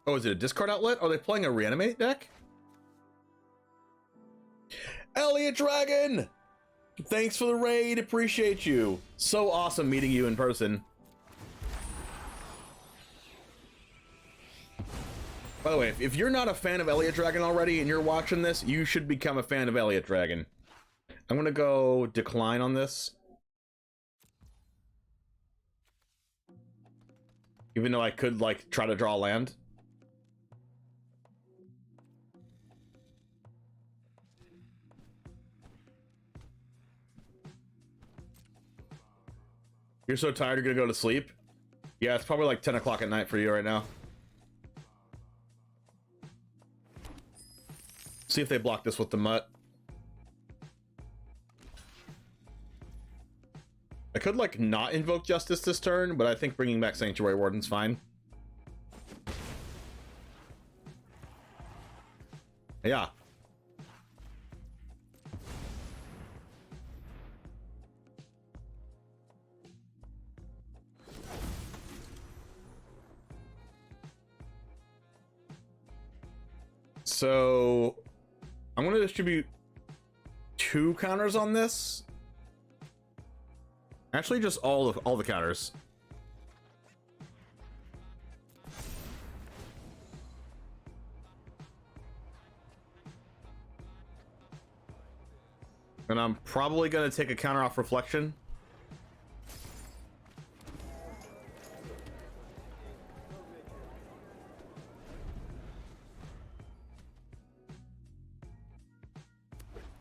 Oh, is it a discard outlet? Are they playing a reanimate deck? Elliot Dragon! Thanks for the raid, appreciate you. So awesome meeting you in person. By the way, if you're not a fan of Elliot Dragon already and you're watching this, you should become a fan of Elliot Dragon. I'm gonna go decline on this. Even though I could, like, try to draw land. You're so tired you're gonna go to sleep? Yeah, it's probably like 10 o'clock at night for you right now. See if they block this with the mutt. I could, like, not invoke Justice this turn, but I think bringing back Sanctuary Warden's fine. Yeah. So I'm going to distribute 2 counters on this. Actually, just all the counters. And I'm probably going to take a counter off Reflection.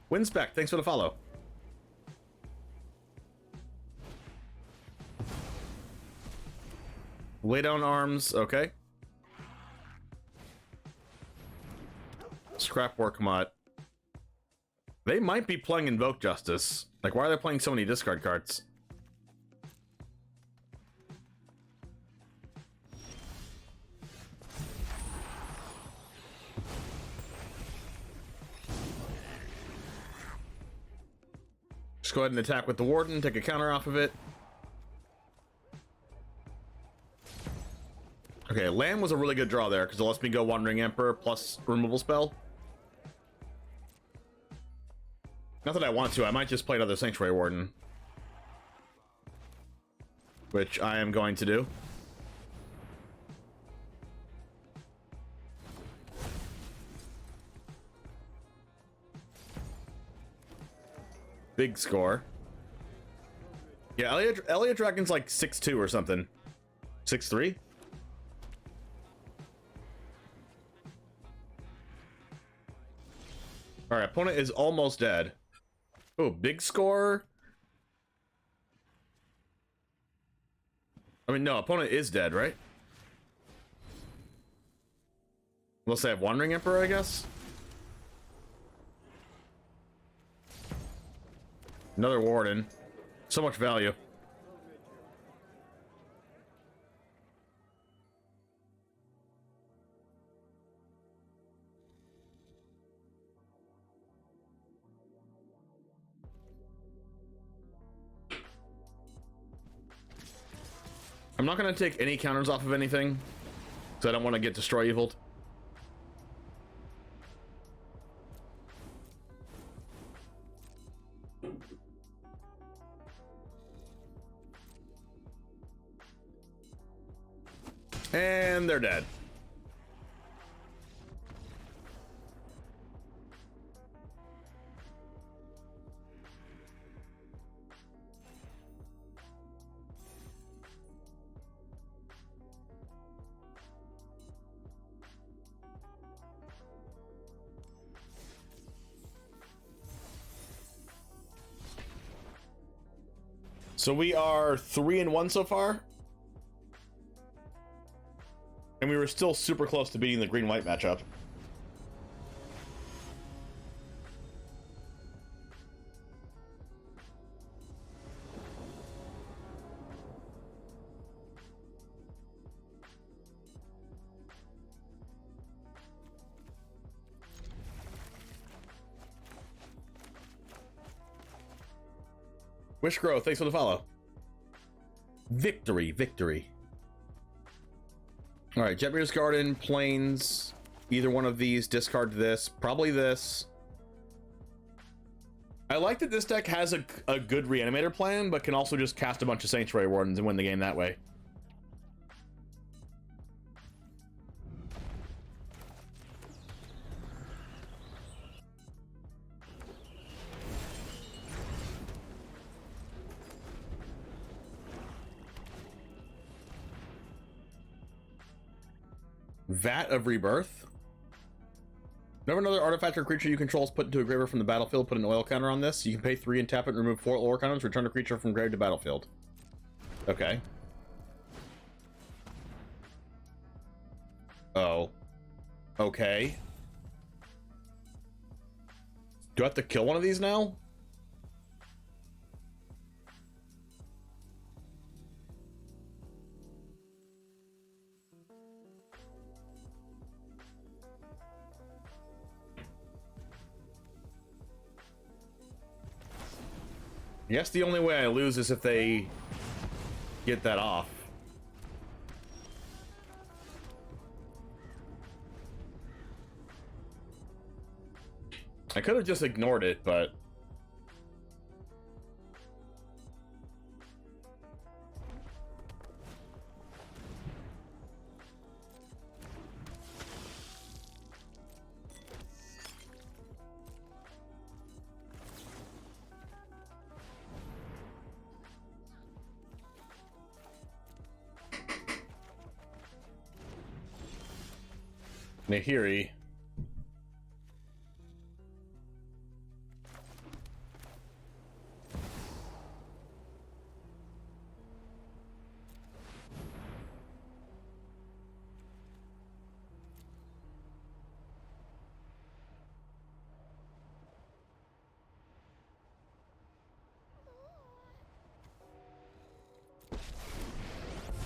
Winspec, thanks for the follow. Lay down arms, okay. Scrapwork Mutt. They might be playing Invoke Justice. Like, why are they playing so many discard cards? Just go ahead and attack with the Warden, take a counter off of it. Okay, land was a really good draw there because it lets me go Wandering Emperor plus removal spell. Not that I want to, I might just play another Sanctuary Warden. Which I am going to do. Big score. Yeah, Elliot Dragon's like 6'2" or something. 6'3"? Alright, opponent is almost dead. Oh, big score. I mean, no, opponent is dead, right? Unless they have Wandering Emperor, I guess. Another Warden. So much value. I'm not going to take any counters off of anything, because I don't want to get Destroy Eviled. And they're dead. So we are 3-1 so far. And we were still super close to beating the green-white matchup. Wishgrow, thanks for the follow. Victory, victory. All right, Jetmir's Garden, Plains, either one of these, discard this, probably this. I like that this deck has a good Reanimator plan, but can also just cast a bunch of Sanctuary Wardens and win the game that way. Vat of Rebirth. Whenever another artifact or creature you control is put into a graveyard from the battlefield, put an oil counter on this. You can pay 3 and tap it and remove 4 oil counters. Return a creature from grave to battlefield. Okay. Oh. Okay. Do I have to kill one of these now? I guess the only way I lose is if they get that off. I could have just ignored it, but... Nahiri.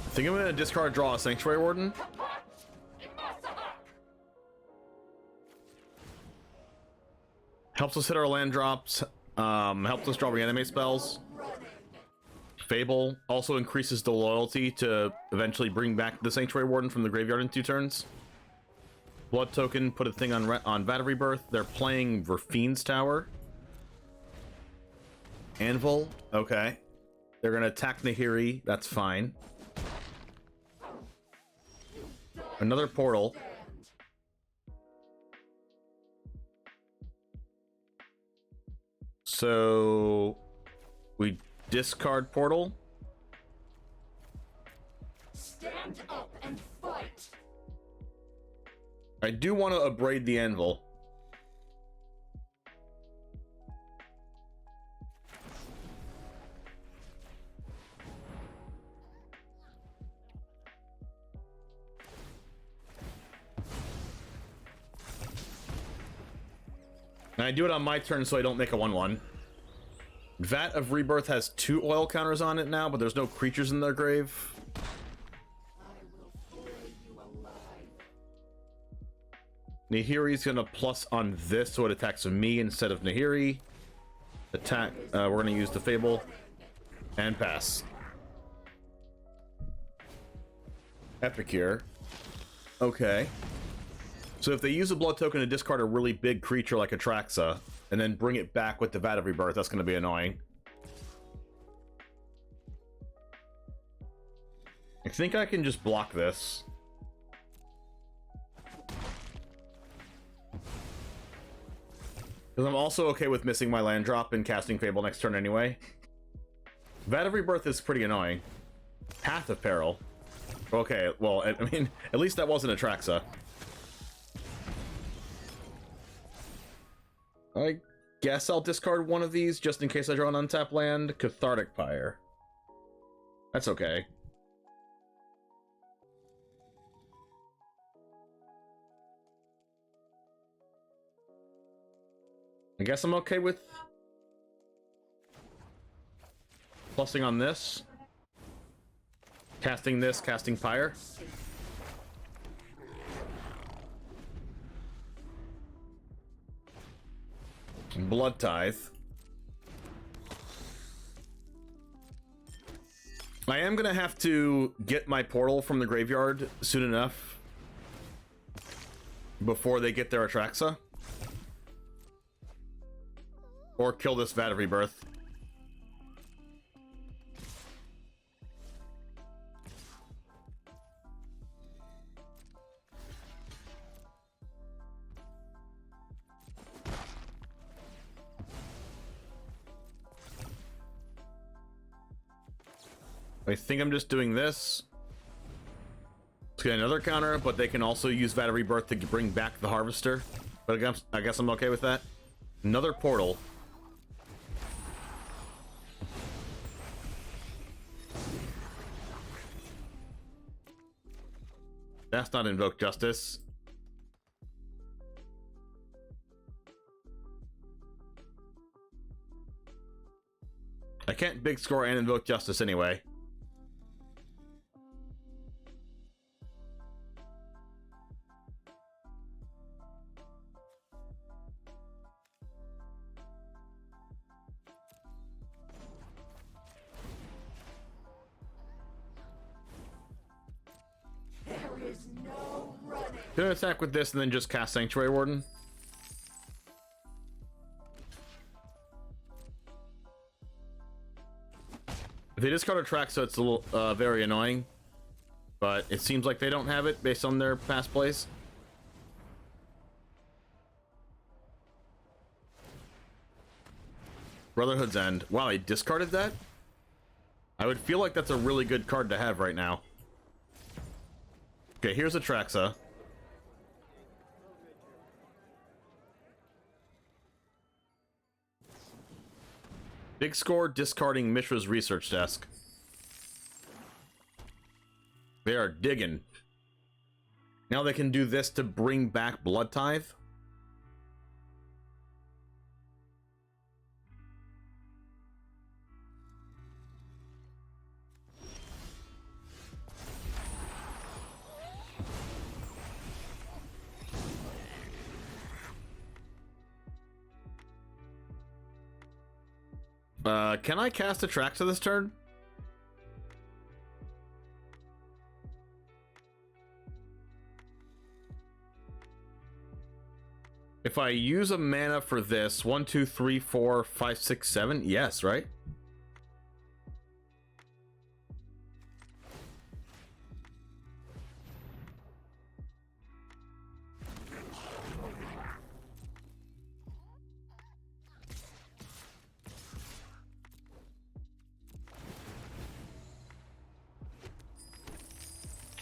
I think I'm gonna discard, draw a Sanctuary Warden. Helps us hit our land drops, helps us draw reanimate spells. Fable also increases the loyalty to eventually bring back the Sanctuary Warden from the graveyard in 2 turns. Blood token, put a thing on Vat of Rebirth. They're playing Verfien's Tower. Anvil, okay. They're gonna attack Nahiri, that's fine. Another portal. So we discard portal. Stand up and fight. I do want to abrade the anvil. And I do it on my turn so I don't make a 1/1. Vat of Rebirth has 2 oil counters on it now, but there's no creatures in their grave. Nahiri's gonna plus on this so it attacks me instead of Nahiri. Attack, we're gonna use the Fable and pass. Epicure. Okay. So if they use a blood token to discard a really big creature like Atraxa, and then bring it back with the Vat of Rebirth, that's going to be annoying. I think I can just block this. Because I'm also okay with missing my land drop and casting Fable next turn anyway. Vat of Rebirth is pretty annoying. Path of Peril. Okay, well, I mean, at least that wasn't Atraxa. I guess I'll discard one of these just in case I draw an untapped land. Cathartic Pyre. That's okay. I guess I'm okay with plussing on this. Casting this, casting Pyre. Blood Tithe. I am gonna have to get my portal from the graveyard soon enough before they get their Atraxa. Or kill this Vat of Rebirth. I think I'm just doing this to get another counter, but they can also use Vat of Rebirth to bring back the Harvester. But I guess I'm okay with that. Another portal. That's not Invoke Justice. I can't big score and Invoke Justice anyway. Gonna attack with this and then just cast Sanctuary Warden. If they discard Atraxa, it's a little very annoying, but it seems like they don't have it based on their past plays. Brotherhood's End. Wow, I discarded that? I would feel like that's a really good card to have right now. Okay, here's Atraxa. Big score discarding Mishra's research desk. They are digging. Now they can do this to bring back Blood Tithe. Can I cast Atraxa this turn? If I use a mana for this, 1, 2, 3, 4, 5, 6, 7, yes, right?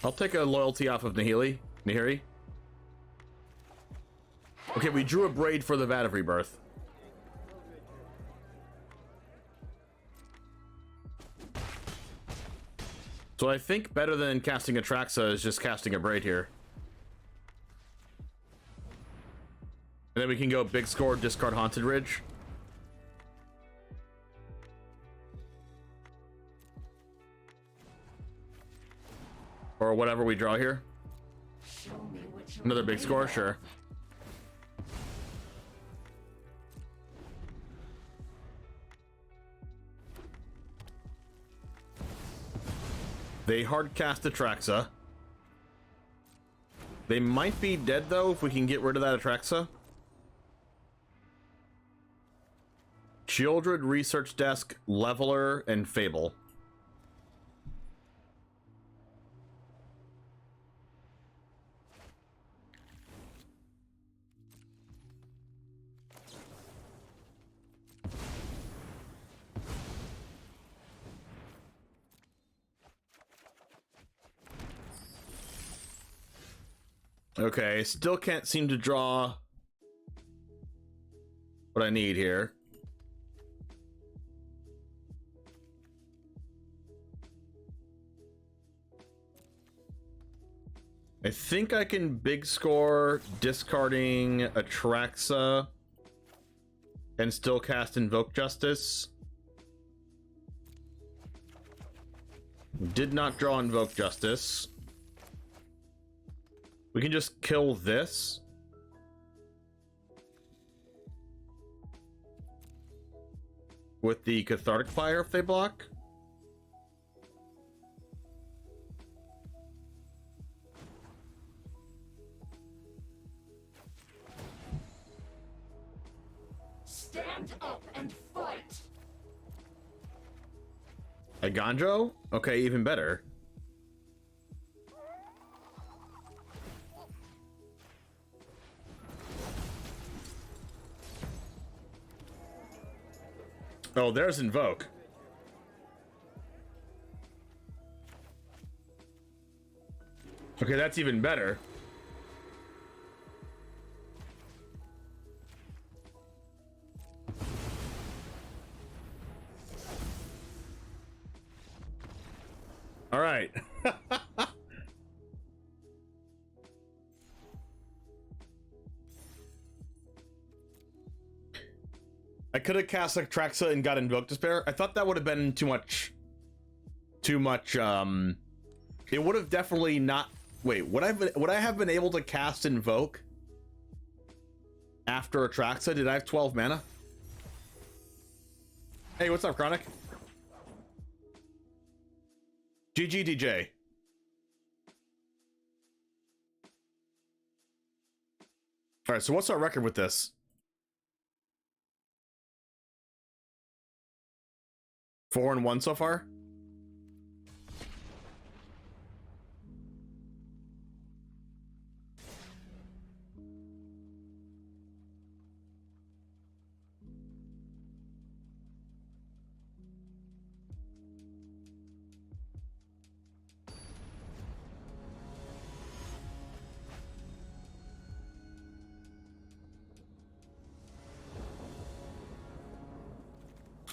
I'll take a loyalty off of Nahiri. Okay, we drew a Braid for the Vat of Rebirth. So I think better than casting Atraxa is just casting a Braid here. And then we can go big score, discard Haunted Ridge. Or whatever we draw here. Another big score, sure. They hard cast Atraxa. They might be dead though if we can get rid of that Atraxa. Shieldred, Research Desk, Leveler, and Fable. Okay, still can't seem to draw what I need here. I think I can big score discarding Atraxa and still cast Invoke Justice. Did not draw Invoke Justice. We can just kill this. With the Cathartic Fire if they block. Stand up and fight! A Ganjo? Okay, even better. Oh, there's Invoke. Okay, that's even better. All right. I could have cast like Traxa and got Invoke Despair. I thought that would have been too much. It would have definitely not. Wait, would I have been able to cast Invoke after Atraxa? Did I have 12 mana? Hey, what's up, Chronic? GG DJ. All right, so what's our record with this? 4-1 so far?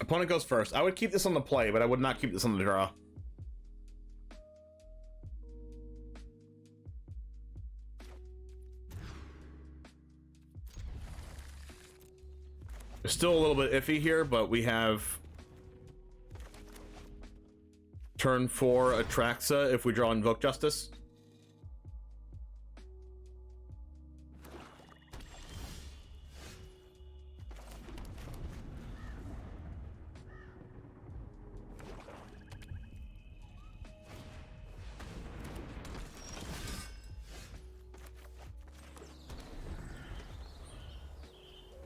Opponent goes first. I would keep this on the play, but I would not keep this on the draw. It's still a little bit iffy here, but we have turn 4 Atraxa if we draw Invoke Justice.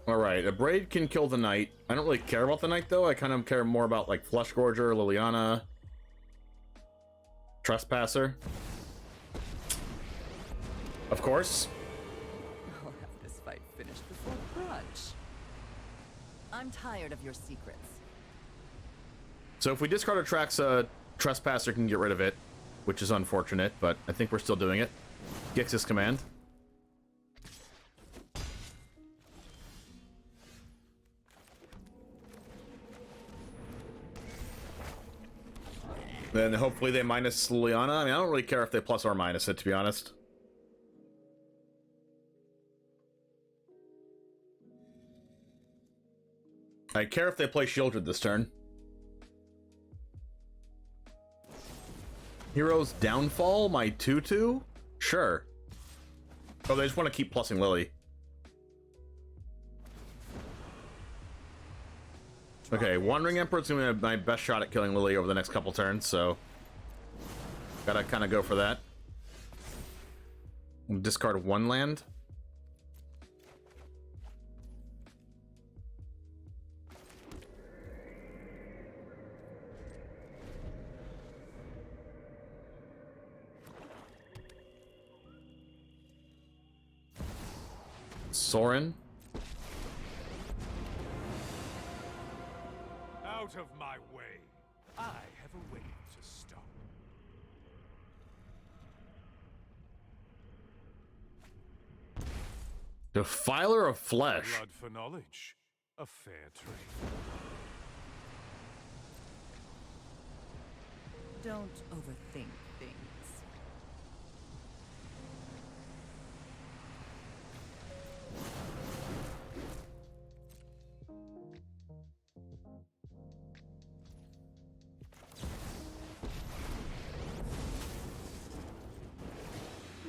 Alright, a Braid can kill the Knight. I don't really care about the Knight, though. I kind of care more about, like, Flesh Gorger, Liliana, Trespasser. Of course. I'll have this fight finished before brunch. I'm tired of your secrets. So if we discard Atraxa, Trespasser can get rid of it, which is unfortunate, but I think we're still doing it. Gix's command. Then hopefully they minus Liliana. I mean, I don't really care if they plus or minus it, to be honest. I care if they play Shieldred this turn. Hero's Downfall, my 2/2? Sure. Oh, they just want to keep plussing Lily. Okay, Wandering Emperor's gonna have my best shot at killing Lily over the next couple turns, so gotta kind of go for that. Discard 1 land. Sorin. Out of my way. I have a way to stop. Defiler of Flesh. Blood for knowledge. A fair trade. Don't overthink things.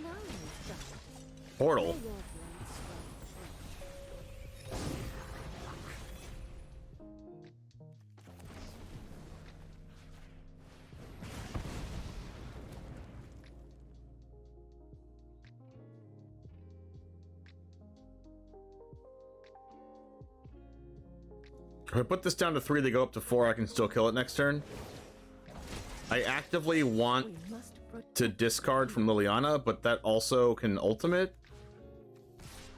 Now you've done it. Portal. May your blade strong. If I put this down to 3, they go up to 4, I can still kill it next turn. I actively want to discard from Liliana, but that also can ultimate.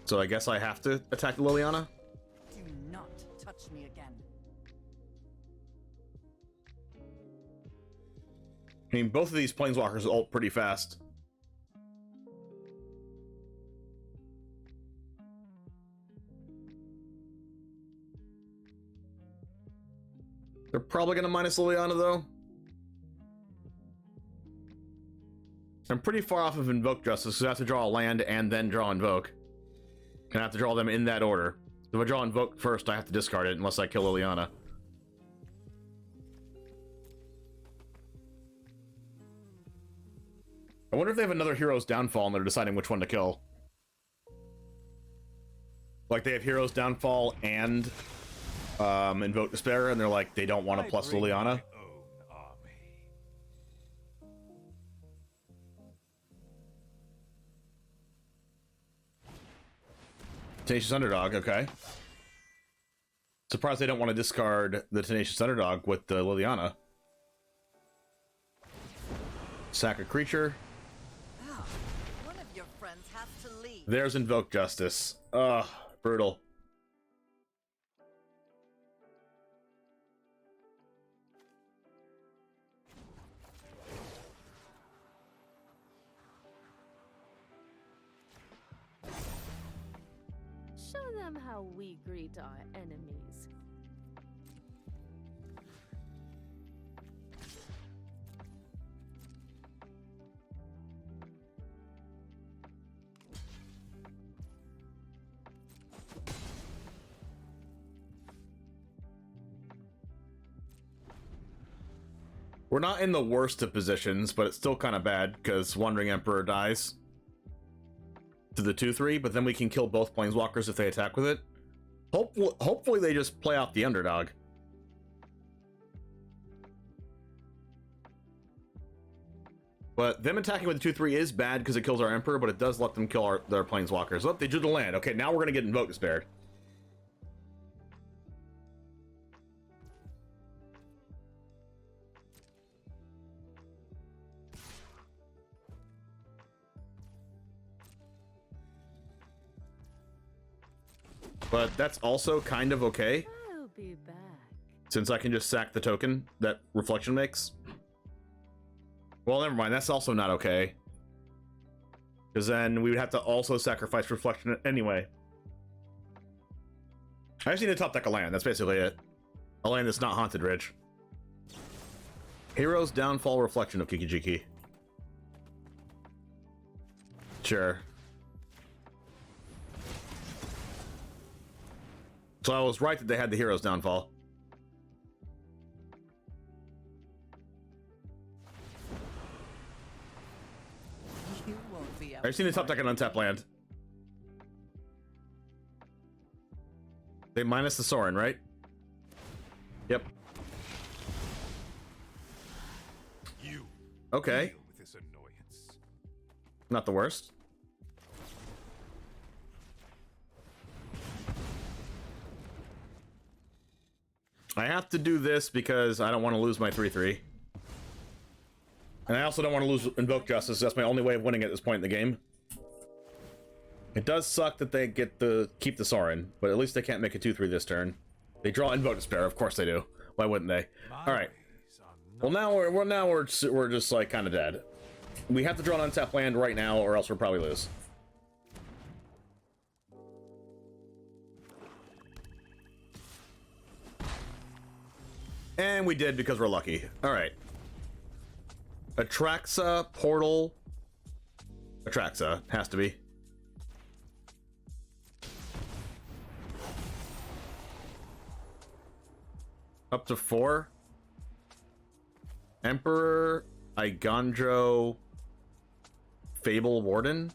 So I guess I have to attack Liliana. Do not touch me again. I mean, both of these planeswalkers ult pretty fast. They're probably going to minus Liliana, though. I'm pretty far off of Invoke Justice, so I have to draw a land and then draw Invoke. And I have to draw them in that order. So if I draw Invoke first, I have to discard it unless I kill Liliana. I wonder if they have another Hero's Downfall and they're deciding which one to kill. Like they have Hero's Downfall and Invoke Despair, and they're like, they don't want to plus Liliana. Tenacious Underdog, okay. Surprised they don't want to discard the Tenacious Underdog with the Liliana. Sack a creature. Oh, one of your friends has to leave. There's Invoke Justice. Ugh, brutal. Show them how we greet our enemies. We're not in the worst of positions, but it's still kind of bad because Wandering Emperor dies to the 2/3, but then we can kill both planeswalkers if they attack with it. Hopefully they just play off the underdog. But them attacking with the 2/3 is bad because it kills our Emperor, but it does let them kill their planeswalkers. Oh, they drew the land. Okay, now we're going to get Invoke Despair. But that's also kind of okay, I'll be back. since I can just sack the token that Reflection makes. Well, never mind, that's also not okay. Because then we would have to also sacrifice Reflection anyway. I just need to top deck a land, that's basically it. A land that's not Haunted Ridge. Hero's Downfall Reflection of Kiki-Jiki. Sure. So I was right that they had the Hero's Downfall. You won't be I just need to top deck an untapped land. They minus the Sorin, right? Yep. You Okay. deal with this annoyance. Not the worst. I have to do this because I don't want to lose my 3/3. And I also don't want to lose Invoke Justice. That's my only way of winning at this point in the game. It does suck that they get to keep the Sorin, but at least they can't make a 2/3 this turn. They draw Invoke Despair, of course they do. Why wouldn't they? All right. Well, now we're just like kind of dead. We have to draw an untapped land right now, or else we'll probably lose. And we did because we're lucky. All right. Atraxa, Portal. Atraxa, has to be. Up to 4. Emperor, Igandro, Fable Warden.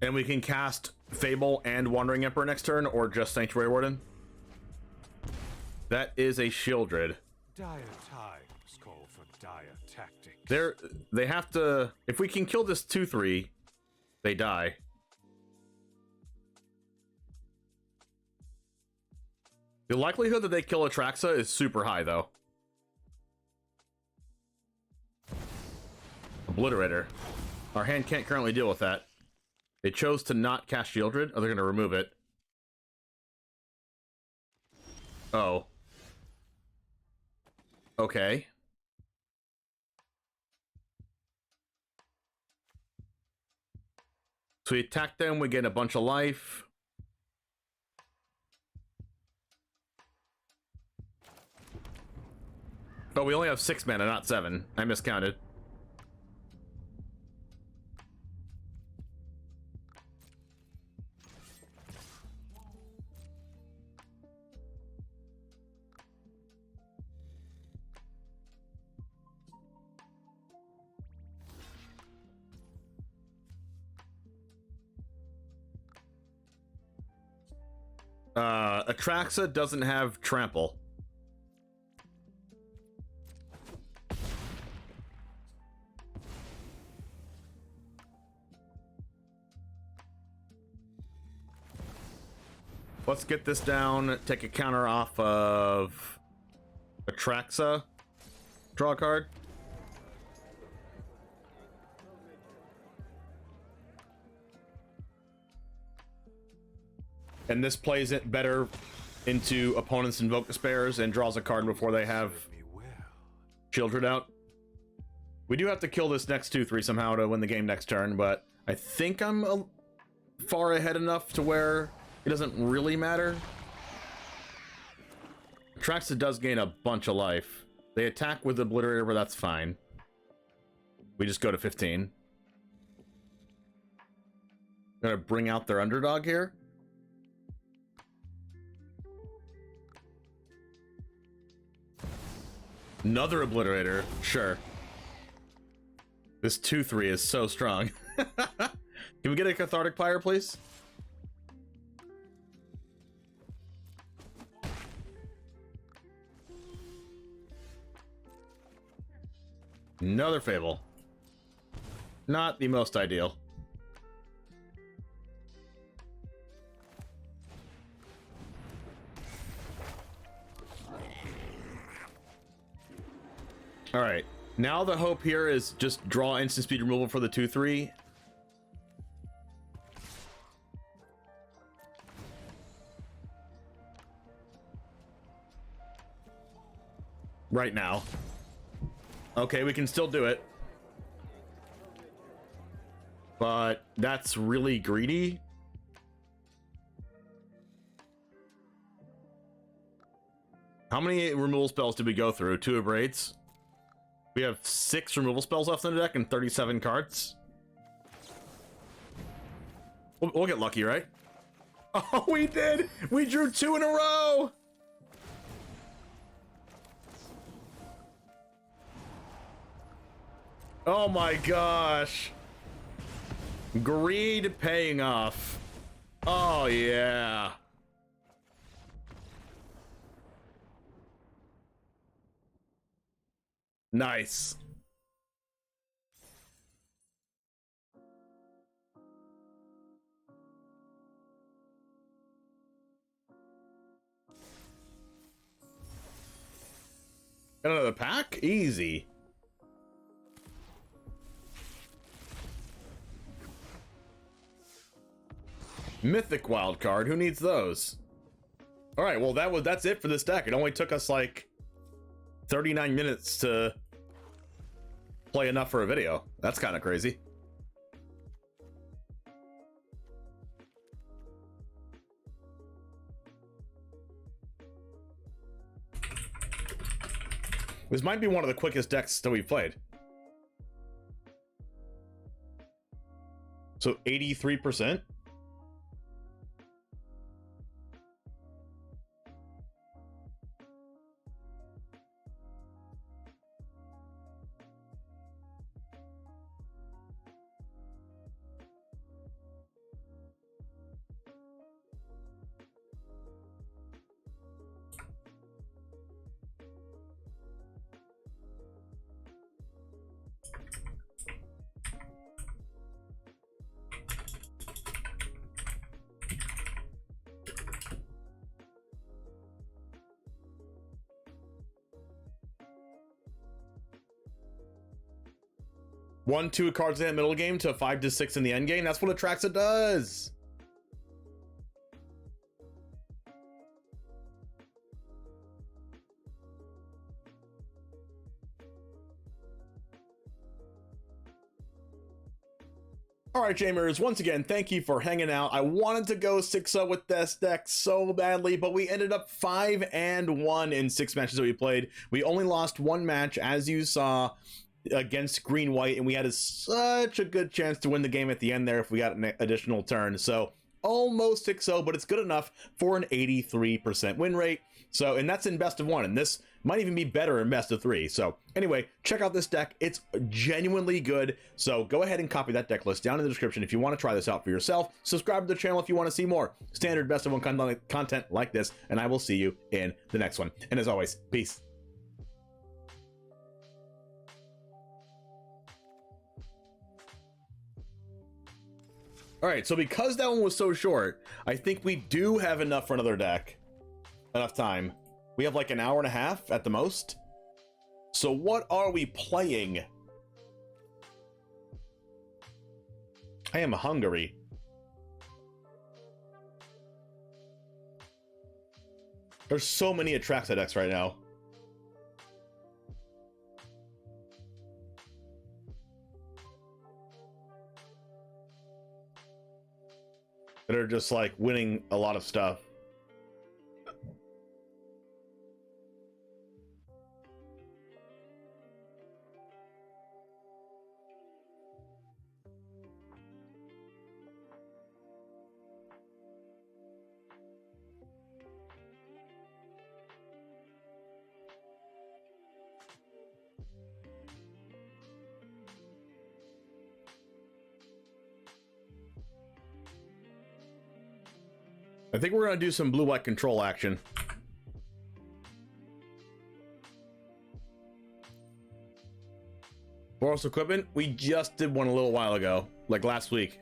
And we can cast Fable and Wandering Emperor next turn, or just Sanctuary Warden. That is a Shieldred. Dire times call for dire tactics. They have to... If we can kill this 2-3, they die. The likelihood that they kill Atraxa is super high, though. Obliterator. Our hand can't currently deal with that. They chose to not cast Shieldred, or they're going to remove it. Oh. Okay. So we attack them, we get a bunch of life. But we only have 6 mana, not 7. I miscounted. Atraxa doesn't have trample. Let's get this down, take a counter off of Atraxa. Draw a card. And this plays it better into opponents' Invoke Despairs and draws a card before they have Shieldred out. We do have to kill this next 2-3 somehow to win the game next turn, but I think I'm far ahead enough to where it doesn't really matter. Atraxa does gain a bunch of life. They attack with Obliterator, but that's fine. We just go to 15. Gonna bring out their underdog here. Another Obliterator, sure. This 2-3 is so strong. Can we get a Cathartic Pyre, please? Another Fable. Not the most ideal. All right, now the hope here is just draw instant speed removal for the 2-3. Right now. Okay, we can still do it. But that's really greedy. How many removal spells did we go through? 2 Abrades. We have 6 removal spells left in the deck and 37 cards. We'll get lucky, right? Oh, we did! We drew 2 in a row! Oh my gosh. Greed paying off. Oh yeah. Nice. Got another pack? Easy. Mythic wild card. Who needs those? All right, well that's it for this deck. It only took us like 39 minutes to play enough for a video. That's kind of crazy. This might be one of the quickest decks that we've played. So 83%. 1-2 cards in the middle game to 5 to 6 in the end game. That's what Atraxa does. All right, Jamers, once again, thank you for hanging out. I wanted to go 6-0 with this deck so badly, but we ended up 5-1 in 6 matches that we played. We only lost 1 match, as you saw, against Green-White, and we had such a good chance to win the game at the end there if we got an additional turn. So almost 6-0, but it's good enough for an 83% win rate. So, and that's in best of 1, and this might even be better in best of 3. So anyway, check out this deck. It's genuinely good. So go ahead and copy that deck list down in the description if you want to try this out for yourself. Subscribe to the channel if you want to see more standard best of 1 content like this, and I will see you in the next one. And as always, peace. All right, so because that one was so short, I think we do have enough for another deck. Enough time. We have like an hour and a half at the most. So what are we playing? I am hungry. There's so many Atraxa decks right now. That are just like winning a lot of stuff. I think we're going to do some blue-white control action. Boros equipment? We just did one a little while ago, like last week.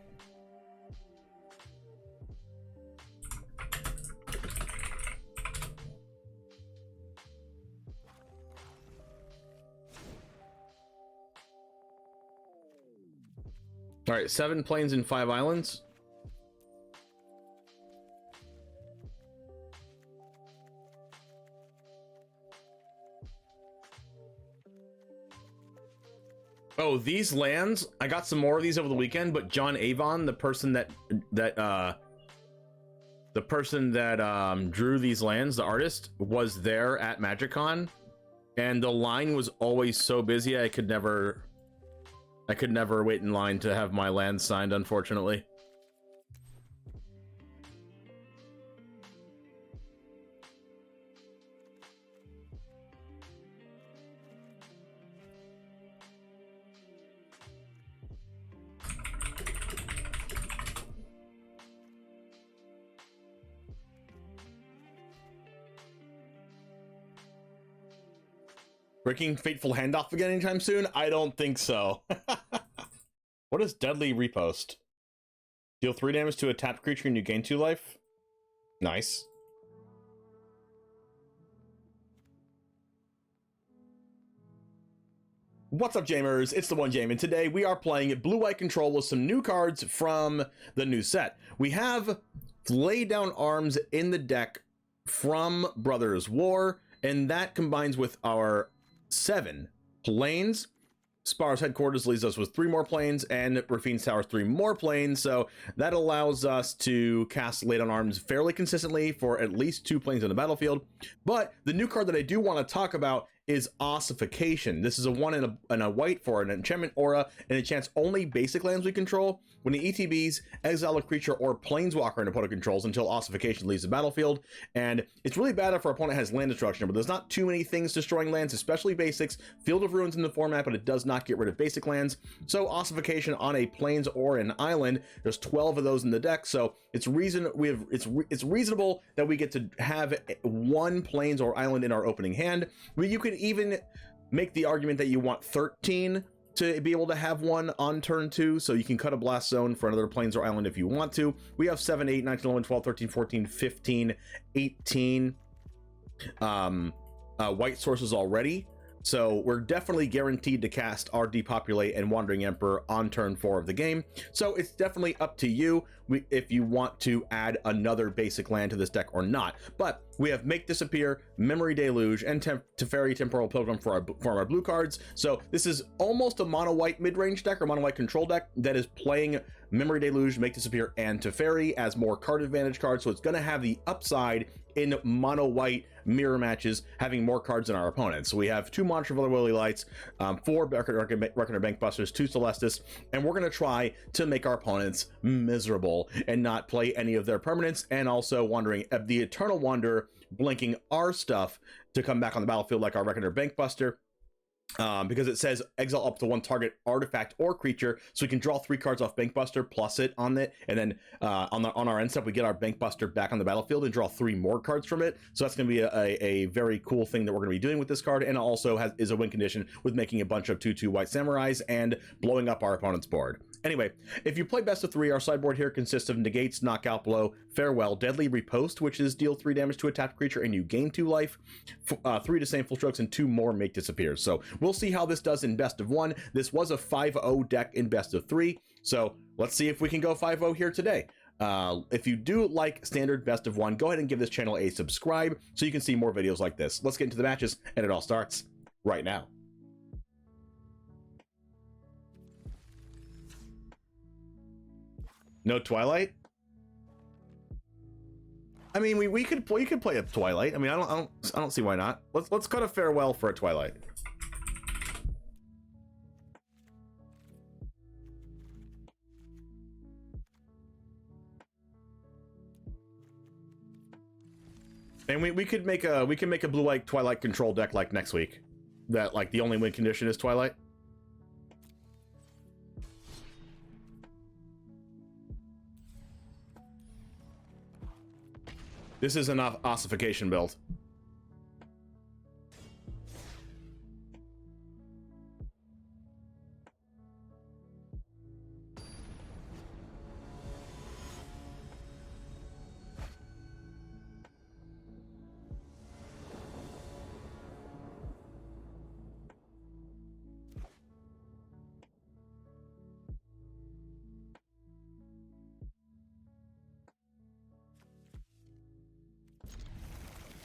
All right, 7 plains and 5 islands. Oh, these lands, I got some more of these over the weekend, but John Avon, the person that drew these lands, the artist, was there at MagicCon, and the line was always so busy I could never wait in line to have my land signed, unfortunately. Breaking Fateful Handoff again anytime soon? I don't think so. What is Deadly Repost? Deal 3 damage to a tapped creature and you gain 2 life? Nice. What's up, Jamers? It's the One Jame, and today we are playing blue-white control with some new cards from the new set. We have Lay Down Arms in the deck from Brothers War, and that combines with our 7 planes. Sparrow's Headquarters leaves us with 3 more planes, and Rafine's Tower 3 more planes, so that allows us to cast Lay Down Arms fairly consistently for at least 2 planes on the battlefield. But the new card that I do want to talk about is Ossification. This is a 1 and a white for an enchantment aura, and it chants only basic lands we control. When it ETBs, exile a creature or planeswalker an opponent controls until Ossification leaves the battlefield. And it's really bad if our opponent has land destruction, but there's not too many things destroying lands, especially basics. Field of Ruins in the format, but it does not get rid of basic lands. So Ossification on a plains or an island, there's 12 of those in the deck, so it's reasonable that we get to have 1 plains or island in our opening hand. You could even make the argument that you want 13 to be able to have 1 on turn 2, so you can cut a blast zone for another plains or island if you want to. We have 7, 8, 9, 10, 11, 12, 13, 14, 15, 18 white sources already, So we're definitely guaranteed to cast our Depopulate and Wandering Emperor on turn 4 of the game. So it's definitely up to you if you want to add another basic land to this deck or not. But we have Make Disappear, Memory Deluge, and Teferi Temporal Pilgrim for our blue cards. So this is almost a mono-white mid-range deck or mono-white control deck that is playing Memory Deluge, Make Disappear, and Teferi as more card advantage cards. So it's going to have the upside in mono-white mirror matches, having more cards than our opponents. So we have 2 Monster of Otherworldly Lights, 4 Reckoner Bankbusters, 2 Celestis, and we're going to try to make our opponents miserable and not play any of their permanents, and also Wandering the Eternal Wanderer, blinking our stuff to come back on the battlefield like our Reckoner Bankbuster. Because it says exile up to 1 target artifact or creature, so we can draw 3 cards off Bankbuster plus it on it, and then on our end step we get our Bankbuster back on the battlefield and draw 3 more cards from it. So that's going to be a very cool thing that we're going to be doing with this card, and it also is a win condition with making a bunch of 2/2 white samurais and blowing up our opponent's board. Anyway, if you play best of 3, our sideboard here consists of Negates, Knockout Blow, Farewell, Deadly Riposte, which is deal 3 damage to a tapped creature and you gain 2 life, 3 Disdainful Strokes, and 2 more Make Disappears. So we'll see how this does in best of 1. This was a 5-0 deck in best of 3, so let's see if we can go 5-0 here today. If you do like standard best of 1, go ahead and give this channel a subscribe so you can see more videos like this. Let's get into the matches, and it all starts right now. No Twilight? I mean, we could play a Twilight. I mean, I don't see why not. Let's cut a Farewell for a Twilight. And we could make a blue white Twilight control deck like next week. That like the only win condition is Twilight. This is an ossification build.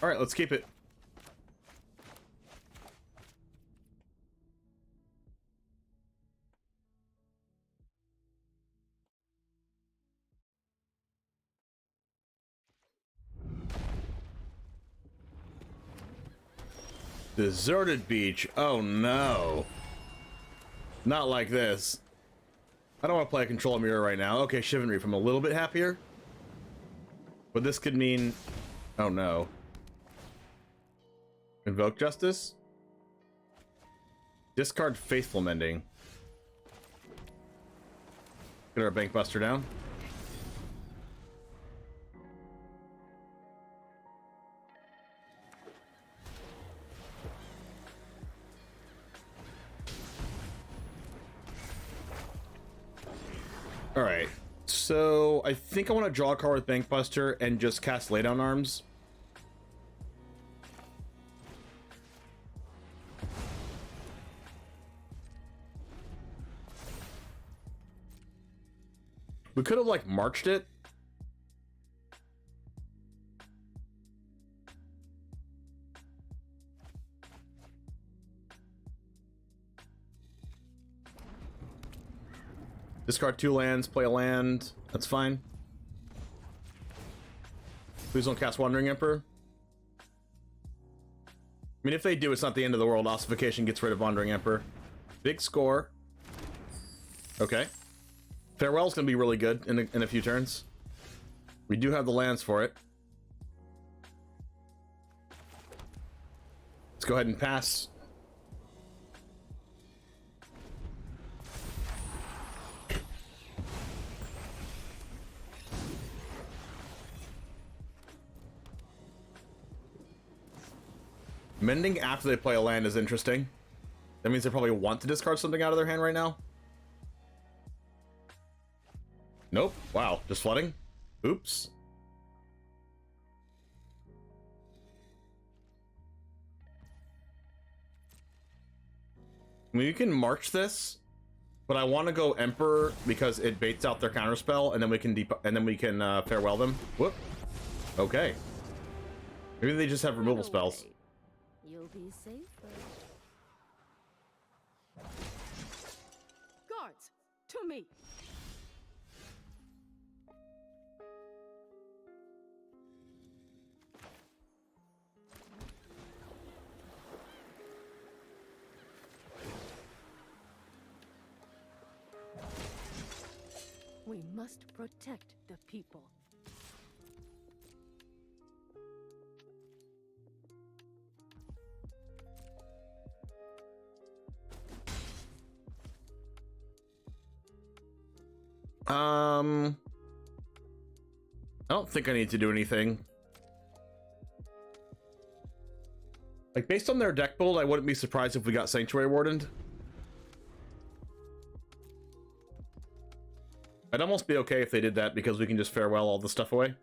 All right, let's keep it. Deserted beach. Oh no. Not like this. I don't want to play a control mirror right now. Okay, Chivalry, I'm a little bit happier. But this could mean... Oh no. Invoke Justice? Discard Faithful Mending. Get our Bankbuster down. Alright, so I think I want to draw a card with Bankbuster and just cast Laydown Arms. We could have, like, marched it. Discard 2 lands, play a land. That's fine. Please don't cast Wandering Emperor. I mean, if they do, it's not the end of the world. Ossification gets rid of Wandering Emperor. Big score. Okay. Farewell's gonna be really good in a few turns. We do have the lands for it. Let's go ahead and pass. Mending after they play a land is interesting. That means they probably want to discard something out of their hand right now. Nope. Wow. Just flooding? Oops. I mean, you can march this, but I want to go Emperor because it baits out their counterspell, and then we can farewell them. Whoop. Okay. Maybe they just have removal spells. You'll be safer. Guards, to me. We must protect the people. I don't think I need to do anything. Like, based on their deck build, I wouldn't be surprised if we got Sanctuary Wardened. I'd almost be okay if they did that because we can just farewell all the stuff away.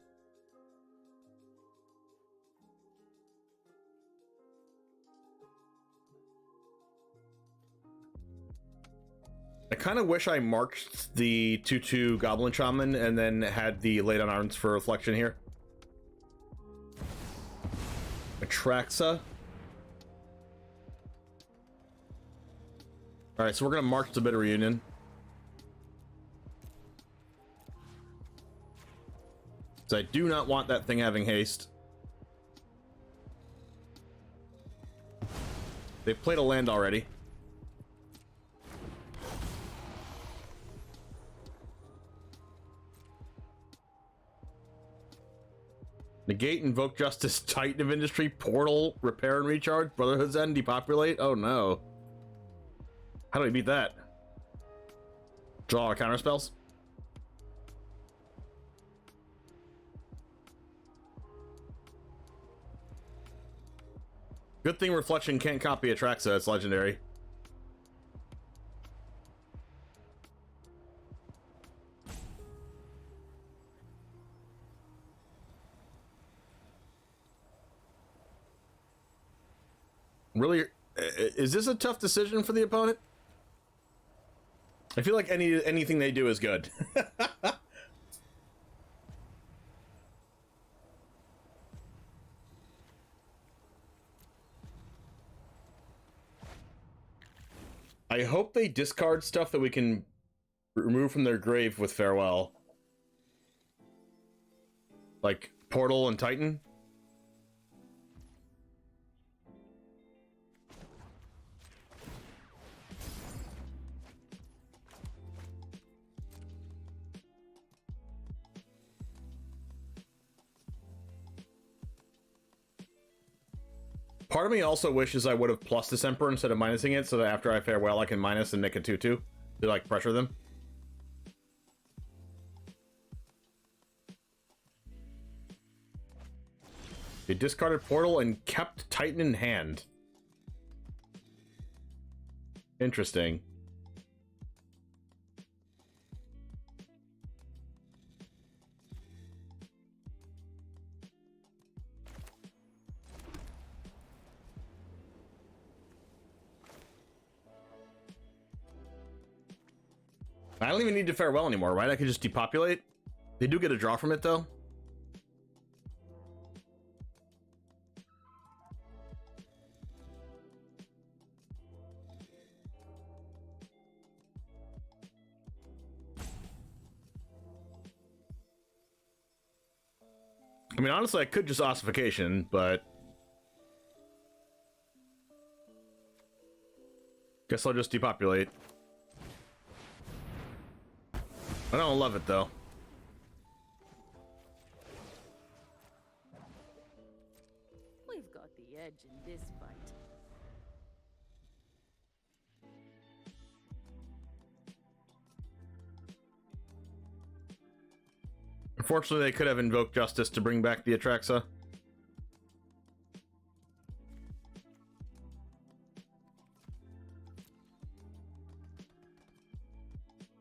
I kind of wish I marked the 2/2 Goblin Shaman and then had the Laid on Arms for Reflection here. Atraxa. Alright, so we're going to march the Bitter Reunion. So I do not want that thing having haste. They played a land already. Negate, Invoke Justice, Titan of Industry, Portal, Repair and Recharge, Brotherhood's End, Depopulate. Oh no. How do we beat that? Draw our counter spells? Good thing Reflection can't copy Atraxa, it's legendary. Really, is this a tough decision for the opponent? I feel like anything they do is good. I hope they discard stuff that we can remove from their grave with Farewell. Like Portal and Titan. Part of me also wishes I would have plus this Emperor instead of minusing it, so that after I farewell, I can minus and make a 2/2 to like pressure them. They discarded Portal and kept Titan in hand. Interesting. I don't even need to farewell anymore, right? I can just depopulate. They do get a draw from it, though. I mean, honestly, I could just ossification, but guess I'll just depopulate. I don't love it, though. We've got the edge in this fight. Unfortunately, they could have invoked Justice to bring back the Atraxa.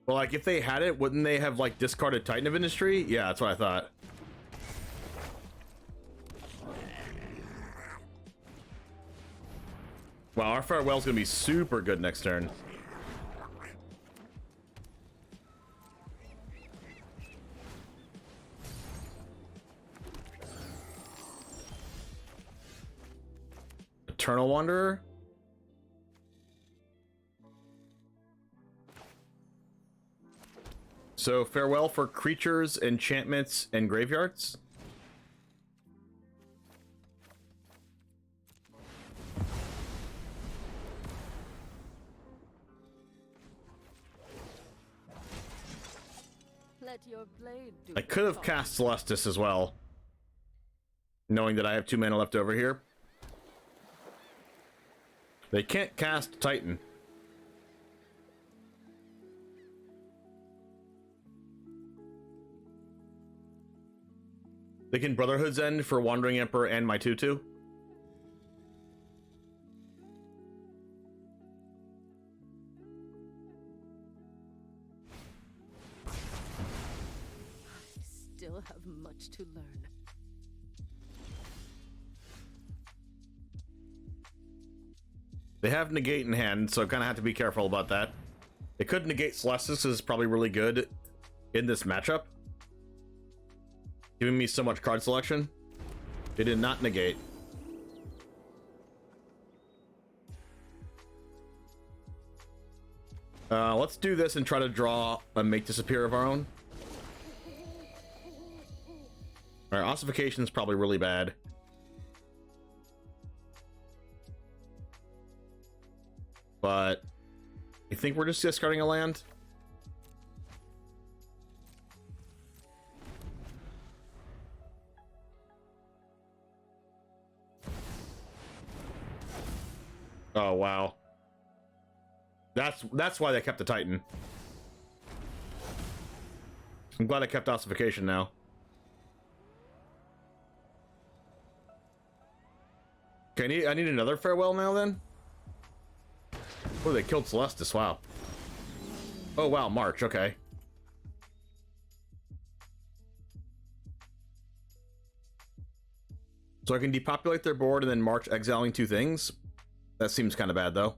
Well, like, if they had it, wouldn't they have, like, discarded Titan of Industry? Yeah, that's what I thought. Wow, our farewell's gonna be super good next turn. Eternal Wanderer? So, farewell for creatures, enchantments, and graveyards? Let your blade do I could have cast Celestis as well, knowing that I have 2 mana left over here. They can't cast Titan. They can Brotherhood's End for Wandering Emperor and my 2/2. Still have much to learn. They have Negate in hand, so I kind of have to be careful about that. They could negate Celestis, is probably really good in this matchup, giving me so much card selection. They did not negate. Let's do this and try to draw a Make Disappear of our own. Alright, Ossification is probably really bad. But you think we're just discarding a land? Oh wow. That's why they kept the Titan. I'm glad I kept Ossification now. Okay, I need another farewell now then? Oh, they killed Celestis, wow. Oh wow, March, okay. So I can depopulate their board and then March exiling 2 things? That seems kind of bad though.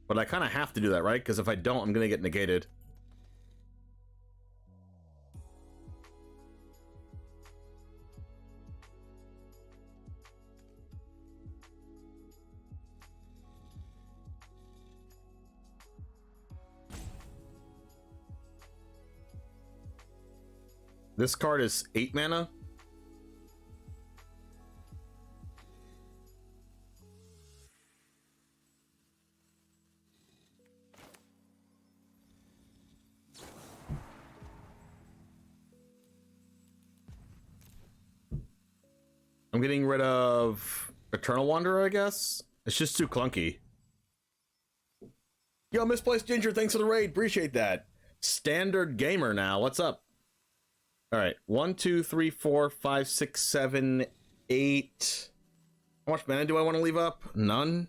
But I kind of have to do that, right? Because if I don't, I'm gonna get negated. This card is 8 mana. I'm getting rid of Eternal Wanderer, I guess. It's just too clunky. Yo, Misplaced Ginger, thanks for the raid. Appreciate that. Standard Gamer now. What's up? All right, 1, 2, 3, 4, 5, 6, 7, 8. How much mana do I want to leave up? None.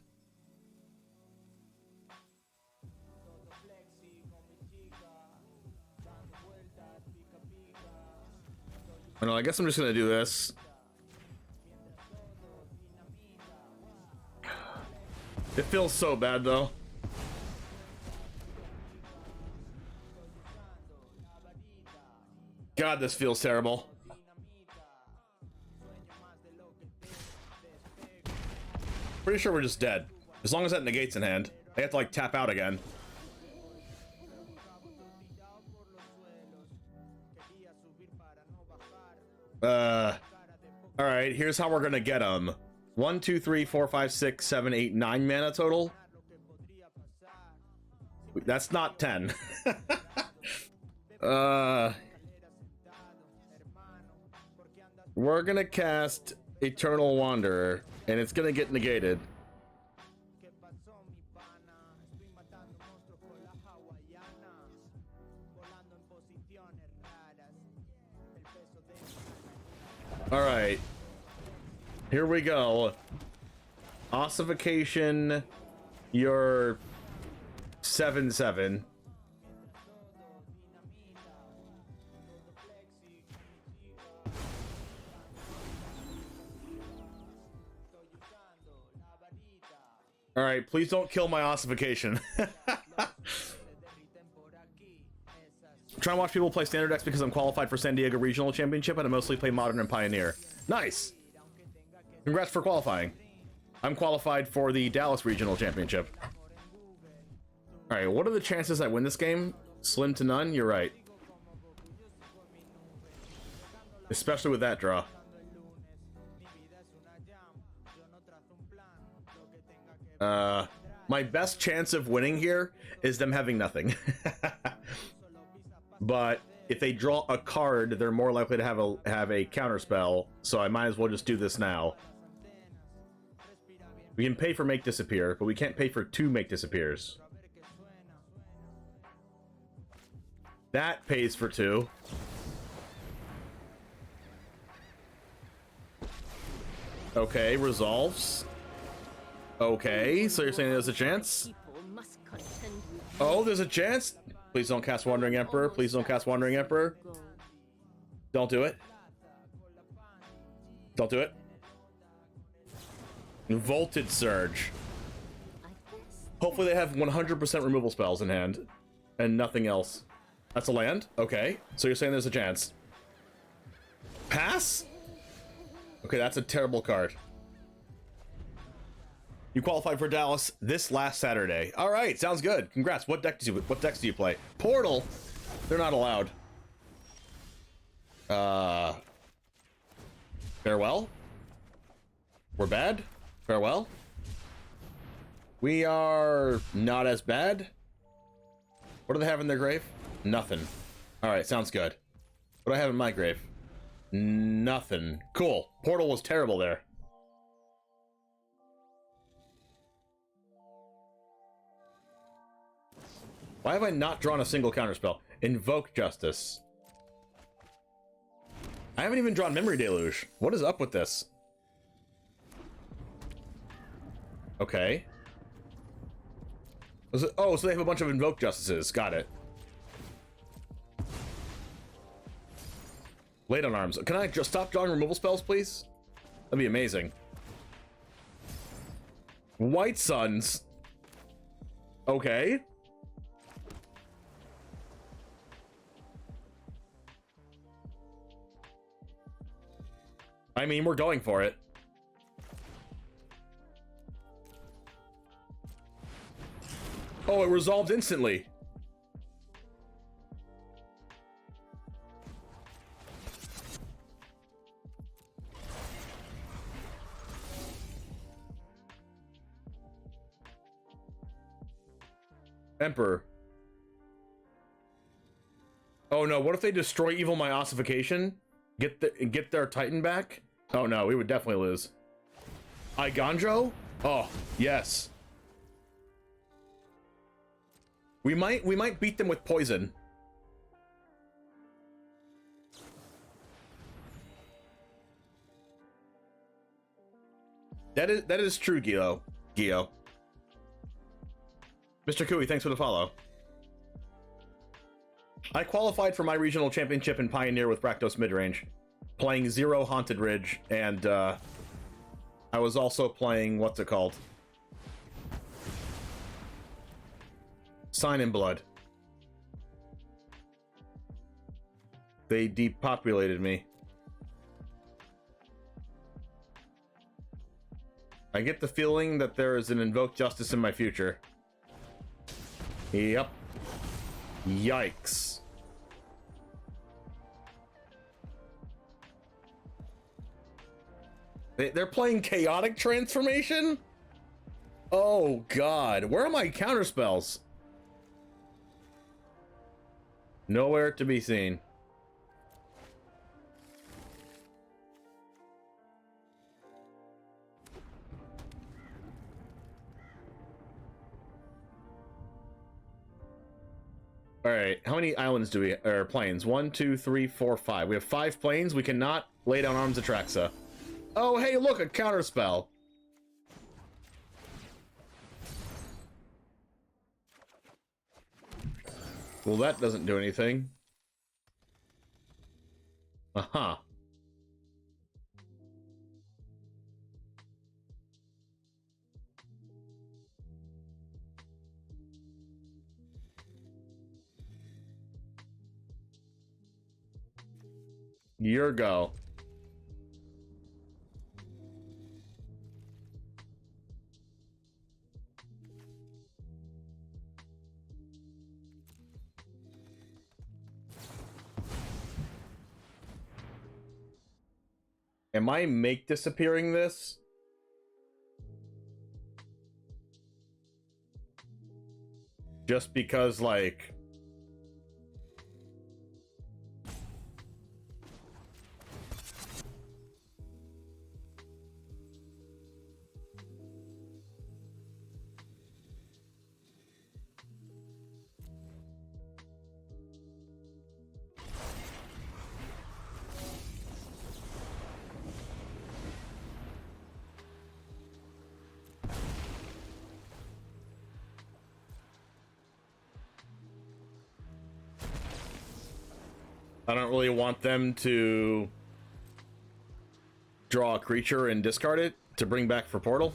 I know. I guess I'm just gonna do this. It feels so bad though. God, this feels terrible. Pretty sure we're just dead. As long as that negates in hand. I have to like tap out again. Alright, here's how we're gonna get them. 1, 2, 3, 4, 5, 6, 7, 8, 9 mana total. That's not 10. We're gonna cast Eternal Wanderer, and it's gonna get negated. Alright. Here we go. Ossification, you're 7/7. All right, please don't kill my ossification. Trying to watch people play standard decks because I'm qualified for San Diego Regional Championship, and I mostly play Modern and Pioneer. Nice. Congrats for qualifying. I'm qualified for the Dallas Regional Championship. All right, what are the chances I win this game? Slim to none. You're right. Especially with that draw. My best chance of winning here is them having nothing. But if they draw a card, they're more likely to have a counter spell, so I might as well just do this now. We can pay for Make Disappear, but we can't pay for 2 Make Disappears. That pays for 2. Okay, resolves. Okay, so you're saying there's a chance? Oh, there's a chance? Please don't cast Wandering Emperor. Please don't cast Wandering Emperor. Don't do it. Don't do it. Voltage Surge. Hopefully they have 100% removal spells in hand. And nothing else. That's a land? Okay. So you're saying there's a chance. Pass? Okay, that's a terrible card. You qualified for Dallas this last Saturday. All right, sounds good. Congrats. What decks do you play? Portal. They're not allowed. Farewell. We're bad. Farewell. We are not as bad. What do they have in their grave? Nothing. All right, sounds good. What do I have in my grave? Nothing. Cool. Portal was terrible there. Why have I not drawn a single counterspell? Invoke Justice. I haven't even drawn Memory Deluge. What is up with this? Okay. Oh, so they have a bunch of Invoke Justices. Got it. Late on Arms. Can I just stop drawing removal spells, please? That'd be amazing. White Suns. Okay. I mean, we're going for it. Oh, it resolved instantly. Emperor. Oh no, what if they destroy Evil My Ossification? Get their Titan back? Oh no, we would definitely lose. Iganjo? Oh, yes. We might beat them with poison. That is true, Gio. Mr. Cooey, thanks for the follow. I qualified for my regional championship in Pioneer with Rakdos Midrange, playing 0 Haunted Ridge, and I was also playing, what's it called? Sign in Blood. They depopulated me. I get the feeling that there is an Invoke Justice in my future. Yep. Yikes. They're playing Chaotic Transformation? Oh god, where are my counterspells? Nowhere to be seen. Alright, how many islands do we, or planes? 1, 2, 3, 4, 5. We have 5 planes. We cannot lay down Arms Atraxa. Oh, hey, look, a counterspell. Well, that doesn't do anything. Uh-huh. your go. Am I make disappearing this? Just because, like... I don't really want them to draw a creature and discard it to bring back for Portal.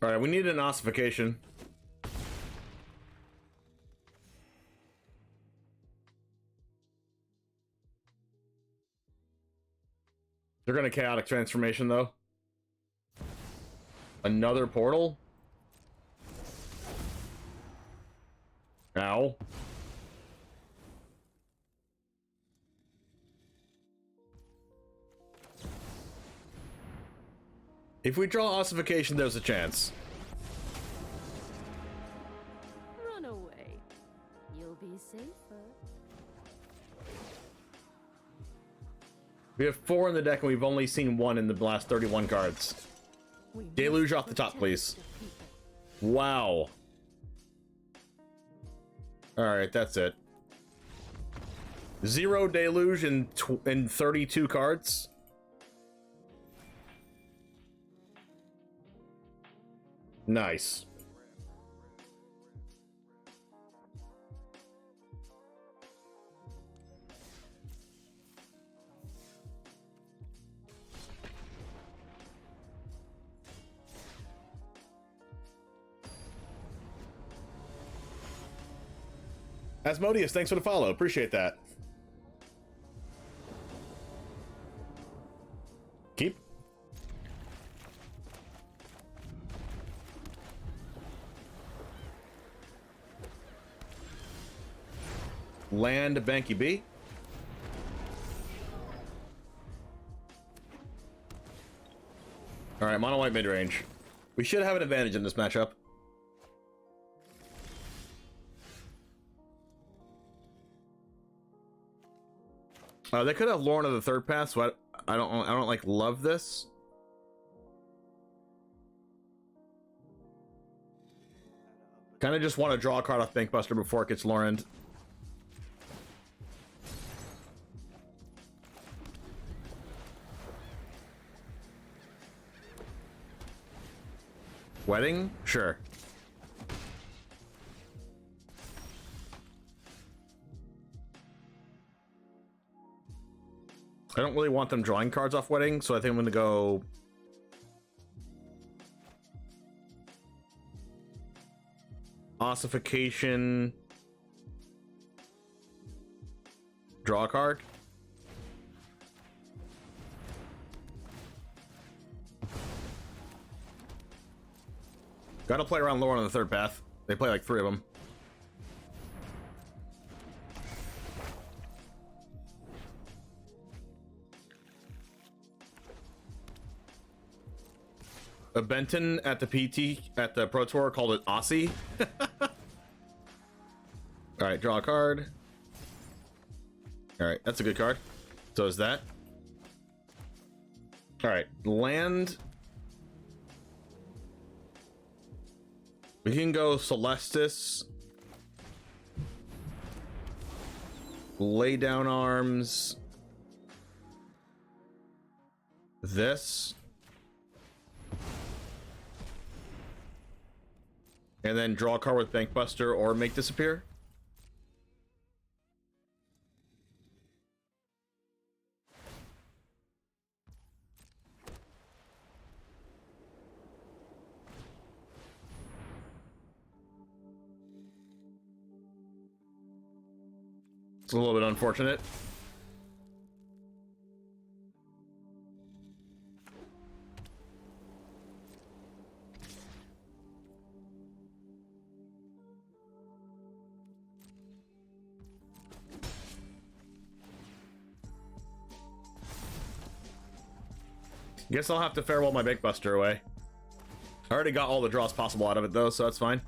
All right, we need an ossification. They're gonna chaotic transformation though. Another portal? Ow. If we draw ossification, there's a chance. Run away. You'll be safer. We have 4 in the deck and we've only seen 1 in the last 31 cards. Deluge off the top, please. Wow. Alright, that's it. 0 Deluge in 32 cards. Nice. Asmodeus, thanks for the follow. Appreciate that. Keep. Land Banky B. Alright, mono white mid range. We should have an advantage in this matchup. They could have Lorna the third pass, so I don't like love this. Kind of just want to draw a card off Bankbuster before it gets Laurened. Wedding? Sure. I don't really want them drawing cards off Wedding, so I think I'm going to go... Ossification... Draw a card. Gotta play around lower on the third path. They play like 3 of them. A Benton at the PT at the Pro Tour called it Aussie. Alright, draw a card. Alright, that's a good card. So is that. Alright, land. We can go Celestis. Lay down arms. This. And then draw a card with Bankbuster or make disappear. It's a little bit unfortunate. Guess I'll have to farewell my Bankbuster away. I already got all the draws possible out of it though, so that's fine.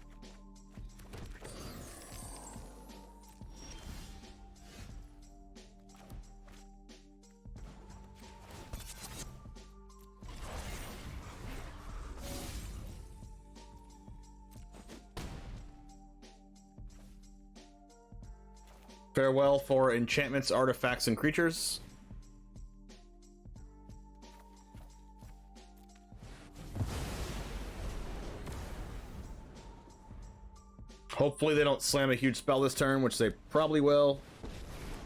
Farewell for enchantments, artifacts, and creatures. Hopefully they don't slam a huge spell this turn, which they probably will.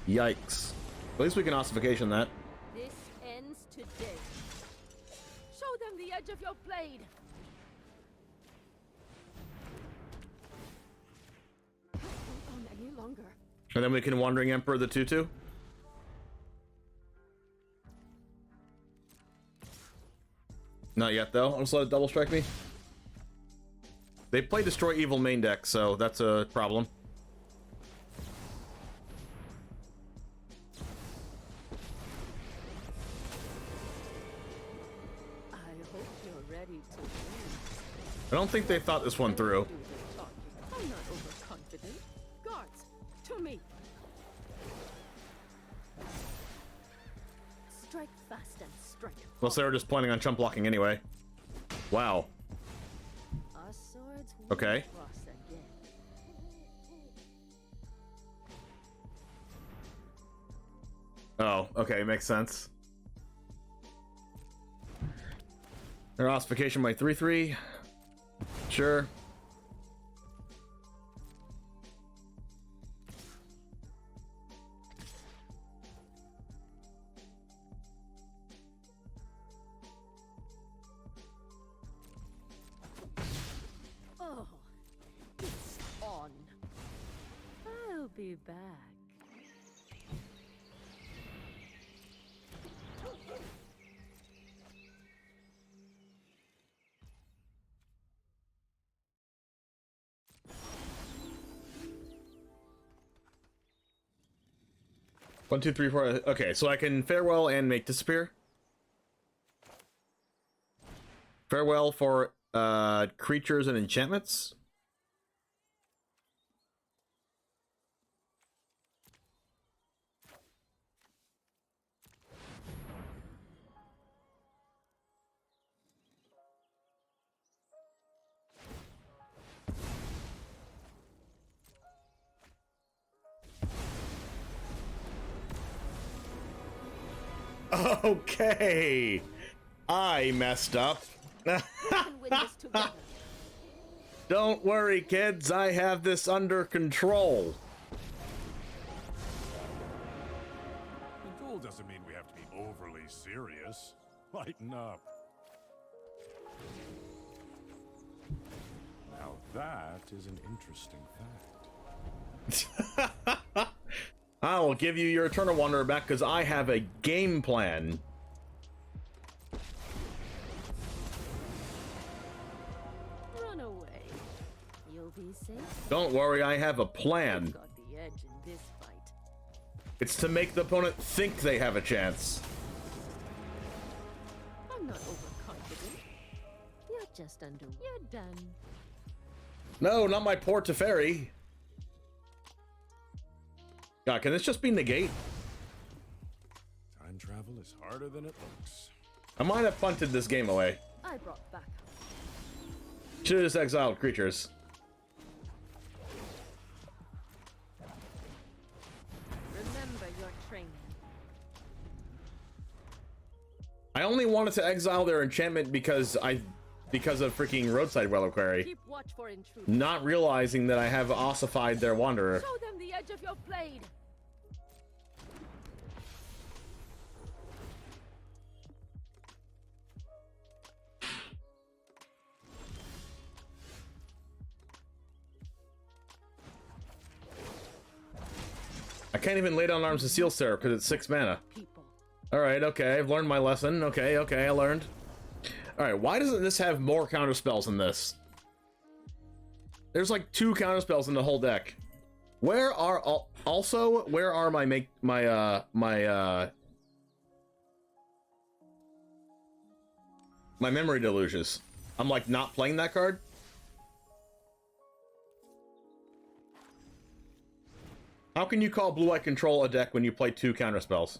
Yikes. At least we can ossification that. This ends today. Show them the edge of your blade. Hold on any longer. And then we can Wandering Emperor the 2/2. Not yet though. I'll just let it double strike me. They play Destroy Evil main deck, so that's a problem. I hope you're ready to win. I don't think they thought this one through. I'm not overconfident. Guards, to me. Strike fast and strike. Unless they were just planning on chump blocking anyway. Wow. Our swords will Okay. cross again. Oh, okay, makes sense. Their ossification by 3/3. Sure. Oh, it's on. I'll be back. One, two, three, four. Okay, so I can farewell and make disappear. Farewell for creatures and enchantments. Okay, I messed up. We can win this together. Don't worry, kids. I have this under control. The duel doesn't mean we have to be overly serious. Lighten up. Now that is an interesting fact. I will give you your Eternal Wanderer back because I have a game plan. Run away. You'll be safe. Don't worry, I have a plan. Got the edge in this fight. It's to make the opponent think they have a chance. I'm not overconfident. You're just under. You're done. No, not my poor Teferi. God, can this just be negate? Time travel is harder than it looks. I might have punted this game away. I brought back. Should have just exiled creatures. Remember your training. I only wanted to exile their enchantment because I because of freaking roadside reliquary. Keep watch for intruders. Not realizing that I have ossified their wanderer. Show them the edge of your blade. I can't even lay down arms to seal Sarah because it's 6 mana. People. Alright, okay, I've learned my lesson. Okay, I learned. Alright, why doesn't this have more counter spells than this? There's like 2 counter spells in the whole deck. Where are also where are my memory deluges? I'm like not playing that card. How can you call Blue-Eye Control a deck when you play 2 counter spells?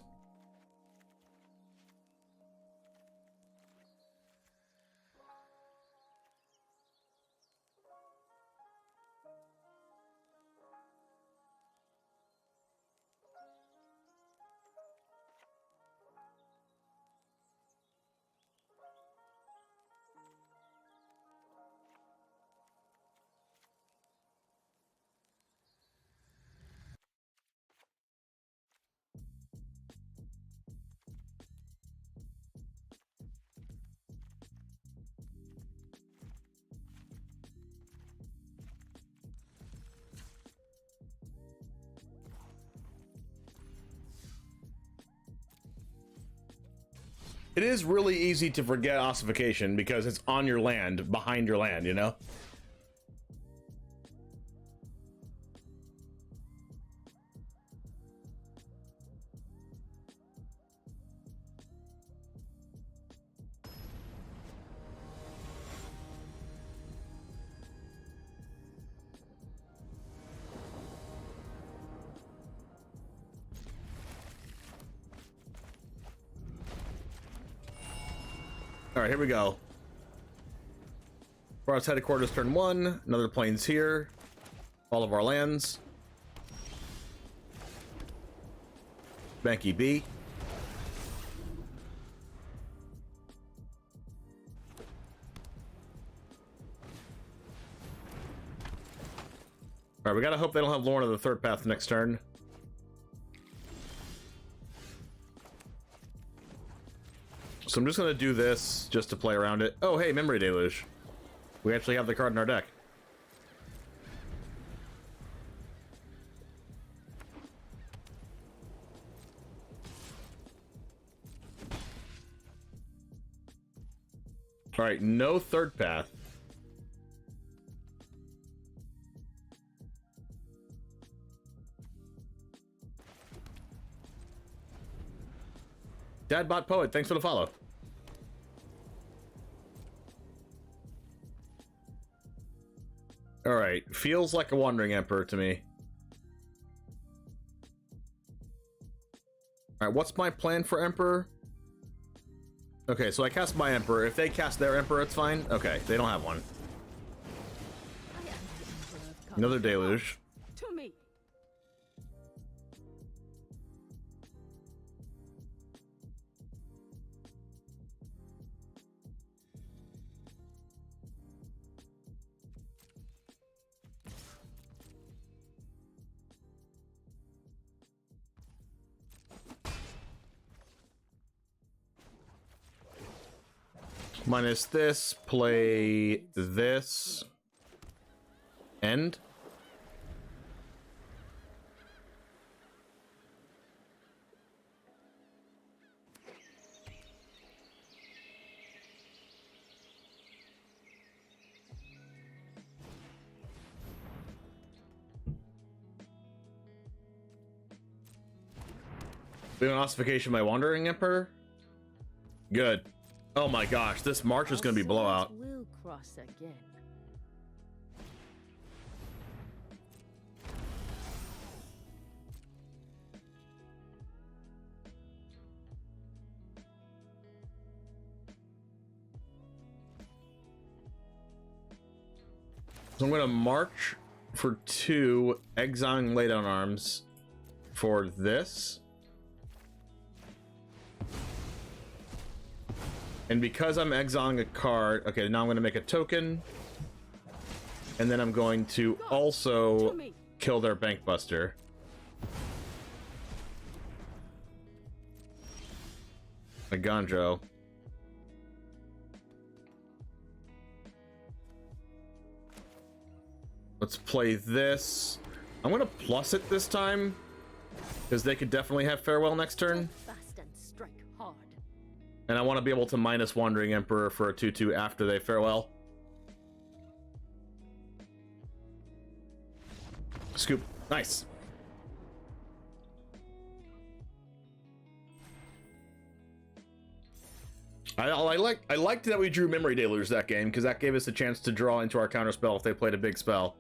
It is really easy to forget ossification because it's on your land, behind your land, you know? All right, here we go. Forest headquarters turn 1. Another plane's here. All of our lands. Banky B. All right, we gotta hope they don't have Lorna of the Third Path next turn. So I'm just gonna do this just to play around it. Oh, hey, Memory Deluge. We actually have the card in our deck. All right, no Third Path. Dadbot Poet, thanks for the follow. All right, feels like a Wandering Emperor to me. All right, what's my plan for Emperor? Okay, so I cast my Emperor. If they cast their Emperor, it's fine. Okay, they don't have one. Another Deluge. To me. Minus this, play this. End. Doing ossification by Wandering Emperor? Good. Oh my gosh, this March is going to be blowout. Will cross again. So I'm going to march for 2, exiling Laydown Arms for this. And because I'm exiling a card, okay, now I'm going to make a token. And then I'm going to also kill their Bank Buster. A Ganjo. Let's play this. I'm going to plus it this time, because they could definitely have Farewell next turn. Fast and strike hard. And I want to be able to minus Wandering Emperor for a 2/2 after they Farewell. Scoop. Nice. I liked that we drew Memory Dealers that game, because that gave us a chance to draw into our counterspell if they played a big spell.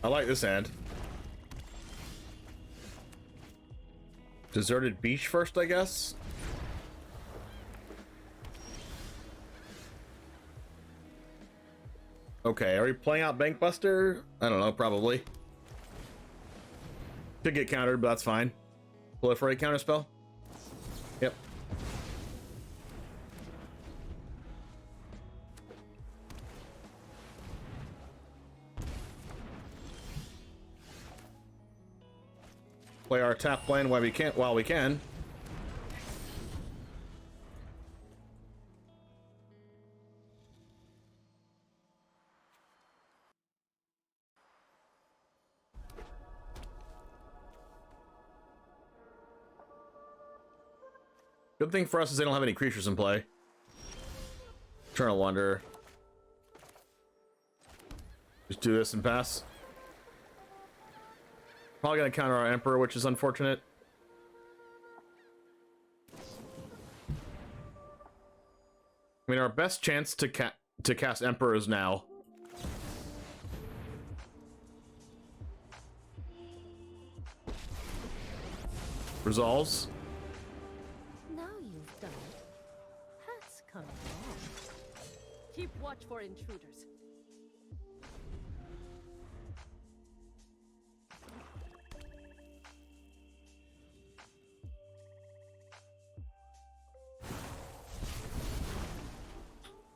I like this hand. Deserted Beach first, I guess? Okay, are we playing out Bankbuster? I don't know, probably. Could get countered, but that's fine. Proliferate counterspell? Yep. Play our tap plan while we can. Good thing for us is they don't have any creatures in play. Eternal Wonder. Just do this and pass. Probably gonna counter our Emperor, which is unfortunate. I mean, our best chance to cast Emperor is now. Resolves. Now you've done it. Hats come off. Keep watch for intruders.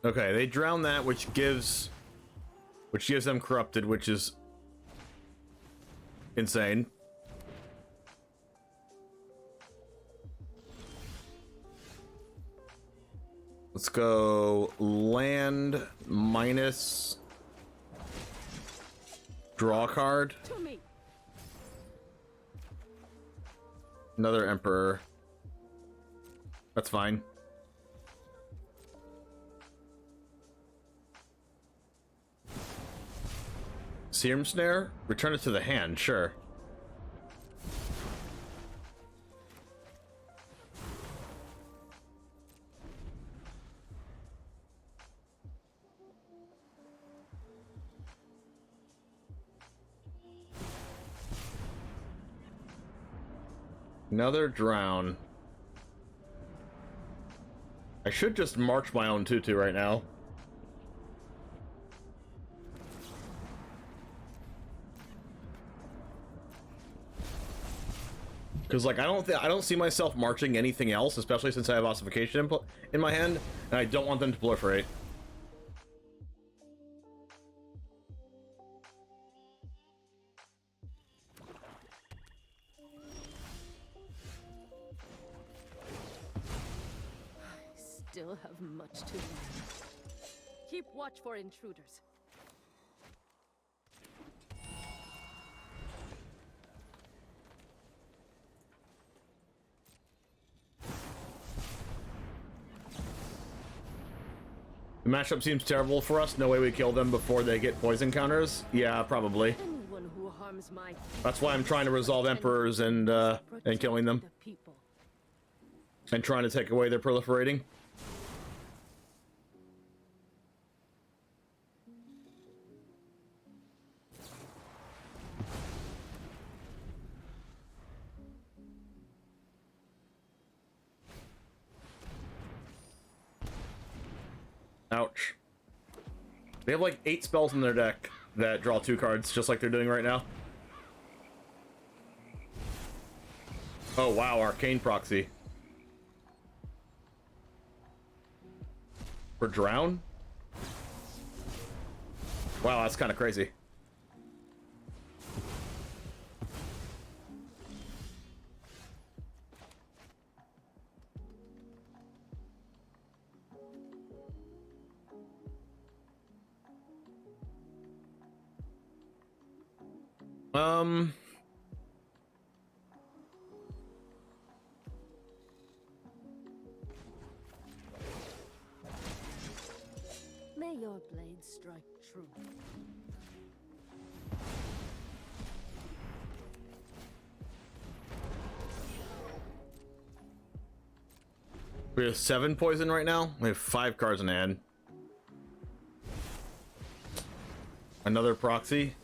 Okay, they drown that, which gives them corrupted, which is insane. Let's go land minus draw card. To me. Another Emperor. That's fine. Serum Snare? Return it to the hand, sure. Another drown. I should just march my own 2/2 right now. Because, like, I don't see myself marching anything else, especially since I have Ossification in my hand, and I don't want them to proliferate. Still have much to learn. Keep watch for intruders. The matchup seems terrible for us. No way we kill them before they get poison counters. Yeah, probably. Anyone who harms my That's why I'm trying to resolve Emperors and killing them. the people. And trying to take away their proliferating. Ouch. They have like 8 spells in their deck that draw 2 cards, just like they're doing right now. Oh wow, Arcane Proxy. For Drown? Wow, that's kind of crazy. May your blade strike true. We have 7 poison right now. We have 5 cards in hand. Another proxy.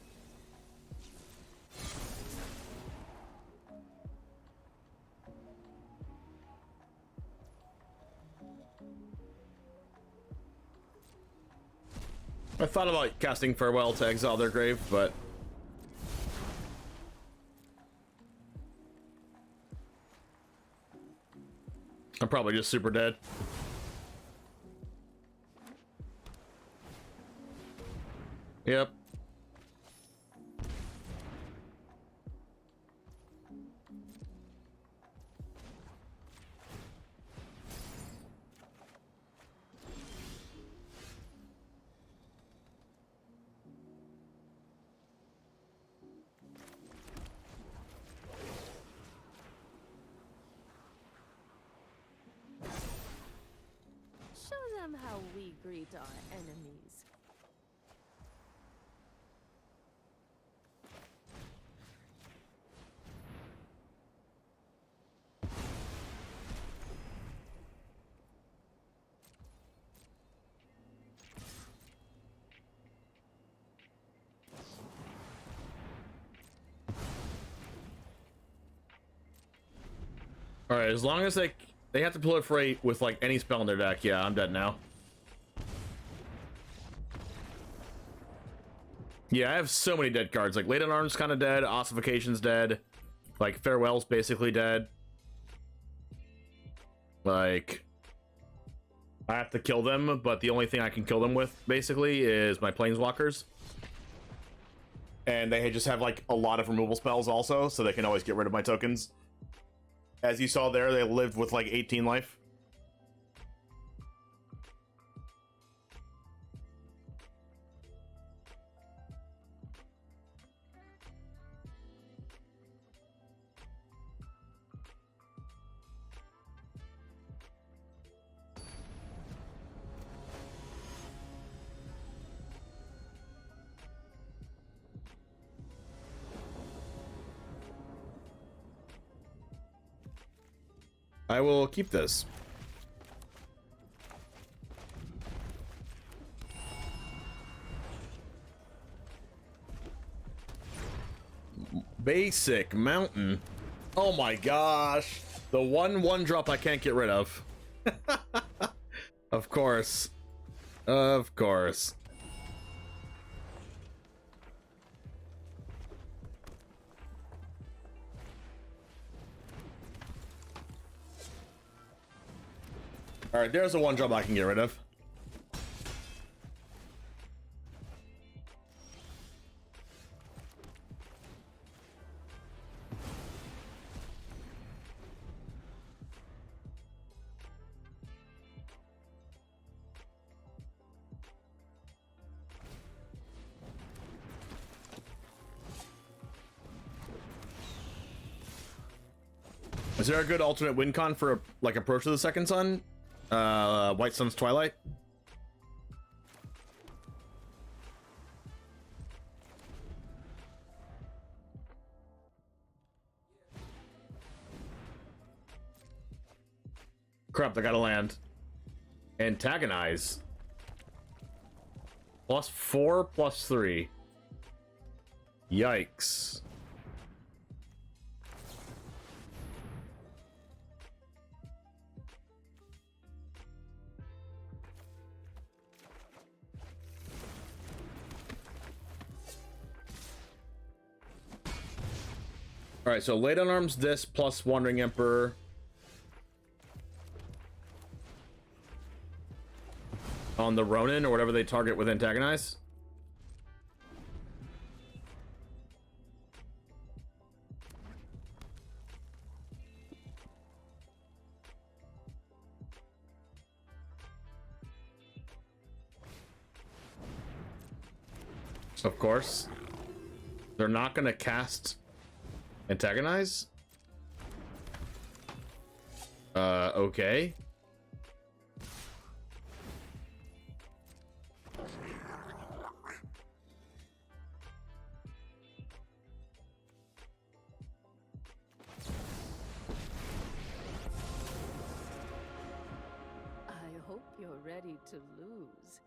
I thought about casting Farewell to exile their grave, but I'm probably just super dead. Yep. Show them how we greet our enemies. All right, as long as they have to proliferate with like any spell in their deck. Yeah, I'm dead now. Yeah, I have so many dead cards. Like Laden Arm's kind of dead. Ossification's dead. Like Farewell's basically dead. Like I have to kill them, but the only thing I can kill them with basically is my Planeswalkers. And they just have like a lot of removal spells also, so they can always get rid of my tokens. As you saw there, they lived with like 18 life. I will keep this. Basic mountain. Oh my gosh. The one drop I can't get rid of. Of course. Of course. All right, there's the one drop I can get rid of. Is there a good alternate win con for like Approach of the Second Sun? White Sun's Twilight? Crap, I gotta land. Antagonize. +4, +3. Yikes. All right, so Late on Arms, this plus Wandering Emperor. On the Ronin or whatever they target with Antagonize. Of course. They're not going to cast Antagonize? Okay. I hope you're ready to lose.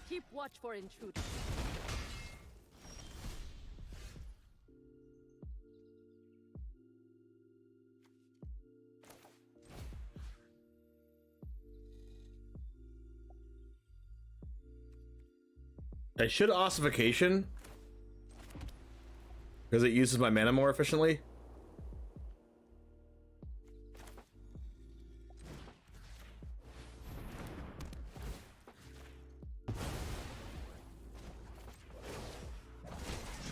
Keep watch for intruders. I should ossification because it uses my mana more efficiently.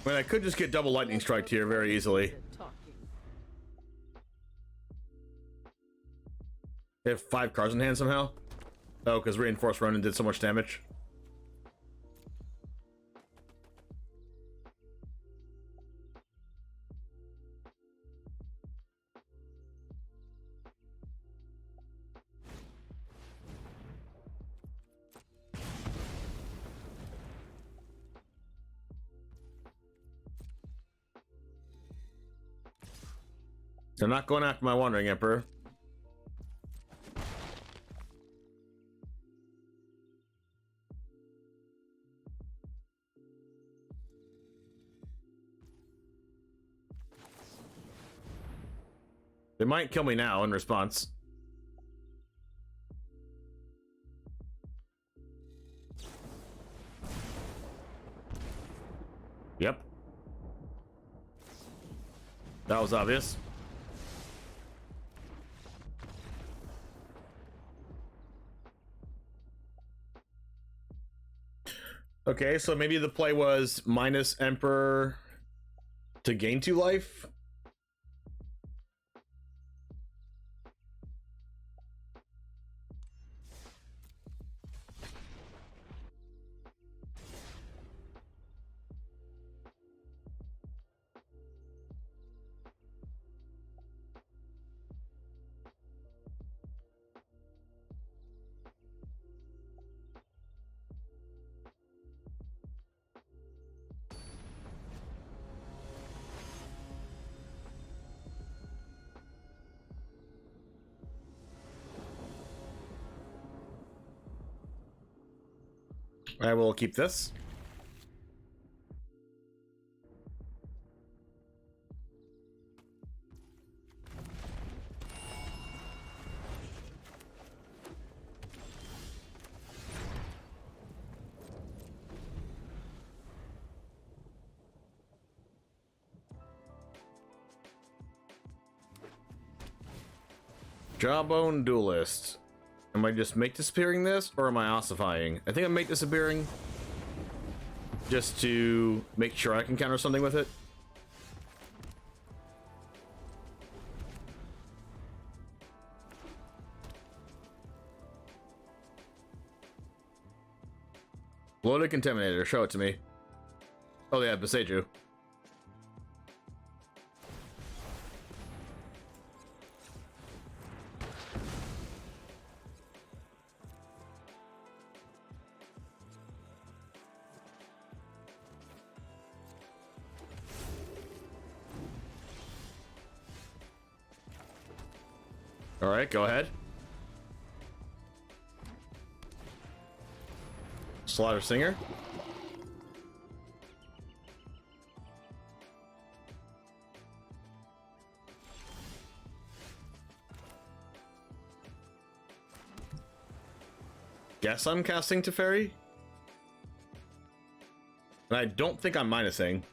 I mean, I could just get double lightning strike here very easily. They have 5 cards in hand somehow. Oh, because Reinforced Ronin did so much damage. They're not going after my Wandering Emperor. They might kill me now in response. Yep. That was obvious. Okay, so maybe the play was minus Emperor to gain 2 life. I will keep this. Jawbone Duelist. Am I just make disappearing this, or am I ossifying? I think I make disappearing just to make sure I can counter something with it. Bloated Contaminator, show it to me. Oh yeah, Beseiju. All right, go ahead. Slaughter Singer. Guess I'm casting Teferi. And I don't think I'm minusing.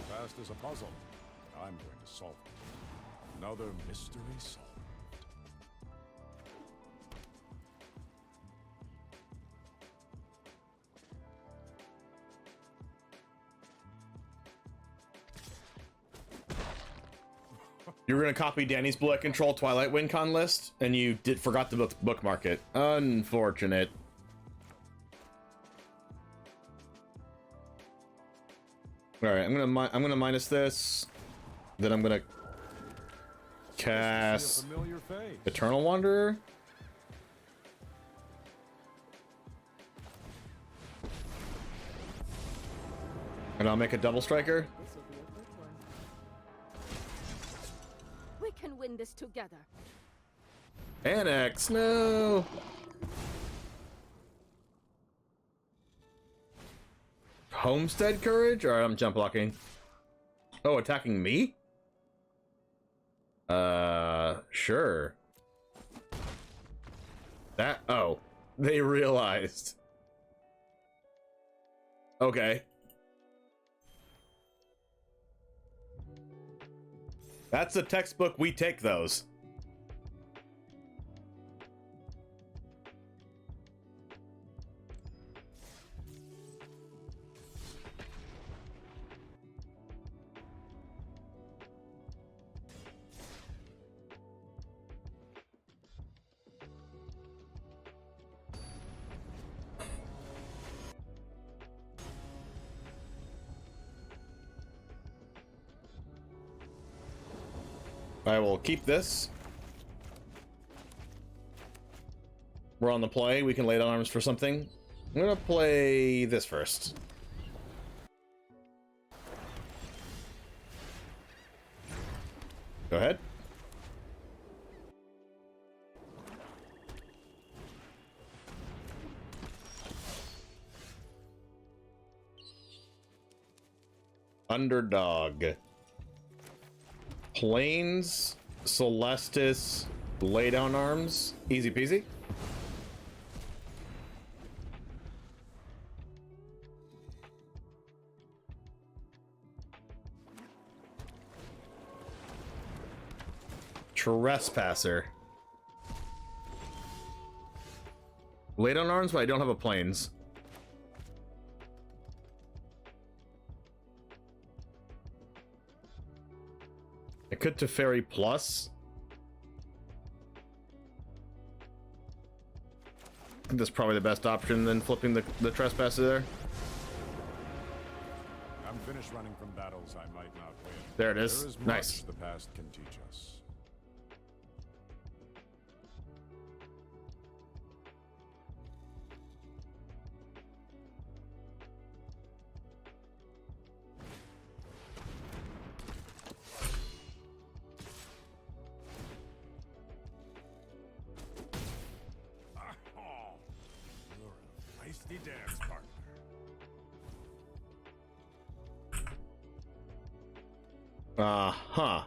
Fast as a puzzle. I'm going to solve it. Another mystery solved. You were gonna copy Danny's Bullet Control Twilight WinCon list, and you forgot to bookmark it. Unfortunate. All right, I'm gonna minus this. Then I'm gonna cast Eternal Wanderer. And I'll make a double striker. We can win this together. Annex, no. Homestead Courage? Alright, I'm jump blocking. Oh, attacking me? Sure. That, oh, they realized. Okay. That's the textbook, we take those. I will keep this. We're on the play. We can lay down arms for something. I'm gonna play this first. Go ahead. Underdog. Plains, Celestis, lay down arms, easy peasy. Trespasser. Lay down arms, but I don't have a plains. I could Teferi plus. I think that's probably the best option than flipping the Trespasser there. I'm finished running from battles I might not win. There it is. There is Nice. much the past can teach us. Feisty dance partner. Uh-huh.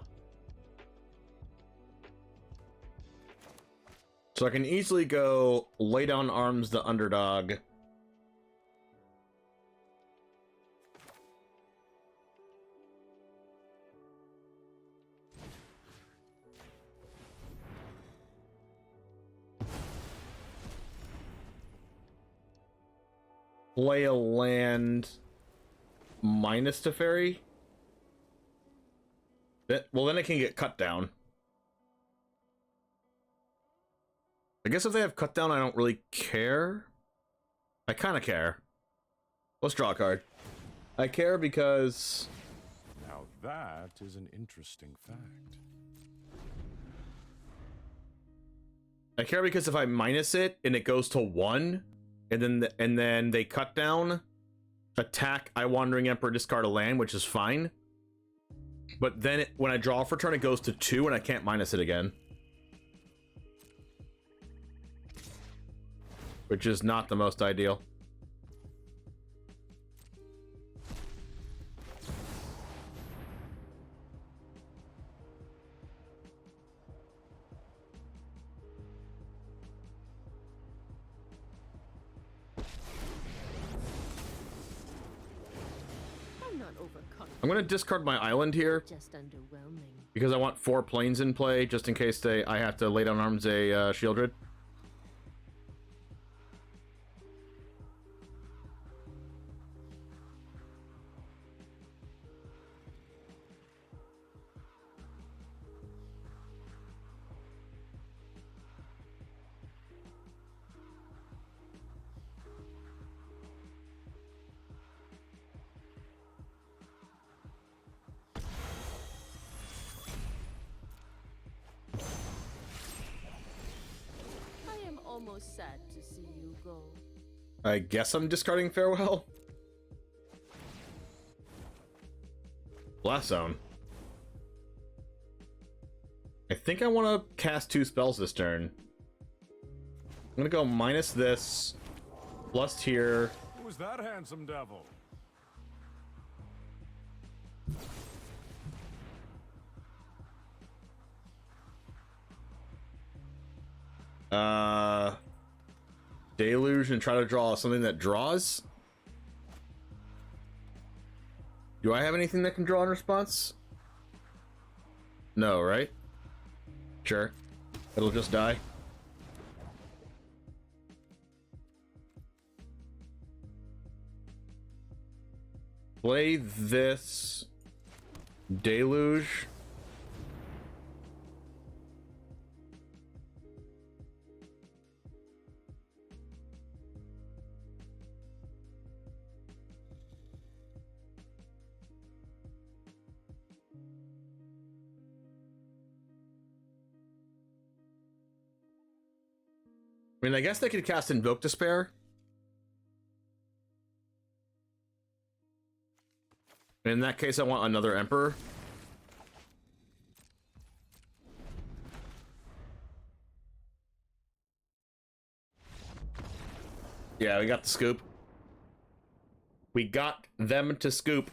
So I can easily go lay down arms the underdog. Play a land minus Teferi. Well, then it can get cut down. I guess if they have cut down, I don't really care. I kind of care. Let's draw a card. I care because... Now that is an interesting fact. I care because if I minus it and it goes to 1, and then they cut down, attack, I Wandering Emperor, discard a land, which is fine. But then when I draw for turn, it goes to 2, and I can't minus it again. Which is not the most ideal. overconfident. I'm gonna discard my island here Just underwhelming. because I want 4 planes in play, just in case I have to lay down arms a Shieldred. I am almost sad to see you go. I guess I'm discarding Farewell. Blast Zone. I think I want to cast 2 spells this turn. I'm gonna go minus this, plus here. Who's that handsome devil? Deluge and try to draw something that draws. Do I have anything that can draw in response? No, right? Sure. It'll just die. Play this Deluge. I mean, I guess they could cast Invoke Despair. In that case, I want another Emperor. Yeah, we got the scoop. We got them to scoop.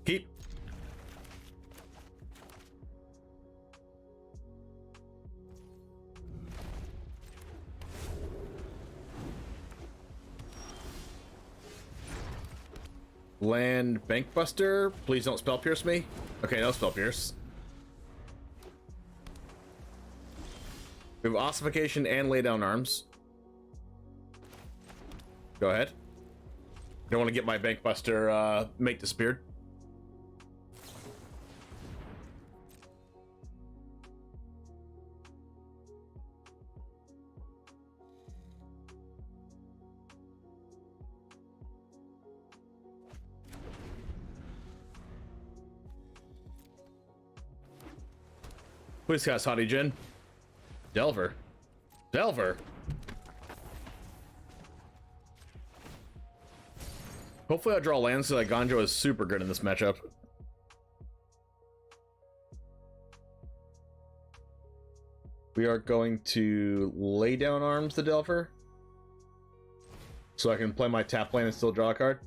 Keep. Land Bankbuster. Please don't spell pierce me. Okay, no spell pierce. We have Ossification and Lay Down Arms. Go ahead. Don't want to get my Bankbuster mate disappeared. Please cast Haughty Djinn. Delver. Delver. Hopefully I draw lands so that Ganjo is super good in this matchup. We are going to lay down arms the Delver. So I can play my tap land and still draw a card.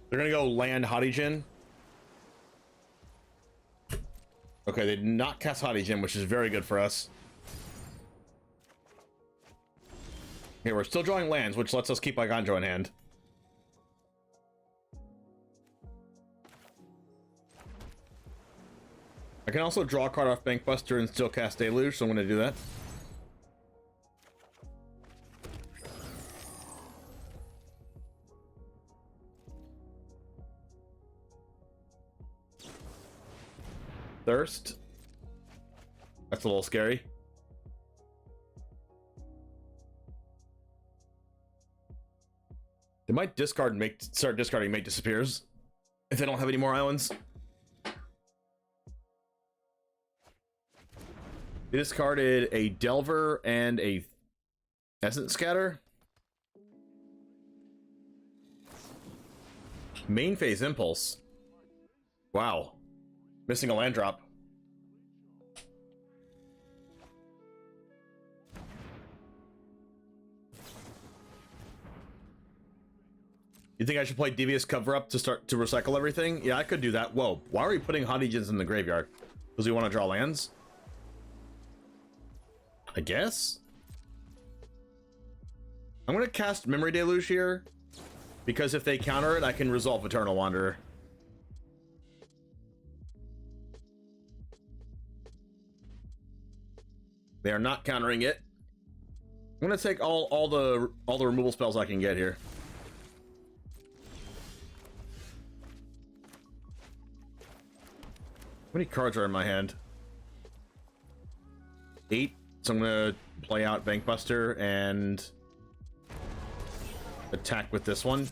They're gonna go land Haughty Djinn. Okay, they did not cast Haughty Djinn, which is very good for us. Okay, we're still drawing lands, which lets us keep our Ganjo in hand. I can also draw a card off Bankbuster and still cast Deluge, so I'm gonna do that. Thirst. That's a little scary. They might discard and start discarding mate disappears if they don't have any more islands. They discarded a Delver and a Essence Scatter. Main phase Impulse. Wow. Missing a land drop. You think I should play Devious Cover Up to start to recycle everything? Yeah, I could do that. Whoa, why are we putting Haughty in the graveyard? Because we want to draw lands? I guess? I'm going to cast Memory Deluge here, because if they counter it, I can resolve Eternal Wanderer. They are not countering it. I'm going to take all the removal spells I can get here. How many cards are in my hand? 8. So I'm gonna play out Bankbuster and attack with this one.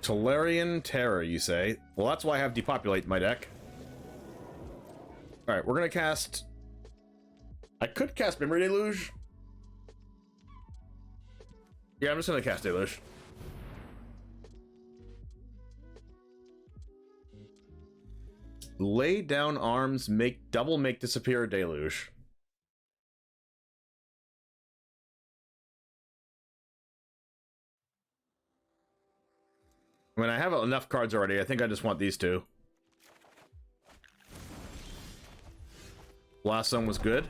Tolarian Terror, you say? Well, that's why I have Depopulate in my deck. Alright, we're gonna cast... I could cast Memory Deluge. Yeah, I'm just gonna cast Deluge. Lay down arms, make disappear a Deluge. I mean, I have enough cards already. I think I just want these two. Last one was good.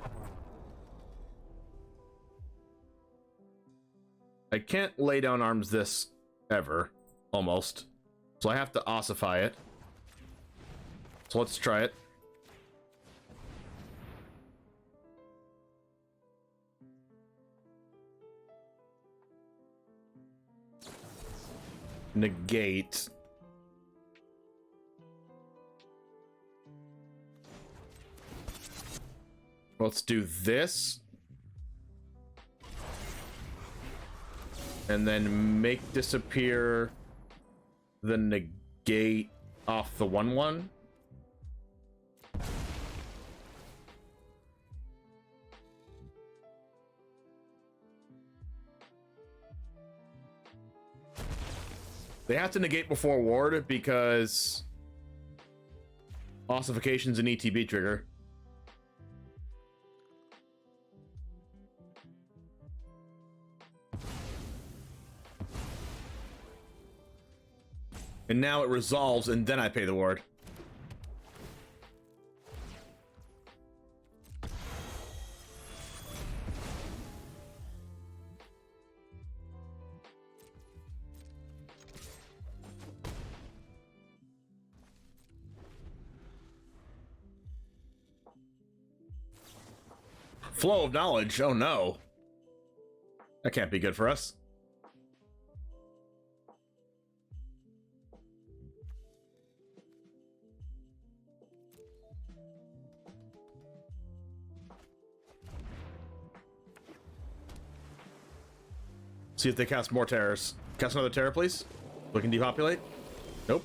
I can't lay down arms this ever, almost. So I have to ossify it. So let's try it. Negate. Let's do this. And then make disappear the negate off the 1/1. They have to negate before ward because ossification's an ETB trigger. And now it resolves, and then I pay the ward. Flow of knowledge. Oh no. That can't be good for us. See if they cast more terrors. Cast another terror, please. We can depopulate. Nope.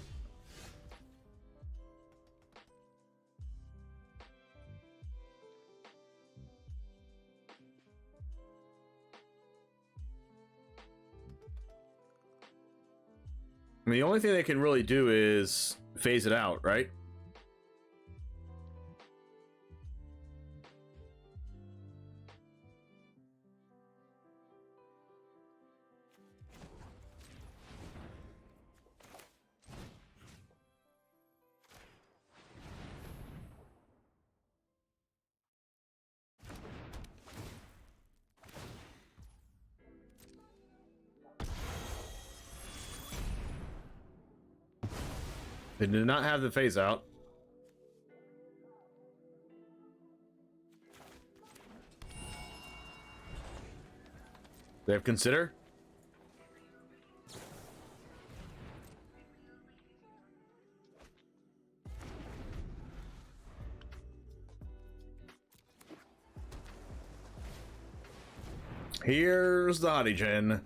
I mean, the only thing they can really do is phase it out, right? They did not have the phase out. They have consider. Here's the Hottie-Jin.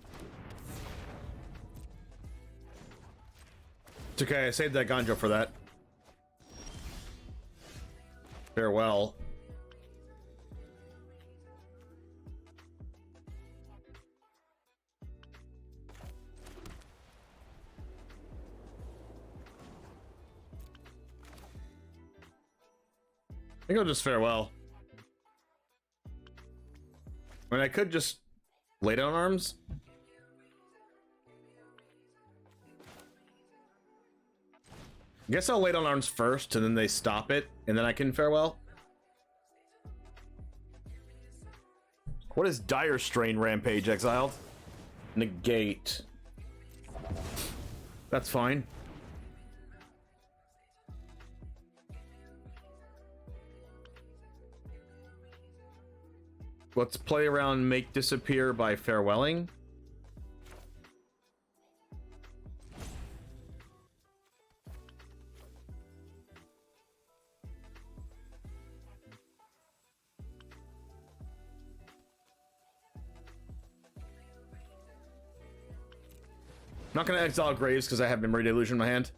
It's okay, I saved that Ganjo for that. Farewell. I think I'll just farewell. I mean, I could just lay down arms. I guess I'll lay down arms first, and then they stop it, and then I can farewell. What is Dire Strain Rampage exiled? Negate. That's fine. Let's play around Make Disappear by farewelling. I'm not gonna exile Graves because I have Memory Delusion in my hand.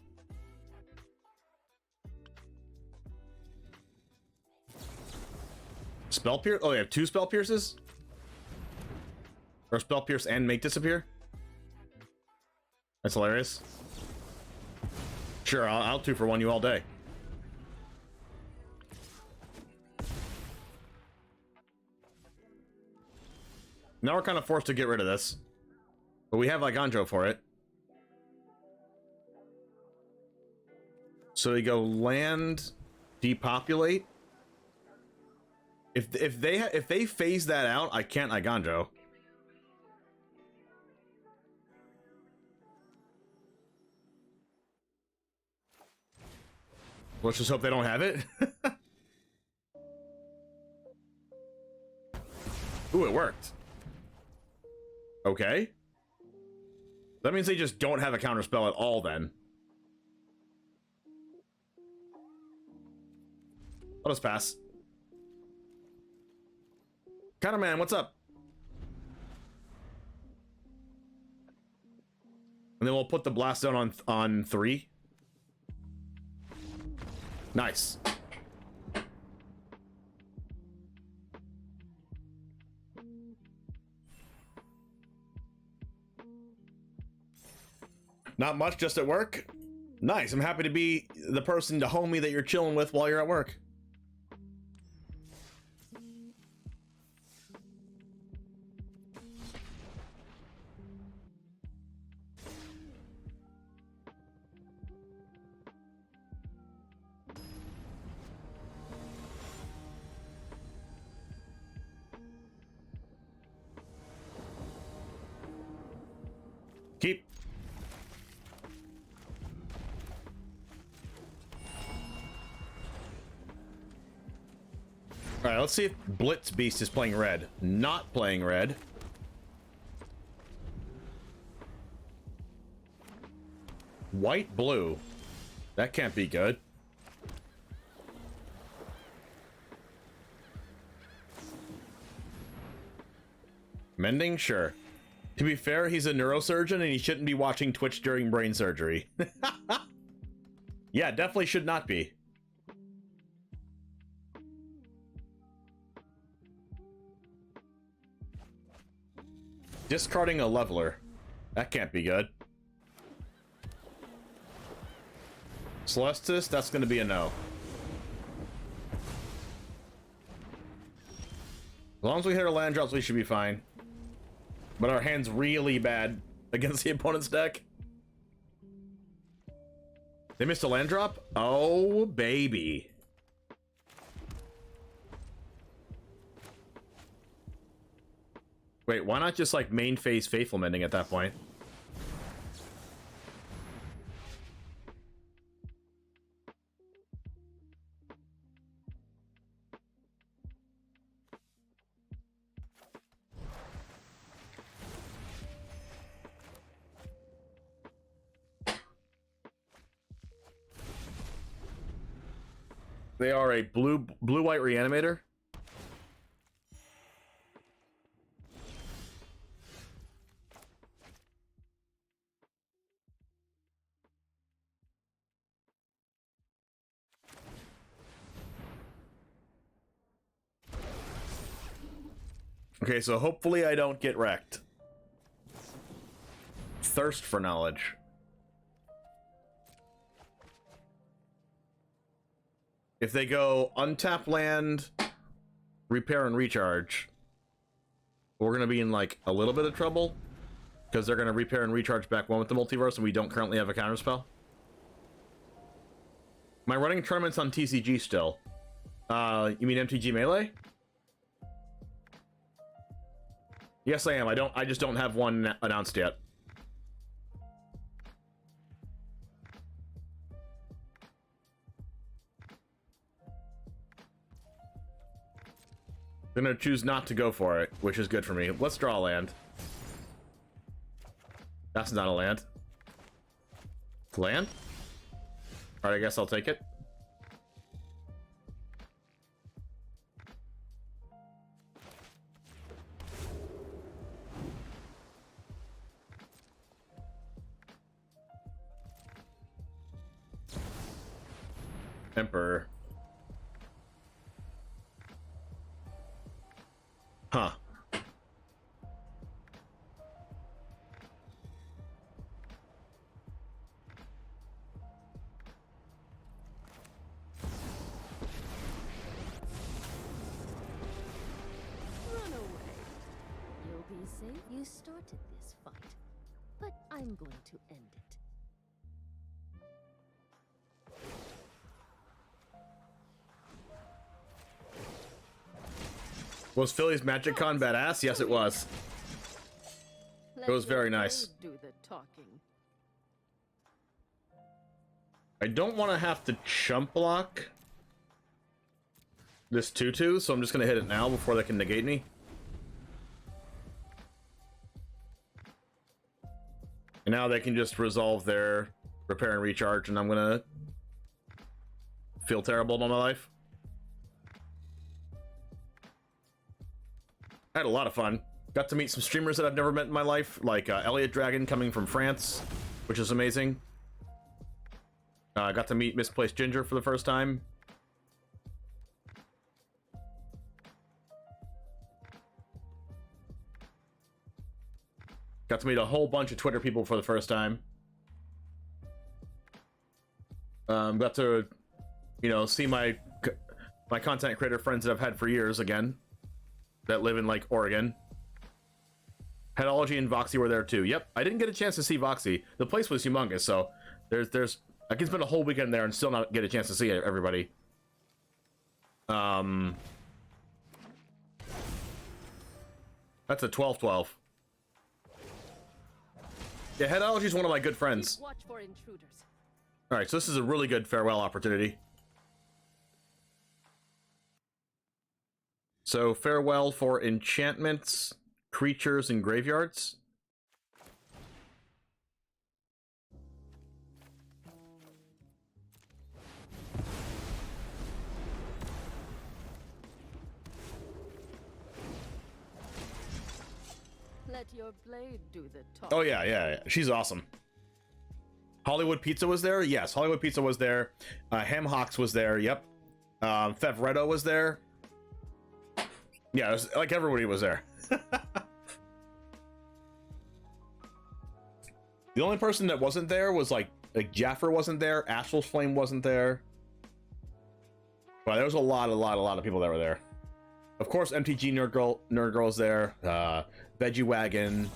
Spell Pierce? Oh, you have 2 Spell Pierces? Or Spell Pierce and Make Disappear? That's hilarious. Sure, I'll 2 for 1 you all day. Now we're kind of forced to get rid of this. But we have Ganjo for it. So we go land, depopulate. If they phase that out, I can't Ganjo. Let's just hope they don't have it. Ooh, it worked. Okay. That means they just don't have a counterspell at all then. I'll just pass. Counterman, what's up? And then we'll put the blast down on 3. Nice. Not much, just at work. Nice. I'm happy to be the person to homie that you're chilling with while you're at work. Keep. All right, let's see if Blitz Beast is playing red. Not playing red. White, blue. That can't be good. Mending? Sure. To be fair, he's a neurosurgeon and he shouldn't be watching Twitch during brain surgery. Yeah, definitely should not be. Discarding a leveler. That can't be good. Celestis, that's going to be a no. As long as we hit our land drops, we should be fine. But our hand's really bad against the opponent's deck. They missed a land drop? Oh, baby. Wait, why not just like main phase Faithful Mending at that point? They are a blue-white reanimator. Okay, so hopefully I don't get wrecked. Thirst for knowledge. If they go untap land, repair and recharge, we're gonna be in like a little bit of trouble because they're gonna repair and recharge back one with the multiverse, and we don't currently have a counterspell. Am I running tournaments on TCG still? You mean MTG Melee? Yes, I am. I just don't have one announced yet. I'm gonna choose not to go for it, which is good for me. Let's draw a land. That's not a land. Land? Alright, I guess I'll take it. Emperor. Huh. Run away. You'll be safe. You started this fight, but I'm going to end it. Was Philly's Magic Con badass? Yes, it was. It was very nice. Do the talking. I don't want to have to chump block this 2/2, so I'm just going to hit it now before they can negate me. And now they can just resolve their repair and recharge, and I'm going to feel terrible about my life. I had a lot of fun. Got to meet some streamers that I've never met in my life, like Elliot Dragon coming from France, which is amazing. I got to meet Misplaced Ginger for the first time. Got to meet a whole bunch of Twitter people for the first time. Got to, you know, see my content creator friends that I've had for years again, that live in like Oregon. Headology and Voxy were there too. Yep, I didn't get a chance to see Voxy. The place was humongous, so there's I can spend a whole weekend there and still not get a chance to see everybody. That's a 12-12. Yeah, Headology is one of my good friends. Watch for intruders. All right, so this is a really good farewell opportunity. So farewell for enchantments, creatures, and graveyards. Let your blade do the talking. Oh yeah. She's awesome. Hollywood Pizza was there? Yes, Hollywood Pizza was there. Ham Hocks was there, yep. Fevretto was there. Yeah, it was, like everybody was there. The only person that wasn't there was like Jaffer wasn't there, Astral's Flame wasn't there. But there was a lot of people that were there. Of course, MTG Nerd Girl's there. Veggie Wagon.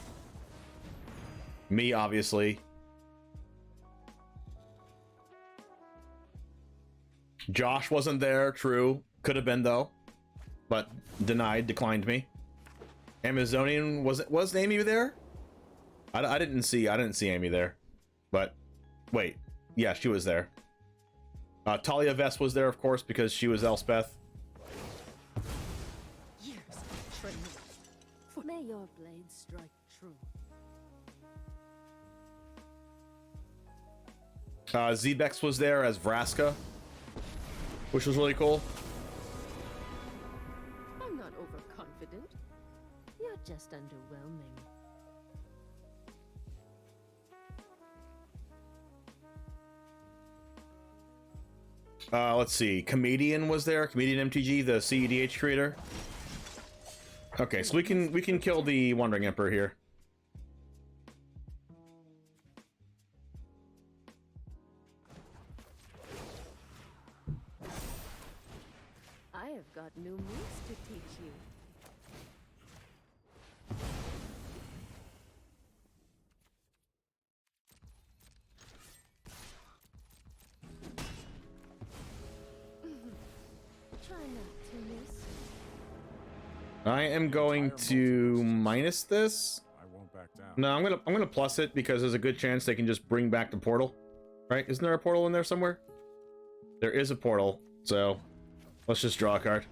Me, obviously. Josh wasn't there, true. Could have been though, but declined me. Amazonian was Amy there? I didn't see Amy there, but wait, yeah, she was there. Talia Vest was there, of course, because she was Elspeth. Years of training. May your blade strike true. Zebex was there as Vraska, which was really cool. I'm not overconfident. You're just underwhelming. Let's see. Comedian was there. Comedian MTG, the CEDH creator. Okay, so we can kill the Wandering Emperor here. I have got new moves to teach you. Try not to miss. I am going to minus this. I won't back down. No, I'm gonna plus it because there's a good chance they can just bring back the portal. Right? Isn't there a portal in there somewhere? There is a portal, so let's just draw a card.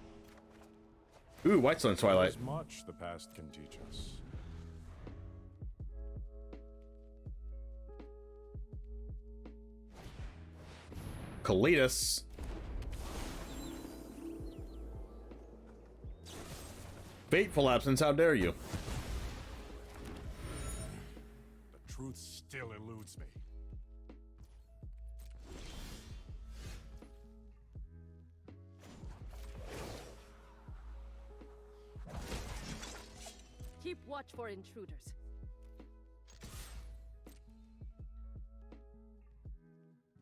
Ooh, White Sun Twilight. There's much the past can teach us. Kalitas. Fateful Absence, how dare you? The truth still eludes me. Keep watch for intruders.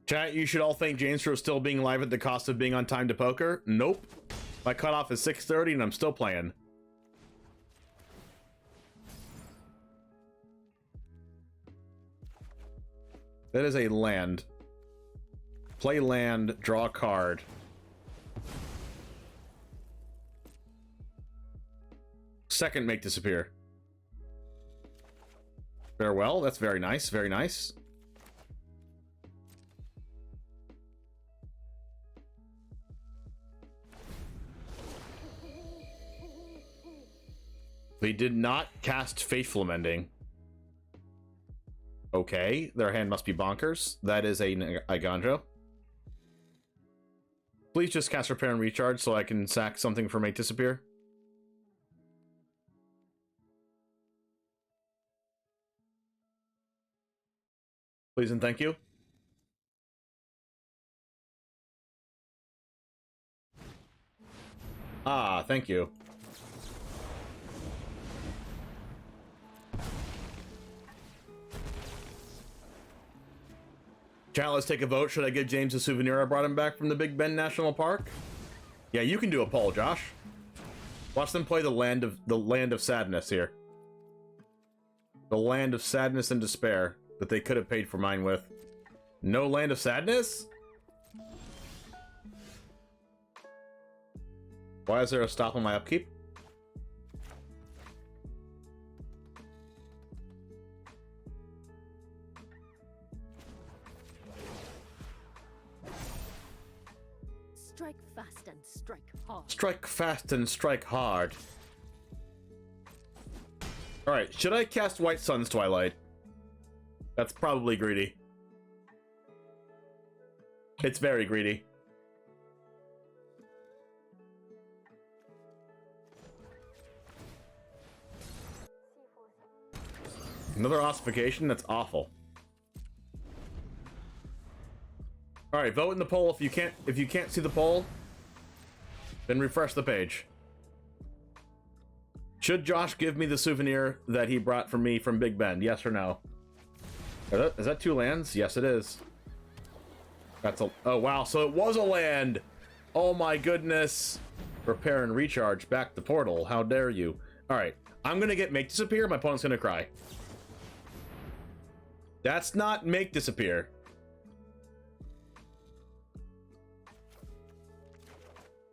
Chat, you should all thank James for still being live at the cost of being on time to poker. Nope. My cutoff is 6:30 and I'm still playing. That is a land. Play land, draw a card. Second, make disappear. Farewell, that's very nice, very nice. They did not cast Faithful Mending. Okay, their hand must be bonkers. That is a Iganjo. Please just cast Repair and Recharge so I can sack something for Make Disappear. Please and thank you. Ah, thank you. Chat, let's take a vote. Should I give James a souvenir I brought him back from the Big Bend National Park? Yeah, you can do a poll, Josh. Watch them play the land of sadness here. The land of sadness and despair that they could have paid for mine with. No land of sadness? Why is there a stop on my upkeep? Strike fast and strike hard. Strike fast and strike hard. Alright, should I cast White Sun's Twilight? That's probably greedy. It's very greedy. Another ossification? That's awful. All right, vote in the poll if you can't see the poll. Then refresh the page. Should Josh give me the souvenir that he brought for me from Big Bend? Yes or no? Is that 2 lands? Yes, it is. That's a... Oh, wow. So it was a land. Oh, my goodness. Repair and recharge. Back the portal. How dare you? All right. I'm going to get Make Disappear. My opponent's going to cry. That's not Make Disappear.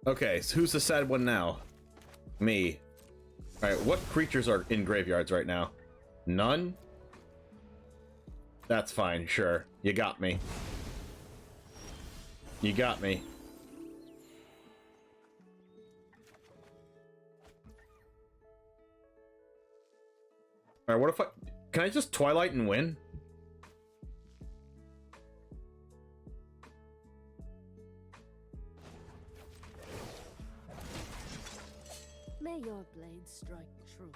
Okay, so who's the sad one now? Me. All right, what creatures are in graveyards right now? None? That's fine, sure. You got me. You got me. All right, what if can I just Twilight and win? May your blade strike true.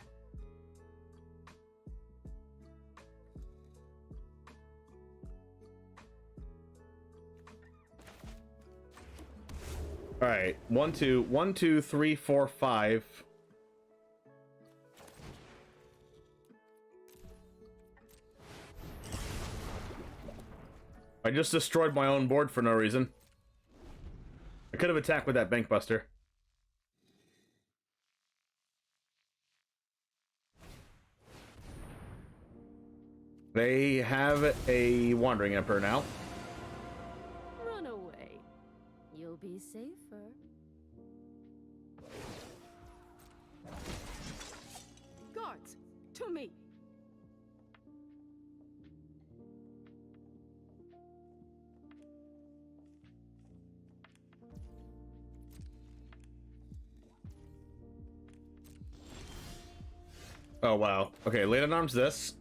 All right, 1, 2, 1, 2, 3, 4, 5. I just destroyed my own board for no reason. I could have attacked with that Bank Buster. They have a Wandering Emperor now. Run away. You'll be safer. Guards, to me. Oh, wow. Okay, Late on Arms this.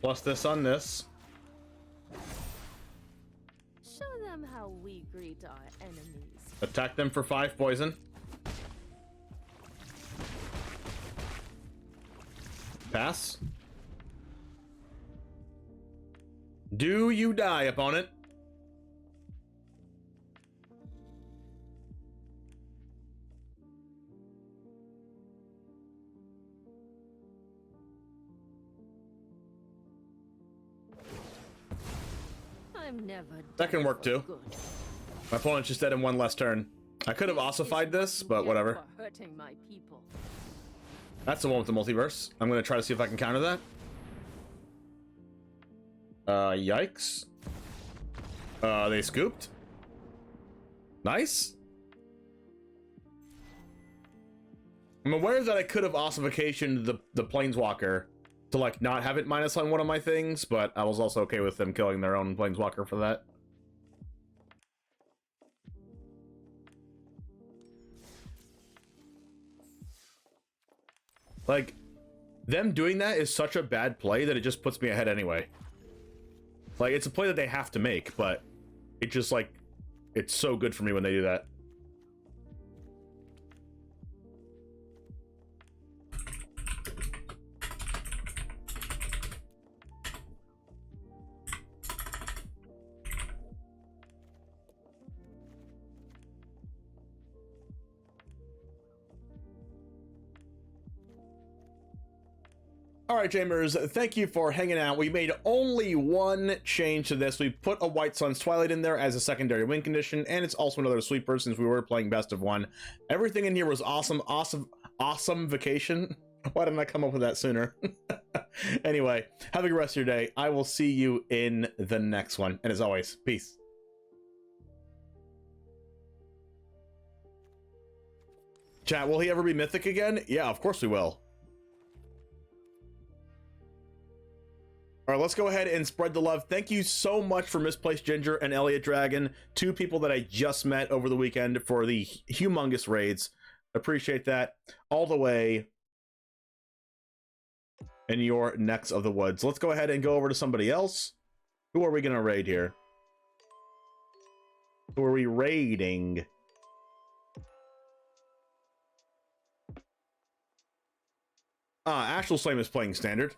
Plus this on this. Show them how we greet our enemies. Attack them for 5 poison. Pass. Do you die, opponent? I'm never That can work too. good. My opponent's just dead in one less turn. I could have ossified this, but whatever. For hurting my people. That's the one with the multiverse. I'm gonna try to see if I can counter that. Yikes. They scooped. Nice. I'm aware that I could have ossificationed the Planeswalker to, like, not have it minus on one of my things, but I was also okay with them killing their own Planeswalker for that. Like, them doing that is such a bad play that it just puts me ahead anyway. Like, it's a play that they have to make, but it just, like, it's so good for me when they do that. All right, Jamers, thank you for hanging out. We made only one change to this. We put a White Sun's Twilight in there as a secondary win condition, and it's also another sweeper since we were playing best of one. Everything in here was awesome vacation. Why didn't I come up with that sooner? Anyway, have a good rest of your day. I will see you in the next one. And as always, peace. Chat, will he ever be mythic again? Yeah, of course we will. All right, let's go ahead and spread the love. Thank you so much for Misplaced Ginger and Elliot Dragon, 2 people that I just met over the weekend for the humongous raids. Appreciate that all the way in your necks of the woods. Let's go ahead and go over to somebody else. Who are we going to raid here? Who are we raiding? Astral Flame is playing standard.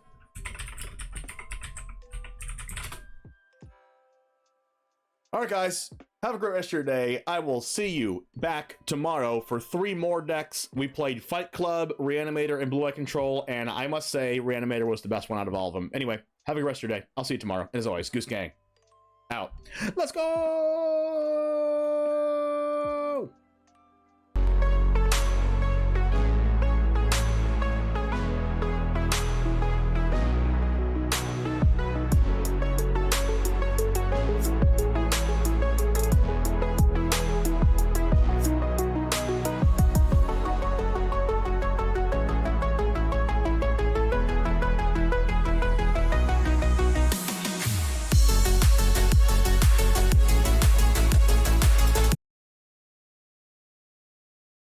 All right, guys, have a great rest of your day. I will see you back tomorrow for 3 more decks. We played Fight Club, Reanimator, and Blue Eye Control, and I must say Reanimator was the best one out of all of them. Anyway, have a good rest of your day. I'll see you tomorrow. And as always, Goose Gang, out. Let's go!